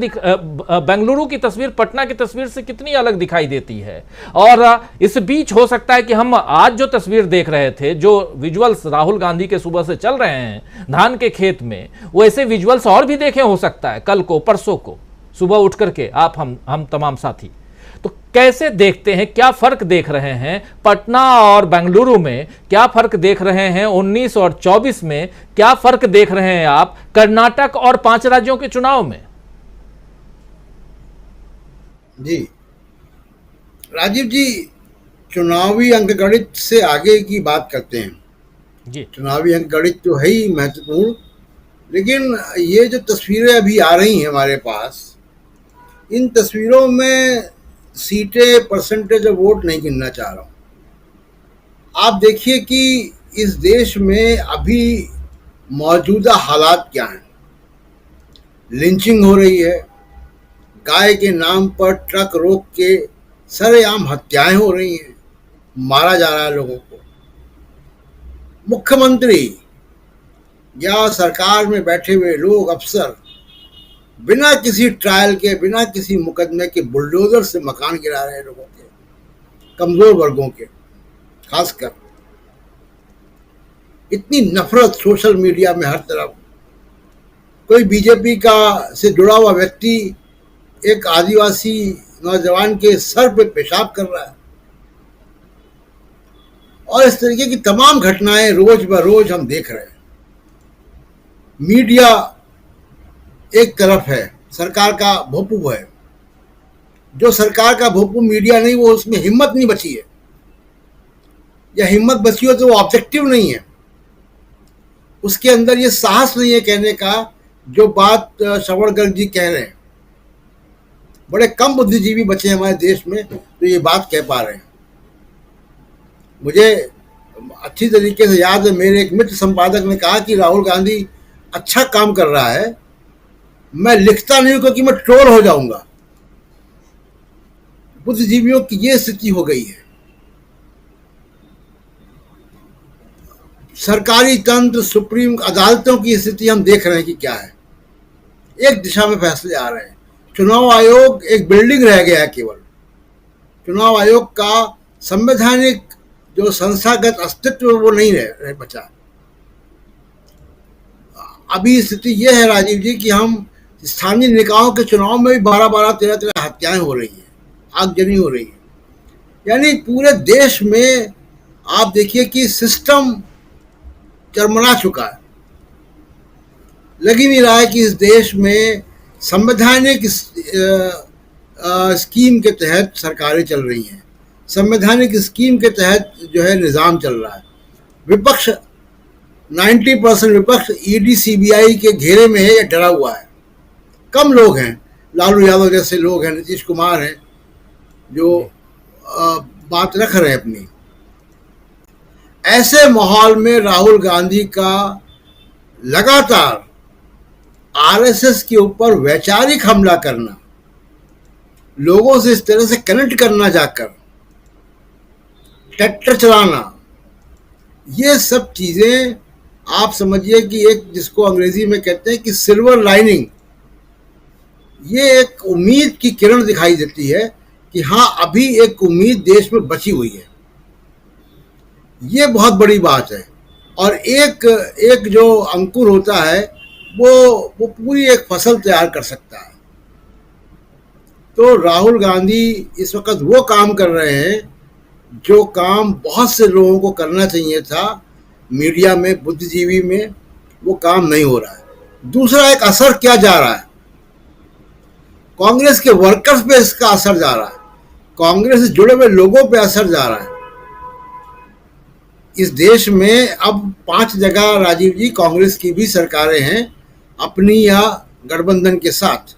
बेंगलुरु की तस्वीर पटना की तस्वीर से कितनी अलग दिखाई देती है। और इस बीच हो सकता है कि हम आज जो तस्वीर देख रहे थे, जो विजुअल्स राहुल गांधी के सुबह से चल रहे हैं धान के खेत में, वो ऐसे विजुअल्स और भी देखे हो सकता है कल को, परसों को सुबह उठ करके आप हम तमाम साथी। तो कैसे देखते हैं, क्या फर्क देख रहे हैं पटना और बेंगलुरु में, क्या फर्क देख रहे हैं 19 और 24 में, क्या फर्क देख रहे हैं आप कर्नाटक और 5 राज्यों के चुनाव में? जी राजीव जी, चुनावी अंकगणित से आगे की बात करते हैं जी। चुनावी अंकगणित तो है ही महत्वपूर्ण, लेकिन ये जो तस्वीरें अभी आ रही हैं हमारे पास, इन तस्वीरों में सीटें, परसेंटेज और वोट नहीं गिनना चाह रहा हूँ। आप देखिए कि इस देश में अभी मौजूदा हालात क्या हैं। लिंचिंग हो रही है, गाय के नाम पर ट्रक रोक के सरेआम हत्याएं हो रही हैं, मारा जा रहा है लोगों को। मुख्यमंत्री या सरकार में बैठे हुए लोग, अफसर, बिना किसी ट्रायल के, बिना किसी मुकदमे के बुलडोजर से मकान गिरा रहे हैं लोगों के, कमजोर वर्गों के खासकर। इतनी नफरत सोशल मीडिया में हर तरफ। कोई बीजेपी का से जुड़ा हुआ व्यक्ति एक आदिवासी नौजवान के सर पे पेशाब कर रहा है, और इस तरीके की तमाम घटनाएं रोज बरोज हम देख रहे हैं। मीडिया एक तरफ है, सरकार का भोंपू है। जो सरकार का भोंपू मीडिया नहीं, वो उसमें हिम्मत नहीं बची है, या हिम्मत बची हो तो वो ऑब्जेक्टिव नहीं है। उसके अंदर ये साहस नहीं है कहने का जो बात श्रवण गर्ग जी कह रहे हैं। बड़े कम बुद्धिजीवी बचे हैं हमारे देश में तो ये बात कह पा रहे हैं। मुझे अच्छी तरीके से याद है, मेरे एक मित्र संपादक ने कहा कि राहुल गांधी अच्छा काम कर रहा है, मैं लिखता नहीं हूं क्योंकि मैं ट्रोल हो जाऊंगा। बुद्धिजीवियों की ये स्थिति हो गई है। सरकारी तंत्र, सुप्रीम अदालतों की स्थिति हम देख रहे हैं कि क्या है। एक दिशा में फैसले आ रहे हैं। चुनाव आयोग एक बिल्डिंग रह गया है केवल। चुनाव आयोग का संवैधानिक जो संस्थागत अस्तित्व वो नहीं रह बचा। अभी स्थिति यह है राजीव जी कि हम स्थानीय निकायों के चुनाव में भी 12-12, 13-13 हत्याएं हो रही हैं, आगजनी हो रही है। यानी पूरे देश में आप देखिए कि सिस्टम चरमरा चुका है। लग ही नहीं रहा है कि इस देश में संवैधानिक स्कीम के तहत सरकारें चल रही हैं, संवैधानिक स्कीम के तहत जो है निज़ाम चल रहा है। विपक्ष 90% विपक्ष ईडी सीबीआई के घेरे में है या डरा हुआ है। कम लोग हैं, लालू यादव जैसे लोग हैं, नीतीश कुमार हैं, जो बात रख रहे हैं अपनी। ऐसे माहौल में राहुल गांधी का लगातार आरएसएस के ऊपर वैचारिक हमला करना, लोगों से इस तरह से कनेक्ट करना, जाकर ट्रैक्टर चलाना, ये सब चीजें आप समझिए कि एक जिसको अंग्रेजी में कहते हैं कि सिल्वर लाइनिंग, ये एक उम्मीद की किरण दिखाई देती है कि हाँ अभी एक उम्मीद देश में बची हुई है। ये बहुत बड़ी बात है। और एक जो अंकुर होता है वो पूरी एक फसल तैयार कर सकता है। तो राहुल गांधी इस वक्त वो काम कर रहे हैं जो काम बहुत से लोगों को करना चाहिए था। मीडिया में, बुद्धिजीवी में वो काम नहीं हो रहा है। दूसरा, एक असर क्या जा रहा है, कांग्रेस के वर्कर्स पे इसका असर जा रहा है, कांग्रेस से जुड़े हुए लोगों पे असर जा रहा है। इस देश में अब 5 जगह राजीव जी कांग्रेस की भी सरकारें हैं, अपनी या गठबंधन के साथ।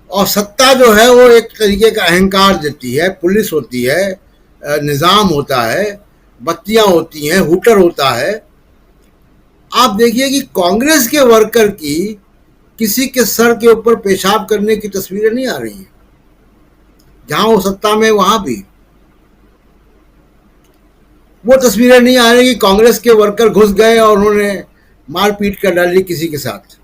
और सत्ता जो है वो एक तरीके का अहंकार देती है। पुलिस होती है, निज़ाम होता है, बत्तियां होती हैं, हुटर होता है। आप देखिए कि कांग्रेस के वर्कर की किसी के सर के ऊपर पेशाब करने की तस्वीरें नहीं आ रही हैं। जहां वो सत्ता में वहां भी वो तस्वीरें नहीं आ रही कि कांग्रेस के वर्कर घुस गए और उन्होंने मारपीट कर डाली किसी के साथ,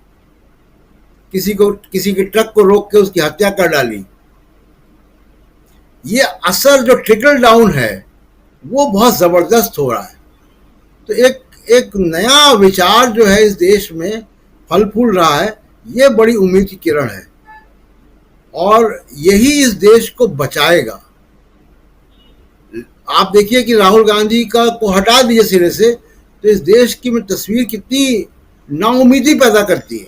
किसी के ट्रक को रोक के उसकी हत्या कर डाली। ये असर जो ट्रिकल डाउन है वो बहुत जबरदस्त हो रहा है। तो एक नया विचार जो है इस देश में फल फूल रहा है। ये बड़ी उम्मीद की किरण है और यही इस देश को बचाएगा। आप देखिए कि राहुल गांधी को हटा दीजिए सिरे से तो इस देश की में तस्वीर कितनी नाउमीदी पैदा करती है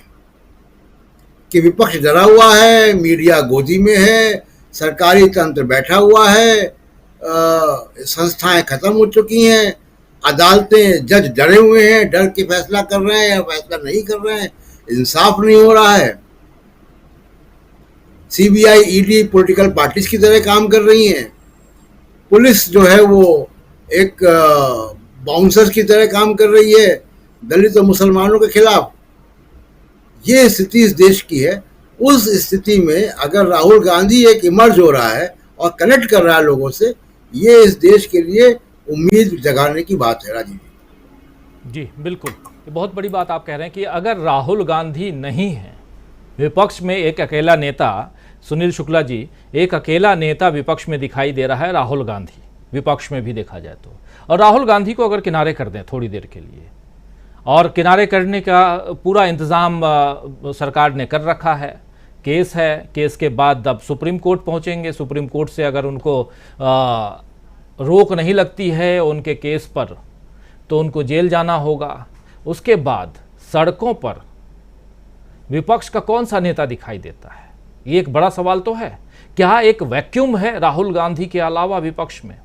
कि विपक्ष डरा हुआ है, मीडिया गोदी में है, सरकारी तंत्र बैठा हुआ है, संस्थाएं खत्म हो चुकी हैं, अदालतें, जज डरे हुए हैं, डर के फैसला कर रहे हैं या फैसला नहीं कर रहे हैं, इंसाफ नहीं हो रहा है। सीबीआई, ईडी पॉलिटिकल पार्टीज की तरह काम कर रही हैं। पुलिस जो है वो एक बाउंसर्स की तरह काम कर रही है दलित और मुसलमानों के खिलाफ। ये स्थिति इस देश की है। उस स्थिति में अगर राहुल गांधी एक इमर्ज हो रहा है और कनेक्ट कर रहा है लोगों से, ये इस देश के लिए उम्मीद जगाने की बात है। राजीव जी बिल्कुल, ये बहुत बड़ी बात आप कह रहे हैं कि अगर राहुल गांधी नहीं है विपक्ष में, एक अकेला नेता, सुनील शुक्ला जी, एक अकेला नेता विपक्ष में दिखाई दे रहा है, राहुल गांधी विपक्ष में भी देखा जाए तो, और राहुल गांधी को अगर किनारे कर दें थोड़ी देर के लिए, और किनारे करने का पूरा इंतज़ाम सरकार ने कर रखा है, केस है, केस के बाद अब सुप्रीम कोर्ट पहुंचेंगे, सुप्रीम कोर्ट से अगर उनको रोक नहीं लगती है उनके केस पर तो उनको जेल जाना होगा। उसके बाद सड़कों पर विपक्ष का कौन सा नेता दिखाई देता है, ये एक बड़ा सवाल तो है। क्या एक वैक्यूम है राहुल गांधी के अलावा विपक्ष में?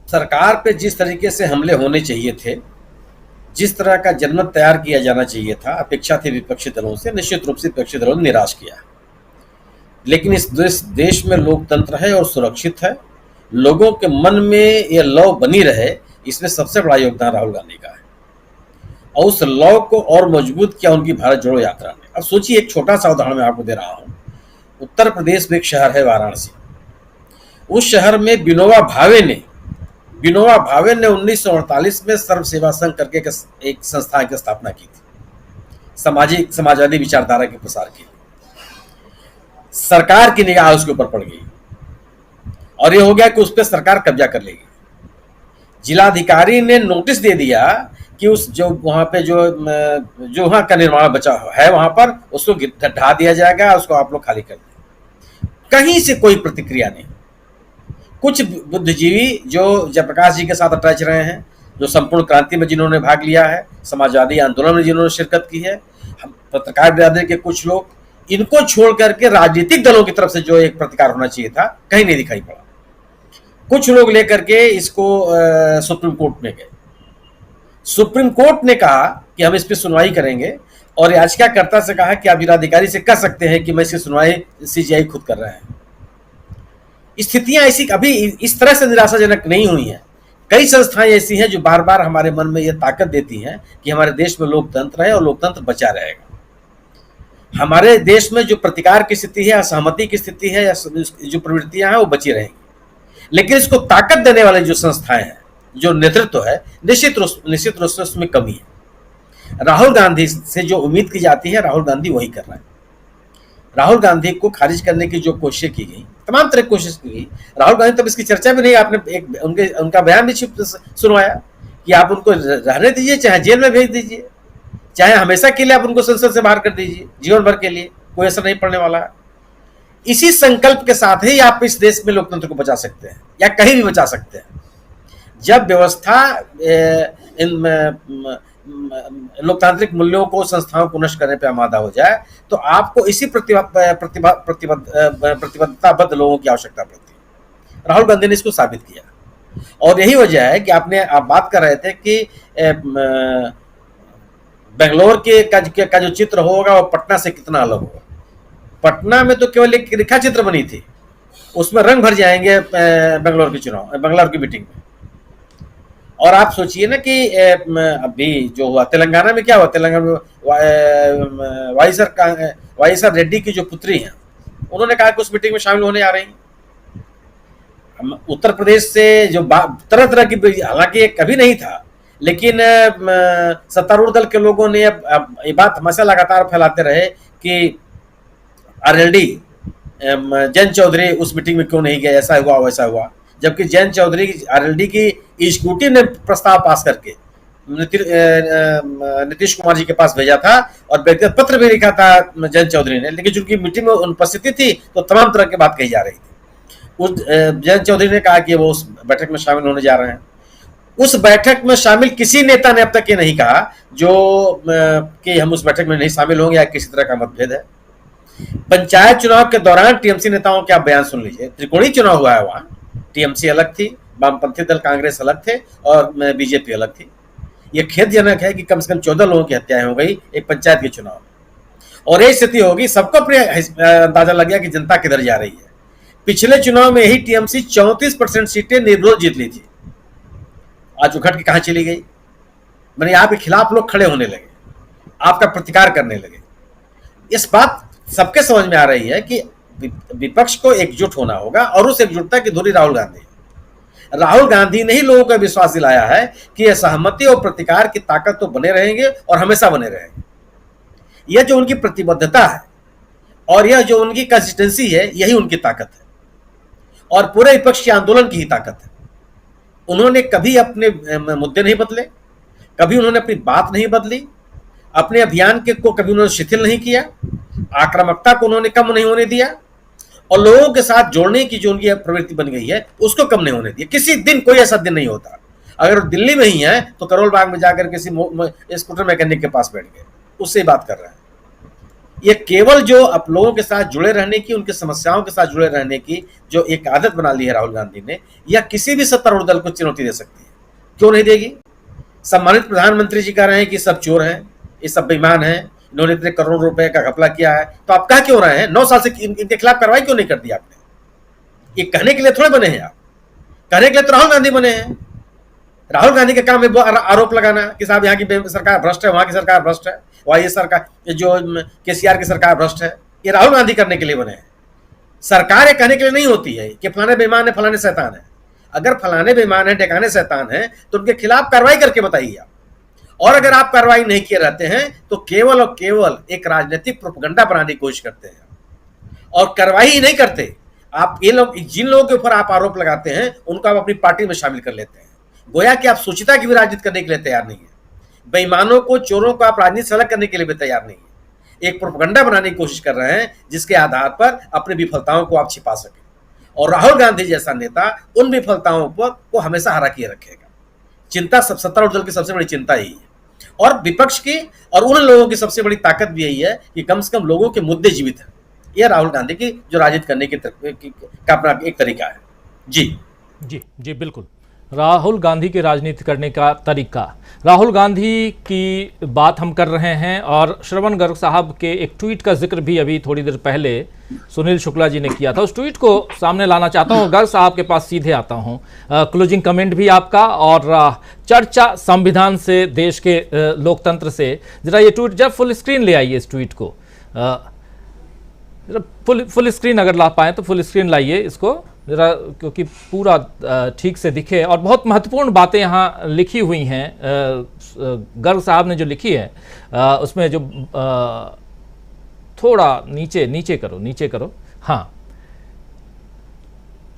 सरकार पे जिस तरीके से हमले होने चाहिए थे, जिस तरह का जनमत तैयार किया जाना चाहिए था, अपेक्षा थी विपक्षी दलों से, निश्चित रूप से विपक्षी दलों ने निराश किया। लेकिन इस देश में लोकतंत्र है और सुरक्षित है, लोगों के मन में यह लौ बनी रहे, इसमें सबसे बड़ा योगदान राहुल गांधी का है। और उस लौ को और मजबूत किया उनकी भारत जोड़ो यात्रा ने। अब सोचिए, एक छोटा सा उदाहरण मैं आपको दे रहा हूँ। उत्तर प्रदेश में एक शहर है वाराणसी। उस शहर में विनोबा भावे ने 1948 में सर्व सेवा संघ करके एक संस्था की स्थापना की थी, समाजवादी विचारधारा के प्रसार के लिए। सरकार की निगाह उसके ऊपर पड़ गई और ये हो गया कि उस पर सरकार कब्जा कर लेगी। जिलाधिकारी ने नोटिस दे दिया कि उस जो वहां पे जो वहां का निर्माण बचा है वहां पर उसको ढा दिया जाएगा, उसको आप लोग खाली कर दें। कहीं से कोई प्रतिक्रिया नहीं। कुछ बुद्धिजीवी जो जयप्रकाश जी के साथ अटैच रहे हैं, जो संपूर्ण क्रांति में जिन्होंने भाग लिया है, समाजवादी आंदोलन में जिन्होंने शिरकत की है, पत्रकार बिरादरी के कुछ लोग, इनको छोड़ करके राजनीतिक दलों की तरफ से जो एक प्रतिकार होना चाहिए था, कहीं नहीं दिखाई पड़ा। कुछ लोग लेकर के इसको सुप्रीम कोर्ट में गए। सुप्रीम कोर्ट ने कहा कि हम इस पर सुनवाई करेंगे और याचिकाकर्ता से कहा कि आप जिलाधिकारी से कह सकते हैं कि मैं इसकी सुनवाई सीजीआई खुद कर रहे हैं। स्थितियां ऐसी अभी इस तरह से निराशाजनक नहीं हुई हैं। कई संस्थाएं ऐसी हैं जो बार बार हमारे मन में यह ताकत देती हैं कि हमारे देश में लोकतंत्र है और लोकतंत्र बचा रहेगा। हमारे देश में जो प्रतिकार की स्थिति है, असहमति की स्थिति है, या जो प्रवृत्तियां हैं वो बची रहेंगी। लेकिन इसको ताकत देने वाले जो संस्थाएं हैं, जो नेतृत्व है, निश्चित रूप से उसमें कमी है। राहुल गांधी से जो उम्मीद की जाती है, राहुल गांधी वही कर रहा है। राहुल गांधी को खारिज करने की जो कोशिश की गई, तमाम तरह की कोशिश की गई। राहुल गांधी तब इसकी चर्चा भी नहीं, आपने उनका बयान भी सुनवाया कि आप उनको रहने दीजिए, चाहे जेल में भेज दीजिए, चाहे हमेशा के लिए आप उनको संसद से बाहर कर दीजिए, जीवन भर के लिए, कोई असर नहीं पड़ने वाला है। इसी संकल्प के साथ ही आप इस देश में लोकतंत्र को बचा सकते हैं, या कहीं भी बचा सकते हैं। जब व्यवस्था इन लोकतांत्रिक मूल्यों को, संस्थाओं को नष्ट करने पर आमादा हो जाए, तो आपको इसी प्रतिबद्धताबद्ध लोगों की आवश्यकता पड़ती है। राहुल गांधी ने इसको साबित किया, और यही वजह है कि आप बात कर रहे थे कि बेंगलोर का जो चित्र होगा वो पटना से कितना अलग होगा। पटना में तो केवल एक रेखा चित्र बनी थी, उसमें रंग भर जाएंगे बेंगलोर की मीटिंग में। और आप सोचिए ना कि अभी जो हुआ तेलंगाना में, क्या हुआ तेलंगाना में, वाईएसआर रेड्डी की जो पुत्री हैं, उन्होंने कहा कि उस मीटिंग में शामिल होने आ रही हैं। उत्तर प्रदेश से जो तरह तरह की, हालांकि कभी नहीं था, लेकिन सत्तारूढ़ दल के लोगों ने अब ये बात हमेशा लगातार फैलाते रहे कि आरएलडी जयंत चौधरी उस मीटिंग में क्यों नहीं गए, ऐसा हुआ वैसा हुआ। जबकि जयंत चौधरी आरएलडी की एग्जीक्यूटिव ने प्रस्ताव पास करके नीतीश कुमार जी के पास भेजा था, और व्यक्तिगत पत्र भी लिखा था जयंत चौधरी ने, लेकिन चूंकि मीटिंग में उपस्थिति थी तो तमाम तरह की बात कही जा रही थी। उस जयंत चौधरी ने कहा कि वो उस बैठक में शामिल होने जा रहे हैं। उस बैठक में शामिल किसी नेता ने अब तक ये नहीं कहा कि हम उस बैठक में नहीं शामिल होंगे या किसी तरह का मतभेद है। पंचायत चुनाव के दौरान टीएमसी नेताओं के आप बयान सुन लीजिए। त्रिकोणीय चुनाव हुआ है, वहां टीएमसी अलग थी, वामपंथी दल कांग्रेस अलग थे, और बीजेपी अलग थी। ये खेदजनक है कि कम से कम 14 लोगों की हत्याएं हो गई एक पंचायत के चुनाव में। और यही स्थिति होगी, सबको अपने अंदाजा लग गया कि जनता किधर जा रही है। पिछले चुनाव में यही टीएमसी 34% सीटें निर्विरोध जीत ली थी, आज उखड़ के कहां चली गई? मैंने आपके खिलाफ लोग खड़े होने लगे, आपका प्रतिकार करने लगे। इस बात सबके समझ में आ रही है कि विपक्ष को एकजुट होना होगा, और उस एकजुटता की धुरी राहुल गांधी ने ही लोगों को विश्वास दिलाया है कि यह सहमति और प्रतिकार की ताकत तो बने रहेंगे और हमेशा बने रहेंगे। यह जो उनकी प्रतिबद्धता है और यह जो उनकी कंसिस्टेंसी है, यही उनकी ताकत है और पूरे विपक्ष के आंदोलन की ही ताकत है। उन्होंने कभी अपने मुद्दे नहीं बदले, कभी उन्होंने अपनी बात नहीं बदली, अपने अभियान को कभी उन्होंने शिथिल नहीं किया, आक्रामकता को उन्होंने कम नहीं होने दिया, और लोगों के साथ जोड़ने की जो उनकी प्रवृत्ति बन गई है उसको कम नहीं होने दिया। किसी दिन कोई ऐसा दिन नहीं होता, अगर दिल्ली में ही है तो करोल बाग में जाकर किसी स्कूटर मैकेनिक के पास बैठ गए, उससे बात कर रहे हैं। ये केवल जो आप लोगों के साथ जुड़े रहने की, उनकी समस्याओं के साथ जुड़े रहने की जो एक आदत बना ली है राहुल गांधी ने, यह किसी भी सत्तारूढ़ दल को चुनौती दे सकती है। क्यों नहीं देगी? सम्मानित प्रधानमंत्री जी कह रहे हैं कि सब चोर हैं, ये सब बेईमान हैं, इन्होंने इतने करोड़ रुपए का घपला किया है, तो आप कह क्यों रहे हैं? 9 साल से इनके खिलाफ कार्रवाई क्यों नहीं कर दी आपने? ये कहने के लिए थोड़े बने हैं आप, कहने के लिए तो राहुल गांधी बने हैं। राहुल गांधी के काम में आरोप लगाना कि साहब यहाँ की सरकार भ्रष्ट है, वहां की सरकार भ्रष्ट है, वहां ये सरकार जो केसीआर की सरकार भ्रष्ट है, ये राहुल गांधी करने के लिए बने हैं। सरकार ये कहने के लिए नहीं होती है कि फलाने बेईमान है, फलाने शैतान है। अगर फलाने बेईमान है, ठिकाने शैतान है, तो उनके खिलाफ कार्रवाई करके बताइए आप। और अगर आप कार्रवाई नहीं किए रहते हैं तो केवल और केवल एक राजनीतिक प्रोपेगेंडा बनाने की कोशिश करते हैं और कार्रवाई ही नहीं करते। आप ये लोग, जिन लोगों के ऊपर आप आरोप लगाते हैं, उनको आप अपनी पार्टी में शामिल कर लेते हैं, गोया कि आप सुचिता की भी राजनीति करने के लिए तैयार नहीं है। बेईमानों को, चोरों को आप राजनीति से अलग करने के लिए भी तैयार नहीं है। एक प्रोपेगेंडा बनाने की कोशिश कर रहे हैं जिसके आधार पर अपनी विफलताओं को आप छिपा सकें। और राहुल गांधी जैसा नेता उन विफलताओं को हमेशा हरा किए रखेगा। चिंता सत्तारूढ़ दल की सबसे बड़ी चिंता यही है, और विपक्ष की और उन लोगों की सबसे बड़ी ताकत भी यही है कि कम से कम लोगों के मुद्दे जीवित हैं। यह राहुल गांधी की जो राजनीति करने का अपना एक तरीका है। जी जी जी बिल्कुल, राहुल गांधी की राजनीति करने का तरीका। राहुल गांधी की बात हम कर रहे हैं और श्रवण गर्ग साहब के एक ट्वीट का जिक्र भी अभी थोड़ी देर पहले सुनील शुक्ला जी ने किया था। उस ट्वीट को सामने लाना चाहता हूं, गर्ग साहब के पास सीधे आता हूं। क्लोजिंग कमेंट भी आपका और चर्चा संविधान से, देश के लोकतंत्र से। जरा ये ट्वीट जब फुल स्क्रीन ले आइए, इस ट्वीट को फुल स्क्रीन अगर ला पाएँ तो फुल स्क्रीन लाइए इसको जरा, क्योंकि पूरा ठीक से दिखे। और बहुत महत्वपूर्ण बातें यहाँ लिखी हुई हैं, गर्ग साहब ने जो लिखी है उसमें जो थोड़ा नीचे करो, हाँ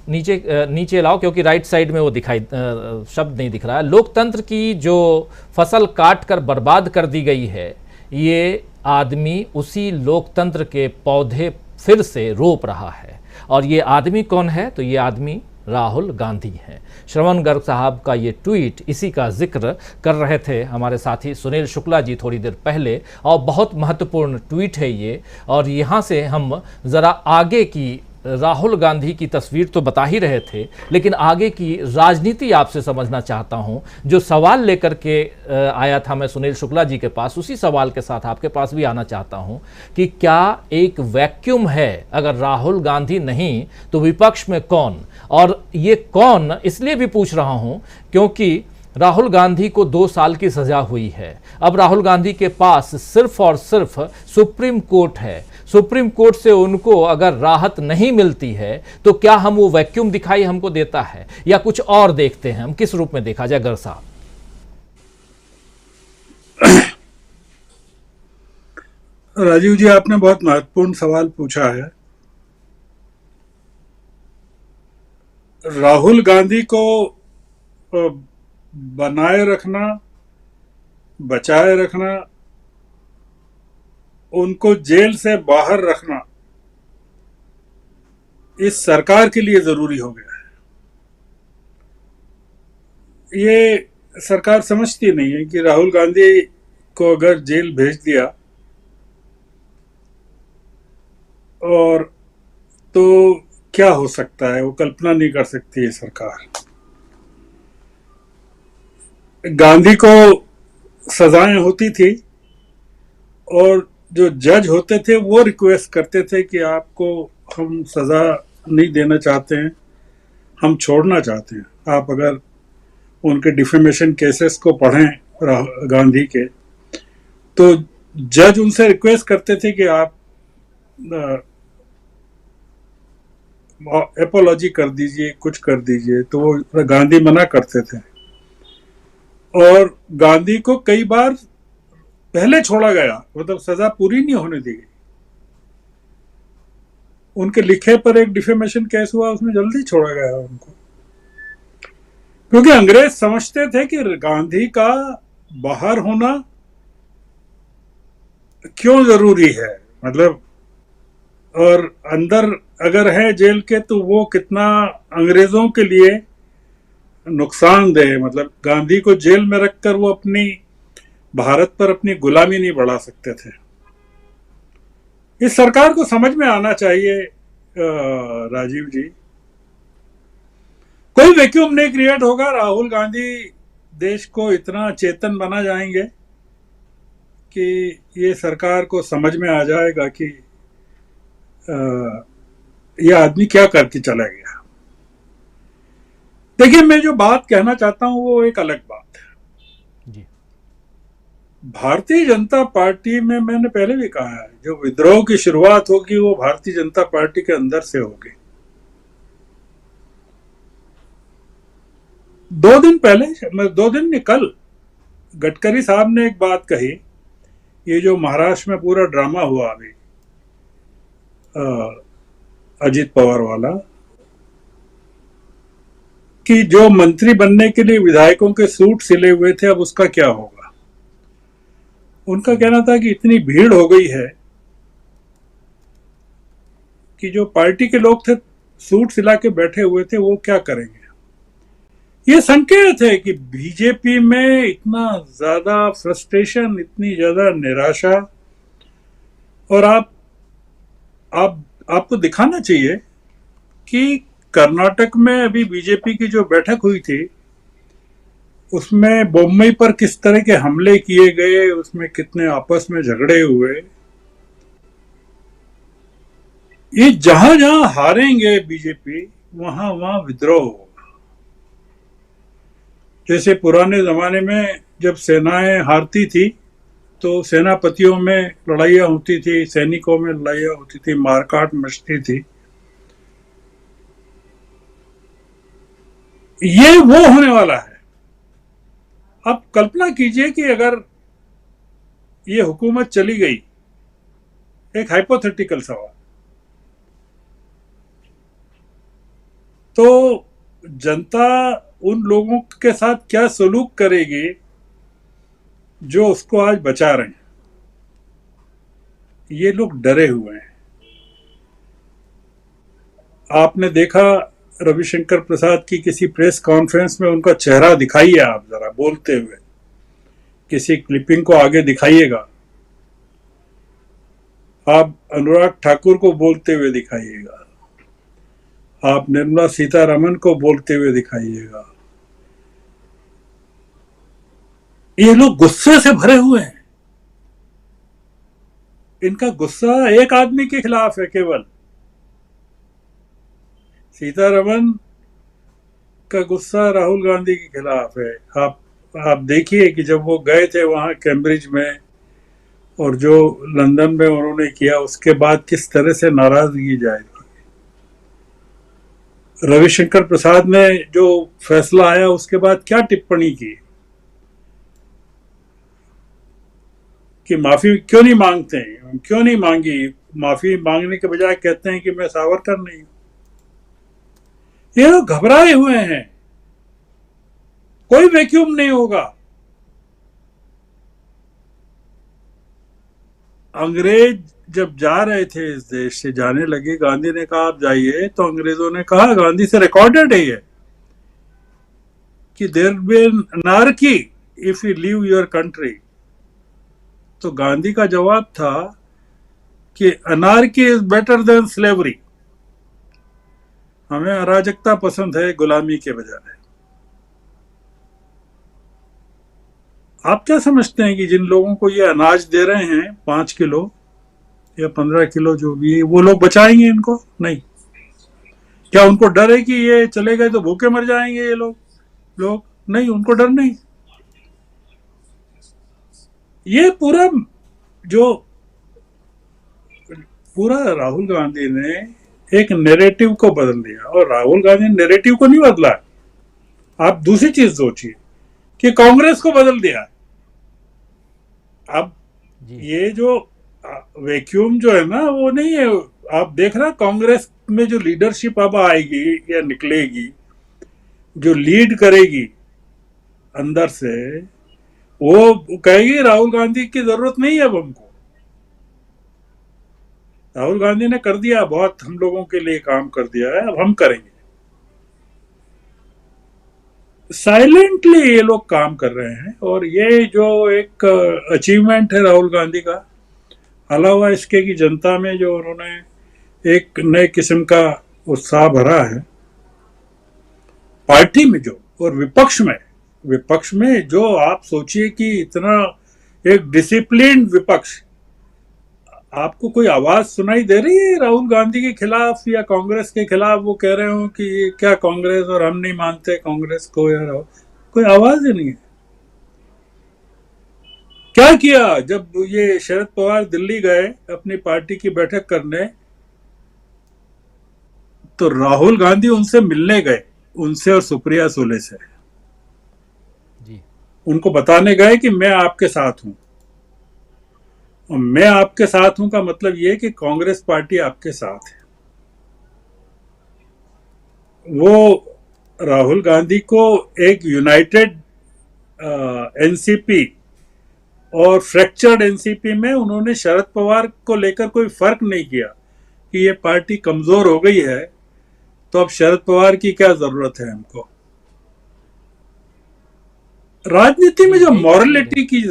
नीचे लाओ, क्योंकि राइट साइड में वो दिखाई शब्द नहीं दिख रहा है। लोकतंत्र की जो फसल काट कर बर्बाद कर दी गई है, ये आदमी उसी लोकतंत्र के पौधे फिर से रोप रहा है। और ये आदमी कौन है? तो ये आदमी राहुल गांधी हैं। श्रवण गर्ग साहब का ये ट्वीट इसी का जिक्र कर रहे थे हमारे साथी सुनील शुक्ला जी थोड़ी देर पहले, और बहुत महत्वपूर्ण ट्वीट है ये। और यहाँ से हम ज़रा आगे की राहुल गांधी की तस्वीर तो बता ही रहे थे, लेकिन आगे की राजनीति आपसे समझना चाहता हूं। जो सवाल लेकर के आया था मैं सुनील शुक्ला जी के पास, उसी सवाल के साथ आपके पास भी आना चाहता हूं कि क्या एक वैक्यूम है? अगर राहुल गांधी नहीं तो विपक्ष में कौन? और ये कौन इसलिए भी पूछ रहा हूं क्योंकि राहुल गांधी को 2 साल की सजा हुई है। अब राहुल गांधी के पास सिर्फ और सिर्फ सुप्रीम कोर्ट है। सुप्रीम कोर्ट से उनको अगर राहत नहीं मिलती है तो क्या हम वो वैक्यूम दिखाई हमको देता है, या कुछ और देखते हैं हम? किस रूप में देखा जाए गर्ग साहब? राजीव जी, आपने बहुत महत्वपूर्ण सवाल पूछा है। राहुल गांधी को बनाए रखना, बचाए रखना, उनको जेल से बाहर रखना इस सरकार के लिए जरूरी हो गया है। ये सरकार समझती नहीं है कि राहुल गांधी को अगर जेल भेज दिया और तो क्या हो सकता है, वो कल्पना नहीं कर सकती है सरकार। गांधी को सजाएं होती थी और जो जज होते थे वो रिक्वेस्ट करते थे कि आपको हम सजा नहीं देना चाहते हैं, हम छोड़ना चाहते हैं। आप अगर उनके डिफेमेशन केसेस को पढ़ें गांधी के, तो जज उनसे रिक्वेस्ट करते थे कि आप एपोलॉजी कर दीजिए, कुछ कर दीजिए, तो वो गांधी मना करते थे। और गांधी को कई बार पहले छोड़ा गया, मतलब सजा पूरी नहीं होने दी गई। उनके लिखे पर एक डिफेमेशन केस हुआ, उसमें जल्दी छोड़ा गया उनको, क्योंकि अंग्रेज समझते थे कि गांधी का बाहर होना क्यों जरूरी है, मतलब, और अंदर अगर है जेल के तो वो कितना अंग्रेजों के लिए नुकसानदेह, मतलब गांधी को जेल में रखकर वो अपनी भारत पर अपनी गुलामी नहीं बढ़ा सकते थे। इस सरकार को समझ में आना चाहिए राजीव जी, कोई वैक्यूम नहीं क्रिएट होगा। राहुल गांधी देश को इतना चेतन बना जाएंगे कि ये सरकार को समझ में आ जाएगा कि ये आदमी क्या करके चला गया। देखिए, मैं जो बात कहना चाहता हूं वो एक अलग बात है जी। भारतीय जनता पार्टी में मैंने पहले भी कहा है, जो विद्रोह की शुरुआत होगी वो भारतीय जनता पार्टी के अंदर से होगी। 2 दिन पहले, 2 दिन नहीं, कल गडकरी साहब ने एक बात कही, ये जो महाराष्ट्र में पूरा ड्रामा हुआ अभी अजीत पवार वाला, कि जो मंत्री बनने के लिए विधायकों के सूट सिले हुए थे, अब उसका क्या होगा। उनका कहना था कि इतनी भीड़ हो गई है कि जो पार्टी के लोग थे सूट सिला के बैठे हुए थे, वो क्या करेंगे। ये संकेत है कि बीजेपी में इतना ज्यादा फ्रस्ट्रेशन, इतनी ज्यादा निराशा, और आपको दिखाना चाहिए कि कर्नाटक में अभी बीजेपी की जो बैठक हुई थी उसमें बम्बई पर किस तरह के हमले किए गए, उसमें कितने आपस में झगड़े हुए। ये जहां जहां हारेंगे बीजेपी, वहां वहां विद्रोह होगा। जैसे पुराने जमाने में जब सेनाएं हारती थी तो सेनापतियों में लड़ाइयाँ होती थी, सैनिकों में लड़ाइयाँ होती थी, मारकाट मचती थी। ये वो होने वाला है। अब कल्पना कीजिए कि अगर ये हुकूमत चली गई, एक हाइपोथेटिकल सवाल, तो जनता उन लोगों के साथ क्या सलूक करेगी जो उसको आज बचा रहे हैं। ये लोग डरे हुए हैं। आपने देखा रविशंकर प्रसाद की किसी प्रेस कॉन्फ्रेंस में, उनका चेहरा दिखाइए आप जरा बोलते हुए, किसी क्लिपिंग को आगे दिखाइएगा। आप अनुराग ठाकुर को बोलते हुए दिखाइएगा, आप निर्मला सीतारमण को बोलते हुए दिखाइएगा। ये लोग गुस्से से भरे हुए हैं। इनका गुस्सा एक आदमी के खिलाफ है केवल। सीतारमण का गुस्सा राहुल गांधी के खिलाफ है। आप देखिए कि जब वो गए थे वहां कैम्ब्रिज में और जो लंदन में उन्होंने किया, उसके बाद किस तरह से नाराजगी जाहिर की। रविशंकर प्रसाद ने जो फैसला आया उसके बाद क्या टिप्पणी की कि माफी क्यों नहीं मांगते हैं, क्यों नहीं मांगी। माफी मांगने के बजाय कहते हैं कि मैं सावरकर नहीं हूं। ये लोग घबराए हुए हैं। कोई वैक्यूम नहीं होगा। अंग्रेज जब जा रहे थे इस देश से, जाने लगे, गांधी ने कहा आप जाइए, तो अंग्रेजों ने कहा, गांधी से रिकॉर्डेड है ये, कि there will be anarchy if you leave your country. तो गांधी का जवाब था कि anarchy is better than slavery. हमें अराजकता पसंद है गुलामी के बजाय। आप क्या समझते हैं कि जिन लोगों को ये अनाज दे रहे हैं 5 किलो या 15 किलो जो भी है, वो लोग बचाएंगे इनको? नहीं। क्या उनको डर है कि ये चले गए तो भूखे मर जाएंगे ये लोग? नहीं, उनको डर नहीं। ये पूरा राहुल गांधी ने एक नैरेटिव को बदल दिया, और राहुल गांधी ने नैरेटिव को नहीं बदला। आप दूसरी चीज सोचिए कि कांग्रेस को बदल दिया। अब ये जो वैक्यूम जो है ना, वो नहीं है। आप देख रहे कांग्रेस में जो लीडरशिप अब आएगी या निकलेगी, जो लीड करेगी अंदर से, वो कहेगी राहुल गांधी की जरूरत नहीं है अब हमको। राहुल गांधी ने कर दिया, बहुत हम लोगों के लिए काम कर दिया है, अब हम करेंगे। साइलेंटली ये लोग काम कर रहे हैं, और ये जो एक अचीवमेंट है राहुल गांधी का, अलावा इसके कि जनता में जो उन्होंने एक नए किस्म का उत्साह भरा है, पार्टी में जो, और विपक्ष में जो, आप सोचिए कि इतना एक डिसिप्लिन विपक्ष, आपको कोई आवाज सुनाई दे रही है राहुल गांधी के खिलाफ या कांग्रेस के खिलाफ? वो कह रहे हो कि ये क्या कांग्रेस, और हम नहीं मानते कांग्रेस को, या कोई आवाज ही नहीं है। क्या किया जब ये शरद पवार दिल्ली गए अपनी पार्टी की बैठक करने, तो राहुल गांधी उनसे मिलने गए, उनसे और सुप्रिया सुले से जी। उनको बताने गए कि मैं आपके साथ हूं, और मैं आपके साथ हूं का मतलब यह कि कांग्रेस पार्टी आपके साथ है। वो राहुल गांधी को एक यूनाइटेड एनसीपी और फ्रैक्चर्ड एनसीपी में उन्होंने शरद पवार को लेकर कोई फर्क नहीं किया कि ये पार्टी कमजोर हो गई है, तो अब शरद पवार की क्या जरूरत है हमको। राजनीति में जो मॉरलिटी की,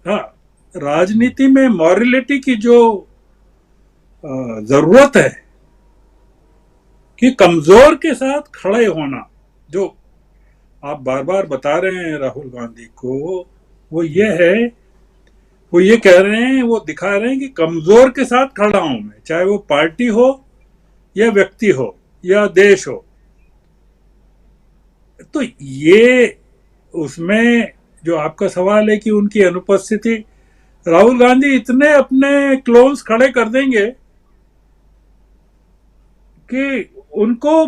हाँ, राजनीति में मॉरलिटी की जो जरूरत है कि कमजोर के साथ खड़े होना, जो आप बार बार बता रहे हैं राहुल गांधी को, वो ये है, वो ये कह रहे हैं, वो दिखा रहे हैं कि कमजोर के साथ खड़ा हूं मैं, चाहे वो पार्टी हो या व्यक्ति हो या देश हो। तो ये उसमें जो आपका सवाल है कि उनकी अनुपस्थिति, राहुल गांधी इतने अपने क्लोन्स खड़े कर देंगे कि उनको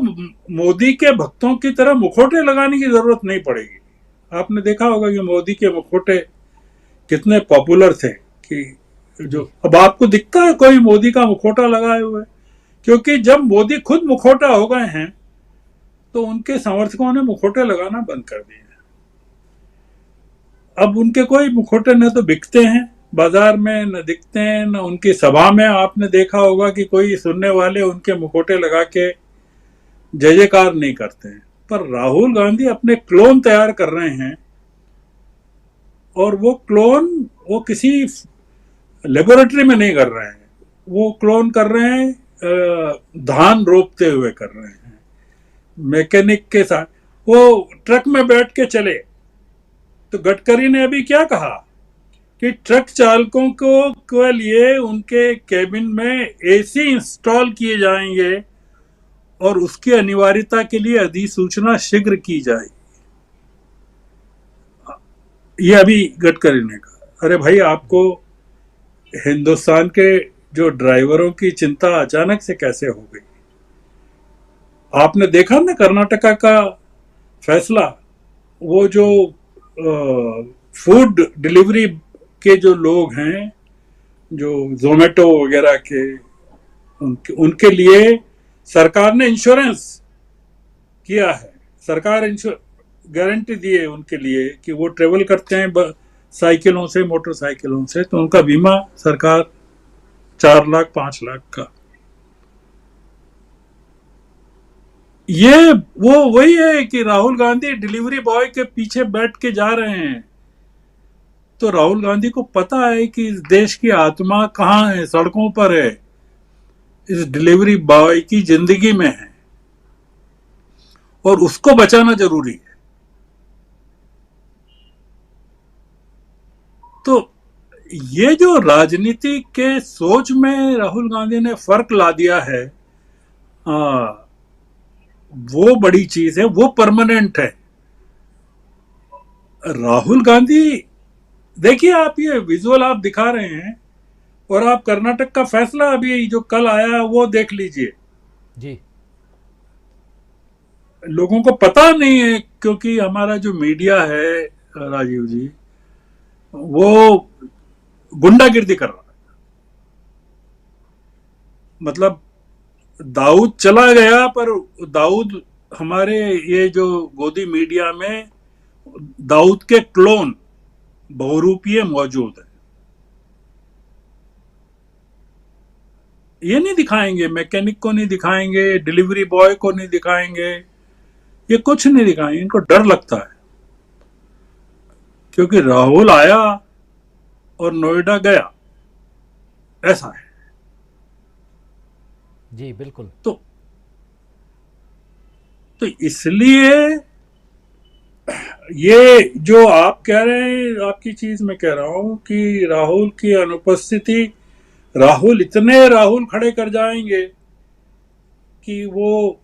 मोदी के भक्तों की तरह मुखौटे लगाने की जरूरत नहीं पड़ेगी। आपने देखा होगा कि मोदी के मुखौटे कितने पॉपुलर थे, कि जो अब आपको दिखता है कोई मोदी का मुखौटा लगाए हुए? क्योंकि जब मोदी खुद मुखौटा हो गए हैं तो उनके समर्थकों ने मुखौटे लगाना बंद कर दिए। अब उनके कोई मुखौटे न तो बिकते हैं बाजार में, न दिखते हैं, न उनकी सभा में आपने देखा होगा कि कोई सुनने वाले उनके मुखौटे लगा के जय जयकार नहीं करते हैं। पर राहुल गांधी अपने क्लोन तैयार कर रहे हैं, और वो क्लोन वो किसी लेबोरेटरी में नहीं कर रहे हैं, वो क्लोन कर रहे हैं धान रोपते हुए कर रहे हैं, मैकेनिक के साथ। वो ट्रक में बैठ के चले, तो गडकरी ने अभी क्या कहा कि ट्रक चालकों के लिए उनके केबिन में एसी इंस्टॉल किए जाएंगे और उसकी अनिवार्यता के लिए अधिसूचना शीघ्र की जाएगी। ये अभी गडकरी ने कहा। अरे भाई, आपको हिंदुस्तान के जो ड्राइवरों की चिंता अचानक से कैसे हो गई? आपने देखा ना कर्नाटका का फैसला, वो जो फूड डिलीवरी के जो लोग हैं, जो जोमेटो वगैरह के, उनके लिए सरकार ने इंश्योरेंस किया है। सरकार गारंटी दी है उनके लिए कि वो ट्रेवल करते हैं साइकिलों से, मोटरसाइकिलों से, तो उनका बीमा सरकार 4 लाख 5 लाख का। ये वो वही है कि राहुल गांधी डिलीवरी बॉय के पीछे बैठ के जा रहे हैं। तो राहुल गांधी को पता है कि इस देश की आत्मा कहाँ है, सड़कों पर है, इस डिलीवरी बॉय की जिंदगी में है, और उसको बचाना जरूरी है। ये जो राजनीति के सोच में राहुल गांधी ने फर्क ला दिया है, वो बड़ी चीज है, वो परमानेंट है। राहुल गांधी, देखिए आप ये विजुअल आप दिखा रहे हैं, और आप कर्नाटक का फैसला अभी जो कल आया वो देख लीजिए जी। लोगों को पता नहीं है, क्योंकि हमारा जो मीडिया है राजीव जी, वो गुंडागिर्दी कर रहा है। मतलब दाऊद चला गया, पर दाऊद हमारे ये जो गोदी मीडिया में दाऊद के क्लोन बहुरूपीय मौजूद है। ये नहीं दिखाएंगे, मैकेनिक को नहीं दिखाएंगे, डिलीवरी बॉय को नहीं दिखाएंगे, ये कुछ नहीं दिखाएंगे। इनको डर लगता है, क्योंकि राहुल आया और नोएडा गया, ऐसा है। जी बिल्कुल। तो इसलिए ये जो आप कह रहे हैं, आपकी चीज मैं कह रहा हूं कि राहुल की अनुपस्थिति, राहुल खड़े कर जाएंगे कि वो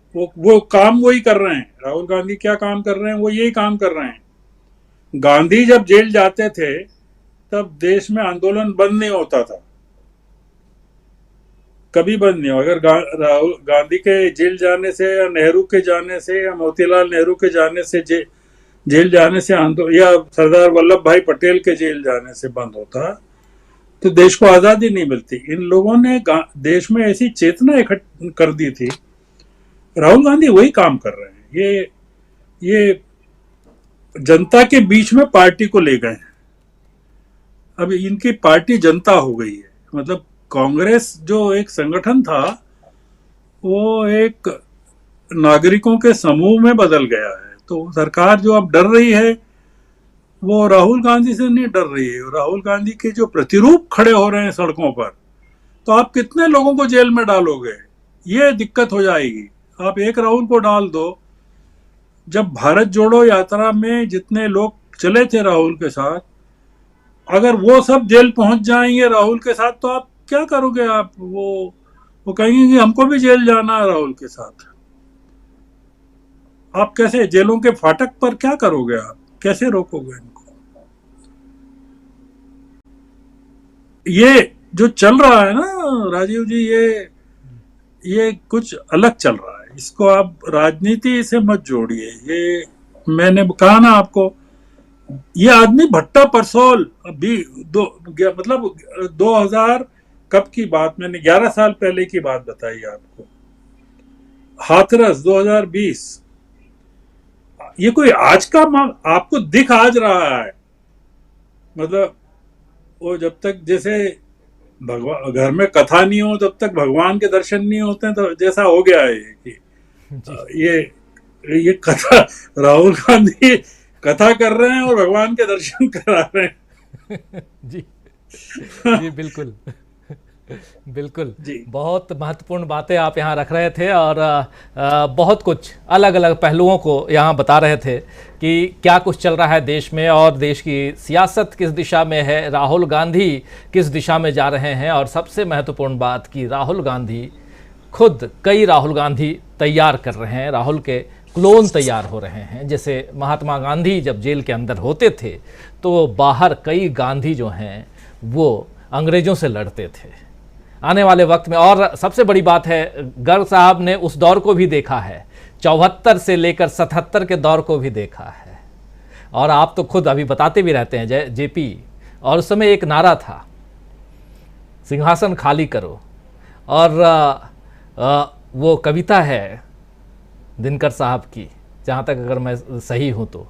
काम वही कर रहे हैं। राहुल गांधी क्या काम कर रहे हैं, वो यही काम कर रहे हैं। गांधी जब जेल जाते थे तब देश में आंदोलन बंद नहीं होता था, कभी बंद नहीं हो। अगर राहुल गांधी के जेल जाने से, या नेहरू के जाने से, या मोतीलाल नेहरू के जाने से, जेल जाने से आंदोलन, या सरदार वल्लभ भाई पटेल के जेल जाने से बंद होता, तो देश को आजादी नहीं मिलती। इन लोगों ने देश में ऐसी चेतना इकट्ठी कर दी थी। राहुल गांधी वही काम कर रहे हैं। ये जनता के बीच में पार्टी को ले गए हैं। अब इनकी पार्टी जनता हो गई है। मतलब कांग्रेस जो एक संगठन था, वो एक नागरिकों के समूह में बदल गया है। तो सरकार जो अब डर रही है, वो राहुल गांधी से नहीं डर रही है। राहुल गांधी के जो प्रतिरूप खड़े हो रहे हैं सड़कों पर, तो आप कितने लोगों को जेल में डालोगे, ये दिक्कत हो जाएगी। आप एक राहुल को डाल दो। जब भारत जोड़ो यात्रा में जितने लोग चले थे राहुल के साथ, अगर वो सब जेल पहुंच जाएंगे राहुल के साथ, तो आप क्या करोगे? आप वो कहेंगे कि हमको भी जेल जाना है राहुल के साथ। आप कैसे जेलों के फाटक पर क्या करोगे? आप कैसे रोकोगे इनको? ये जो चल रहा है ना राजीव जी, ये कुछ अलग चल रहा है। इसको आप राजनीति से मत जोड़िए। ये मैंने कहा ना आपको, ये आदमी भट्टा परसोल अभी मतलब 2000 कब की बात, मैंने 11 साल पहले की बात बताई आपको। हाथरस 2020, ये कोई आज का आपको दिख आज रहा है। मतलब वो जब तक जैसे भगवान घर में कथा नहीं हो तब तक भगवान के दर्शन नहीं होते हैं, तो जैसा हो गया है कि ये कथा, राहुल गांधी कथा कर रहे हैं और भगवान के दर्शन करा रहे हैं। जी जी बिल्कुल बिल्कुल जी। बहुत महत्वपूर्ण बातें आप यहाँ रख रहे थे, और बहुत कुछ अलग अलग पहलुओं को यहाँ बता रहे थे कि क्या कुछ चल रहा है देश में, और देश की सियासत किस दिशा में है, राहुल गांधी किस दिशा में जा रहे हैं। और सबसे महत्वपूर्ण बात कि राहुल गांधी खुद कई राहुल गांधी तैयार कर रहे हैं, राहुल के क्लोन तैयार हो रहे हैं। जैसे महात्मा गांधी जब जेल के अंदर होते थे, तो बाहर कई गांधी जो हैं वो अंग्रेज़ों से लड़ते थे। आने वाले वक्त में, और सबसे बड़ी बात है, गर्ग साहब ने उस दौर को भी देखा है, 74 से लेकर 77 के दौर को भी देखा है। और आप तो खुद अभी बताते भी रहते हैं जेपी, और उस समय एक नारा था, सिंहासन खाली करो। और वो कविता है दिनकर साहब की, जहाँ तक अगर मैं सही हूँ तो,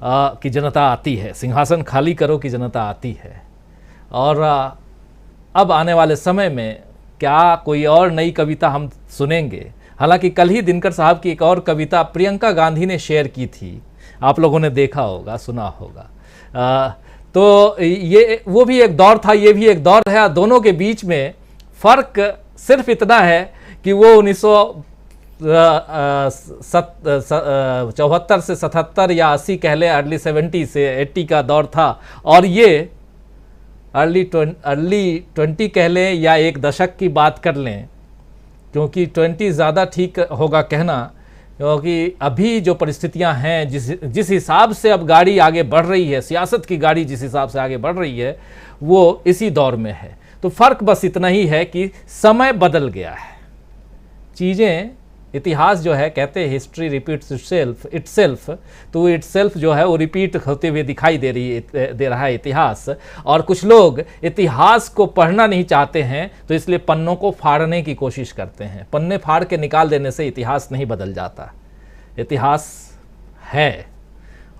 कि जनता आती है, सिंहासन खाली करो कि जनता आती है। और अब आने वाले समय में क्या कोई और नई कविता हम सुनेंगे? हालांकि कल ही दिनकर साहब की एक और कविता प्रियंका गांधी ने शेयर की थी, आप लोगों ने देखा होगा, सुना होगा। तो ये वो भी एक दौर था, ये भी एक दौर है। दोनों के बीच में फ़र्क सिर्फ इतना है कि वो 1974 से 77 या 80 कह लें, अर्ली 70 से 80 का दौर था, और ये अर्ली 20 कह लें या एक दशक की बात कर लें, क्योंकि 20 ज़्यादा ठीक होगा कहना, क्योंकि अभी जो परिस्थितियां हैं, जिस हिसाब से अब गाड़ी आगे बढ़ रही है, सियासत की गाड़ी जिस हिसाब से आगे बढ़ रही है, वो इसी दौर में है। तो फ़र्क बस इतना ही है कि समय बदल गया है, चीज़ें, इतिहास जो है, कहते हैं हिस्ट्री रिपीट्स इटसेल्फ, तो इटसेल्फ जो है वो रिपीट होते हुए दिखाई दे रहा है इतिहास। और कुछ लोग इतिहास को पढ़ना नहीं चाहते हैं, तो इसलिए पन्नों को फाड़ने की कोशिश करते हैं। पन्ने फाड़ के निकाल देने से इतिहास नहीं बदल जाता। इतिहास है,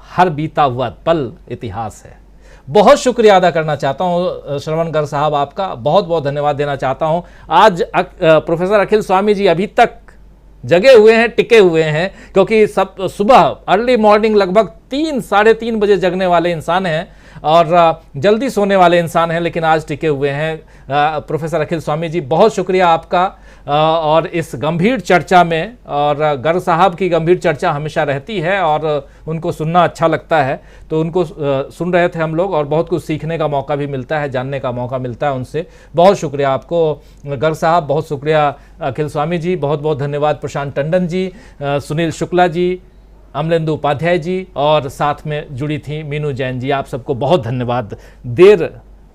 हर बीता हुआ पल इतिहास है। बहुत शुक्रिया अदा करना चाहता हूँ श्रवण गर्ग साहब, आपका बहुत बहुत धन्यवाद देना चाहता हूँ। आज प्रोफेसर अखिल स्वामी जी अभी तक जगे हुए हैं, टिके हुए हैं, क्योंकि सब सुबह अर्ली मॉर्निंग लगभग 3-3:30 बजे जगने वाले इंसान हैं और जल्दी सोने वाले इंसान हैं, लेकिन आज टिके हुए हैं। प्रोफेसर अखिल स्वामी जी, बहुत शुक्रिया आपका। और इस गंभीर चर्चा में, और गर्ग साहब की गंभीर चर्चा हमेशा रहती है और उनको सुनना अच्छा लगता है, तो उनको सुन रहे थे हम लोग, और बहुत कुछ सीखने का मौका भी मिलता है, जानने का मौका मिलता है उनसे। बहुत शुक्रिया आपको गर्ग साहब, बहुत शुक्रिया अखिल स्वामी जी, बहुत बहुत धन्यवाद प्रशांत टंडन जी, सुनील शुक्ला जी, अमलेंदु उपाध्याय जी, और साथ में जुड़ी थी मीनू जैन जी। आप सबको बहुत धन्यवाद। देर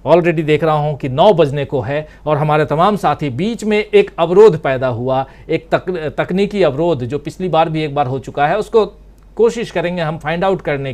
ऑलरेडी देख रहा हूं कि 9 बजने को है और हमारे तमाम साथी, बीच में एक अवरोध पैदा हुआ, एक तकनीकी अवरोध जो पिछली बार भी एक बार हो चुका है, उसको कोशिश करेंगे हम फाइंड आउट करने